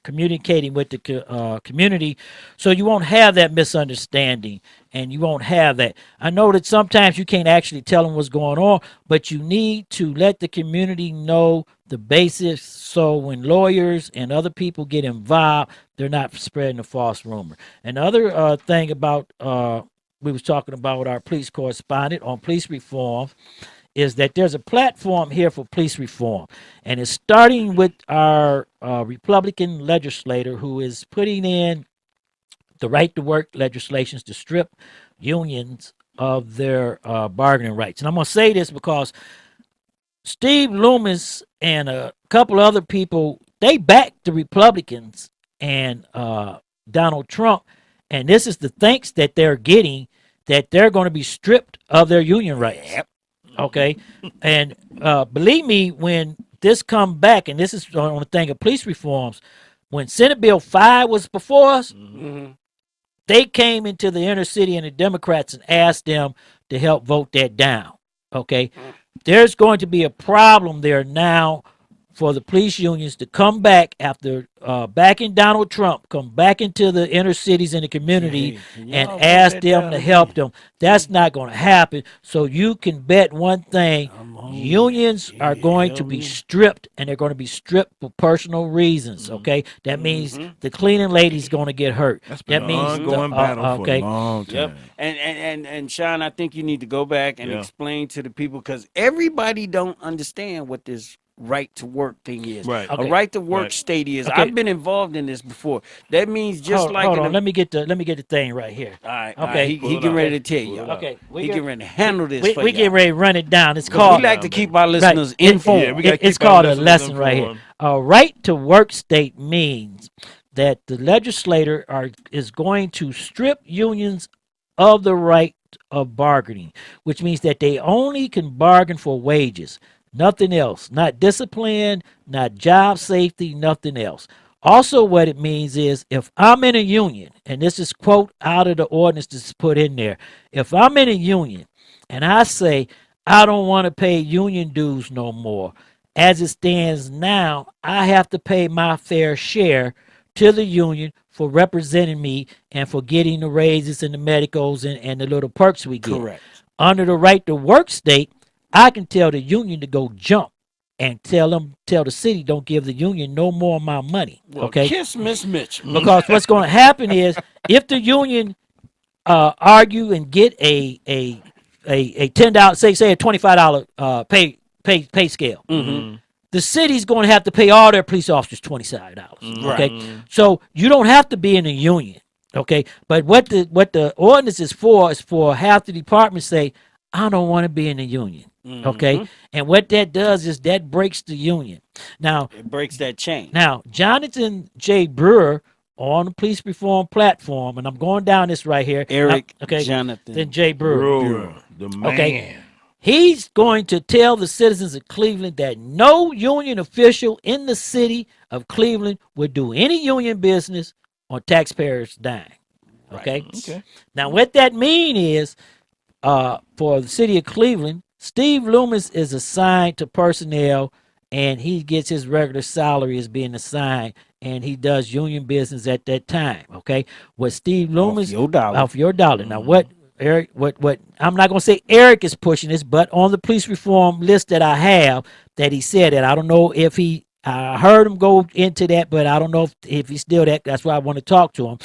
[SPEAKER 17] communicating with the community, so you won't have that misunderstanding and you won't have that. I know that sometimes you can't actually tell them what's going on, but you need to let the community know the basics, so when lawyers and other people get involved, they're not spreading a false rumor. And the other thing about we was talking about with our police correspondent on police reform is that there's a platform here for police reform, and it's starting with our Republican legislator who is putting in the right to work legislations to strip unions of their bargaining rights. And I'm going to say this because Steve Loomis and a couple other people, they backed the Republicans and Donald Trump, and this is the thanks that they're getting, that they're going to be stripped of their union rights. Yep. Okay, and believe me, when this come back, and this is on the thing of police reforms, when Senate Bill 5 was before us, they came into the inner city and the Democrats and asked them to help vote that down. Okay, there's going to be a problem there now for the police unions to come back after backing Donald Trump, come back into the inner cities and the community and ask them to help them. That's not going to happen. So you can bet one thing, unions are going to be stripped, and they're going to be stripped for personal reasons, okay? That means the cleaning lady's going to get hurt. That means
[SPEAKER 10] ongoing battle for a
[SPEAKER 17] okay.
[SPEAKER 10] long time.
[SPEAKER 11] Yep. And Shawn, I think you need to go back and explain to the people, because everybody don't understand what this right to work thing is.
[SPEAKER 10] Right.
[SPEAKER 11] A right to work state is.
[SPEAKER 17] Okay.
[SPEAKER 11] I've been involved in this before. That means just
[SPEAKER 17] hold on. Let me get the thing right here.
[SPEAKER 11] All right.
[SPEAKER 17] Okay.
[SPEAKER 11] He getting ready to tell you.
[SPEAKER 17] Okay.
[SPEAKER 11] He getting ready to handle this.
[SPEAKER 17] We getting ready to run it down. It's called.
[SPEAKER 11] We like to keep our listeners informed.
[SPEAKER 17] It's called a lesson right here. A right to work state means that the legislator is going to strip unions of the right of bargaining, which means that they only can bargain for wages. Nothing else, not discipline, not job safety, nothing else. Also, what it means is if I'm in a union, and this is quote out of the ordinance that's put in there, if I'm in a union and I say I don't want to pay union dues no more, as it stands now, I have to pay my fair share to the union for representing me and for getting the raises and the medicals and the little perks we get.
[SPEAKER 11] Correct.
[SPEAKER 17] Under the right to work state, I can tell the union to go jump and tell the city don't give the union no more of my money.
[SPEAKER 11] Well,
[SPEAKER 17] okay,
[SPEAKER 11] kiss Miss Mitchell.
[SPEAKER 17] Because what's going to happen is if the union argue and get a $10, say a $25 pay scale, the city's going to have to pay all their police officers $25. Okay, so you don't have to be in a union. Okay, but what the ordinance is for half the departments say, I don't want to be in the union. Okay, and what that does is that breaks the union. Now
[SPEAKER 11] it breaks that chain.
[SPEAKER 17] Now Jonathan J. Brewer on the police reform platform, and I'm going down this right here.
[SPEAKER 11] Eric
[SPEAKER 17] okay,
[SPEAKER 11] Jonathan
[SPEAKER 17] then Jay Brewer.
[SPEAKER 10] the man.
[SPEAKER 17] Okay. He's going to tell the citizens of Cleveland that no union official in the city of Cleveland would do any union business on taxpayers' dime. Okay.
[SPEAKER 10] Okay.
[SPEAKER 17] Now, what that means is, for the city of Cleveland, Steve Loomis is assigned to personnel, and he gets his regular salary as being assigned, and he does union business at that time. Okay. What Steve Loomis off your dollar. Now, what Eric, what I'm not gonna say Eric is pushing this, but on the police reform list that I have, that he said that. I don't know if he I heard him go into that, but I don't know if he's still that. That's why I want to talk to him.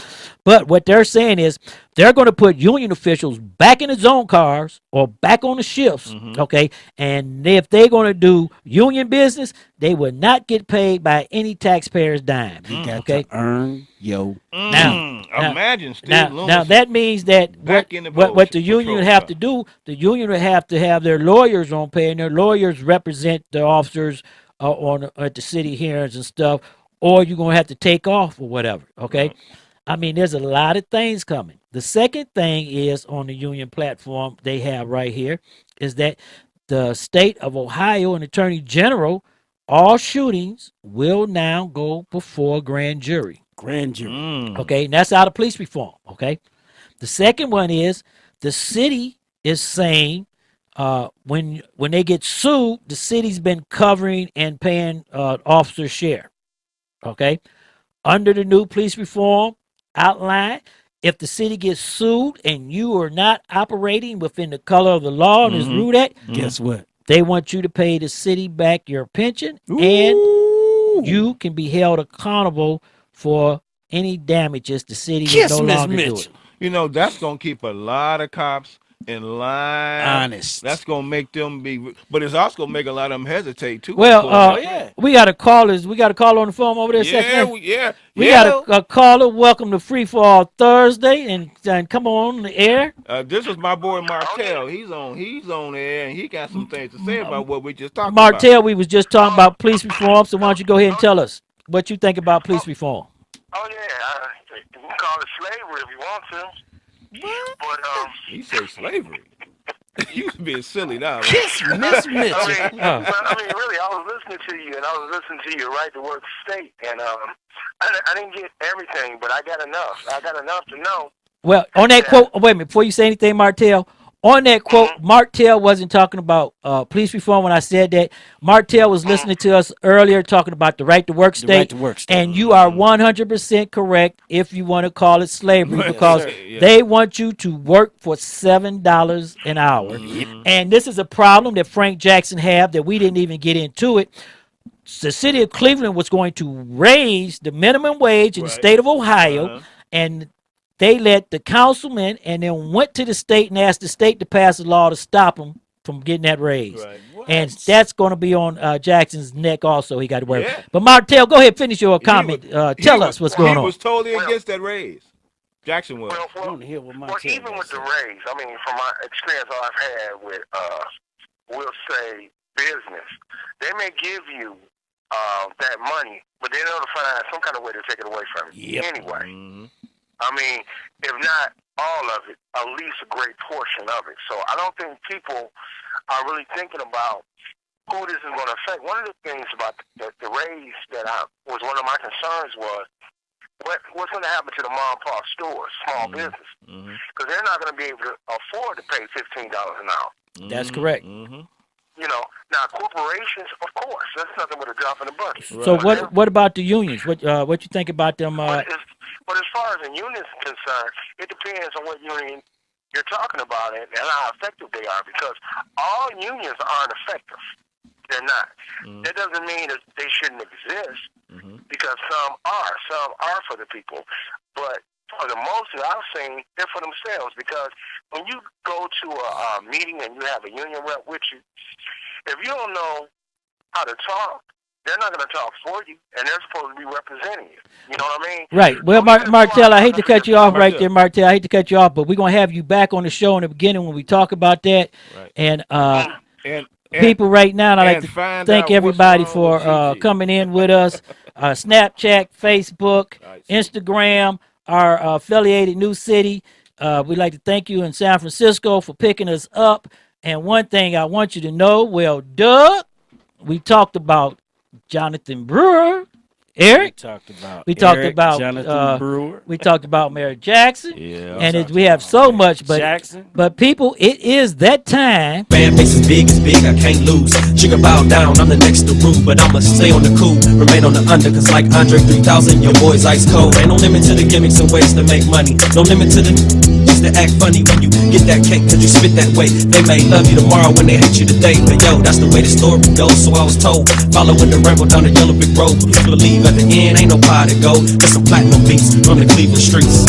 [SPEAKER 17] But what they're saying is they're going to put union officials back in the zone cars or back on the shifts, okay? And if they're going to do union business, they will not get paid by any taxpayer's dime.
[SPEAKER 11] You got
[SPEAKER 17] okay?
[SPEAKER 11] to earn your
[SPEAKER 17] Now,
[SPEAKER 10] imagine Steve Loomis
[SPEAKER 17] now that means that what the union would have to do, the union would have to have their lawyers on pay, and their lawyers represent the officers at the city hearings and stuff, or you're going to have to take off or whatever, okay? I mean, there's a lot of things coming. The second thing is on the union platform they have right here is that the state of Ohio and Attorney General, all shootings will now go before grand jury.
[SPEAKER 11] Grand jury.
[SPEAKER 17] Okay, and that's out of police reform, okay? The second one is the city is saying when they get sued, the city's been covering and paying officer share. Okay, under the new police reform outline, if the city gets sued and you are not operating within the color of the law and is ruled at,
[SPEAKER 11] guess what?
[SPEAKER 17] They want you to pay the city back your pension, and you can be held accountable for any damages the city is no longer doing.
[SPEAKER 10] You know, that's gonna keep a lot of cops in line.
[SPEAKER 11] Honest.
[SPEAKER 10] That's gonna make them be, but it's also gonna make a lot of them hesitate too.
[SPEAKER 17] Well, we got a caller. We got a caller on the phone over there. We got a caller. Welcome to Free for All Thursday, and come on the air.
[SPEAKER 10] This is my boy Martell. He's on air, and he got some things to say about what we just talked about.
[SPEAKER 17] Martell, we was just talking about police reform. So why don't you go ahead and tell us what you think about police reform?
[SPEAKER 8] Oh yeah, you can call it slavery if you want to. But
[SPEAKER 10] he said slavery. You being silly now.
[SPEAKER 8] Kiss Miss Mitchell. I mean, really, I was listening to you, and I was listening to your right to work state, and I didn't get everything, but I got enough. I got enough to know.
[SPEAKER 17] Well, on that quote, wait a minute, before you say anything, Martell, on that quote, Martell wasn't talking about police reform when I said that. Martell was listening to us earlier talking about the right to work state. And you are 100% correct if you want to call it slavery, because they want you to work for $7 an hour. And this is a problem that Frank Jackson had that we didn't even get into it. The city of Cleveland was going to raise the minimum wage in the state of Ohio, and they let the councilman and then went to the state and asked the state to pass a law to stop them from getting that raise. And that's going to be on Jackson's neck also. He got to work. But Martell, go ahead, finish your comment. Tell us what's going on.
[SPEAKER 10] He was totally against that raise. Jackson was.
[SPEAKER 8] Well, even with the raise, I mean, from my experience I've had with, we'll say, business, they may give you that money, but they know to find some kind of way to take it away from you anyway. I mean, if not all of it, at least a great portion of it. So I don't think people are really thinking about who this is going to affect. One of the things about the raise that was one of my concerns was what's going to happen to the mom and pop stores, small business, because they're not going to be able to afford to pay $15 an hour.
[SPEAKER 17] That's correct.
[SPEAKER 8] You know, now corporations, of course, that's nothing but a drop in the bucket.
[SPEAKER 17] So what about the unions? What you think about them?
[SPEAKER 8] But as far as the union is concerned, it depends on what union you're talking about and how effective they are, because all unions aren't effective. They're not. That doesn't mean that they shouldn't exist, because some are for the people. But for the most that I've seen, they're for themselves, because when you go to a meeting and you have a union rep with you, if you don't know how to talk, they're not going to talk for you, and they're supposed to be representing you. You know what I mean?
[SPEAKER 17] Right. Well, Martell, I hate to cut you off right there, Martell. I hate to cut you off, but we're going to have you back on the show in the beginning when we talk about that. And people right now, and I'd like to thank everybody for coming in with us. Snapchat, Facebook, Instagram, our affiliated New City. We'd like to thank you in San Francisco for picking us up. And one thing I want you to know, well, Doug, we talked about Jonathan Brewer. Eric, we talked about
[SPEAKER 11] Jonathan Brewer.
[SPEAKER 17] We talked about Mary Jackson.
[SPEAKER 11] Yeah,
[SPEAKER 17] and we have so much, but people, it is that time.
[SPEAKER 12] Fan base is big, I can't lose. Sugar bow down, I'm the next to rule, but I'ma stay on the cool, remain on the under, cause like Andre 3000, your boy's ice cold. Ain't no limit to the gimmicks and ways to make money. No limit to the just to act funny when you get that cake, cause you spit that way. They may love you tomorrow when they hate you today, but yo, that's the way the story goes, so I was told. Following the ramble down the yellow brick road, but please believe at the end ain't no pie to go. There's some platinum beats from the Cleveland streets.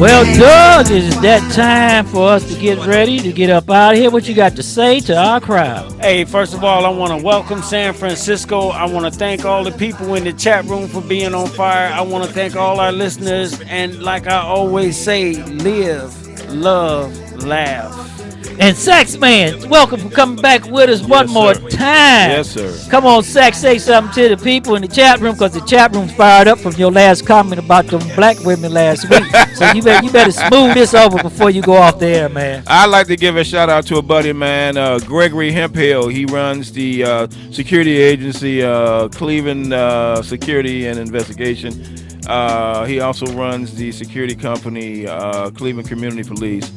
[SPEAKER 17] Well, Doug, it is that time for us to get ready to get up out of here. What you got to say to our crowd?
[SPEAKER 11] Hey, first of all, I want to welcome San Francisco. I want to thank all the people in the chat room for being on fire. I want to thank all our listeners. And like I always say, live, love, laugh.
[SPEAKER 17] And Sax Man, welcome for coming back with us one more time.
[SPEAKER 10] Yes, sir.
[SPEAKER 17] Come on, Sax, say something to the people in the chat room, because the chat room's fired up from your last comment about them black women last week. So you better smooth this over before you go off the air, man.
[SPEAKER 10] I'd like to give a shout out to a buddy, man, Gregory Hemphill. He runs the security agency, Cleveland Security and Investigation. He also runs the security company, Cleveland Community Police.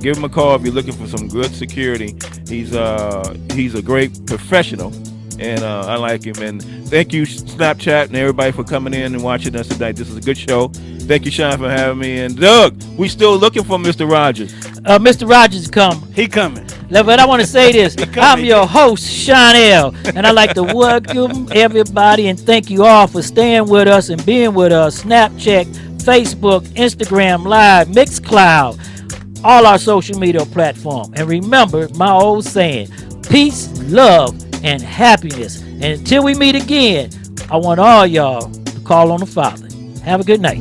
[SPEAKER 10] Give him a call if you're looking for some good security. He's a great professional, and I like him. And thank you, Snapchat, and everybody for coming in and watching us tonight. This is a good show. Thank you, Sean, for having me. And Doug, we still looking for Mr. Rogers.
[SPEAKER 17] Mr. Rogers
[SPEAKER 11] He coming.
[SPEAKER 17] But I want to say this. I'm your host, Shawn L, and I'd like to welcome everybody and thank you all for staying with us and being with us. Snapchat, Facebook, Instagram Live, Mixcloud, all our social media platforms. And remember my old saying, peace, love, and happiness. And until we meet again, I want all y'all to call on the Father. Have a good night.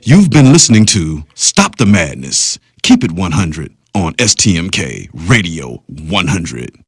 [SPEAKER 2] You've been listening to Stop the Madness, Keep It 100 on STMK Radio 100.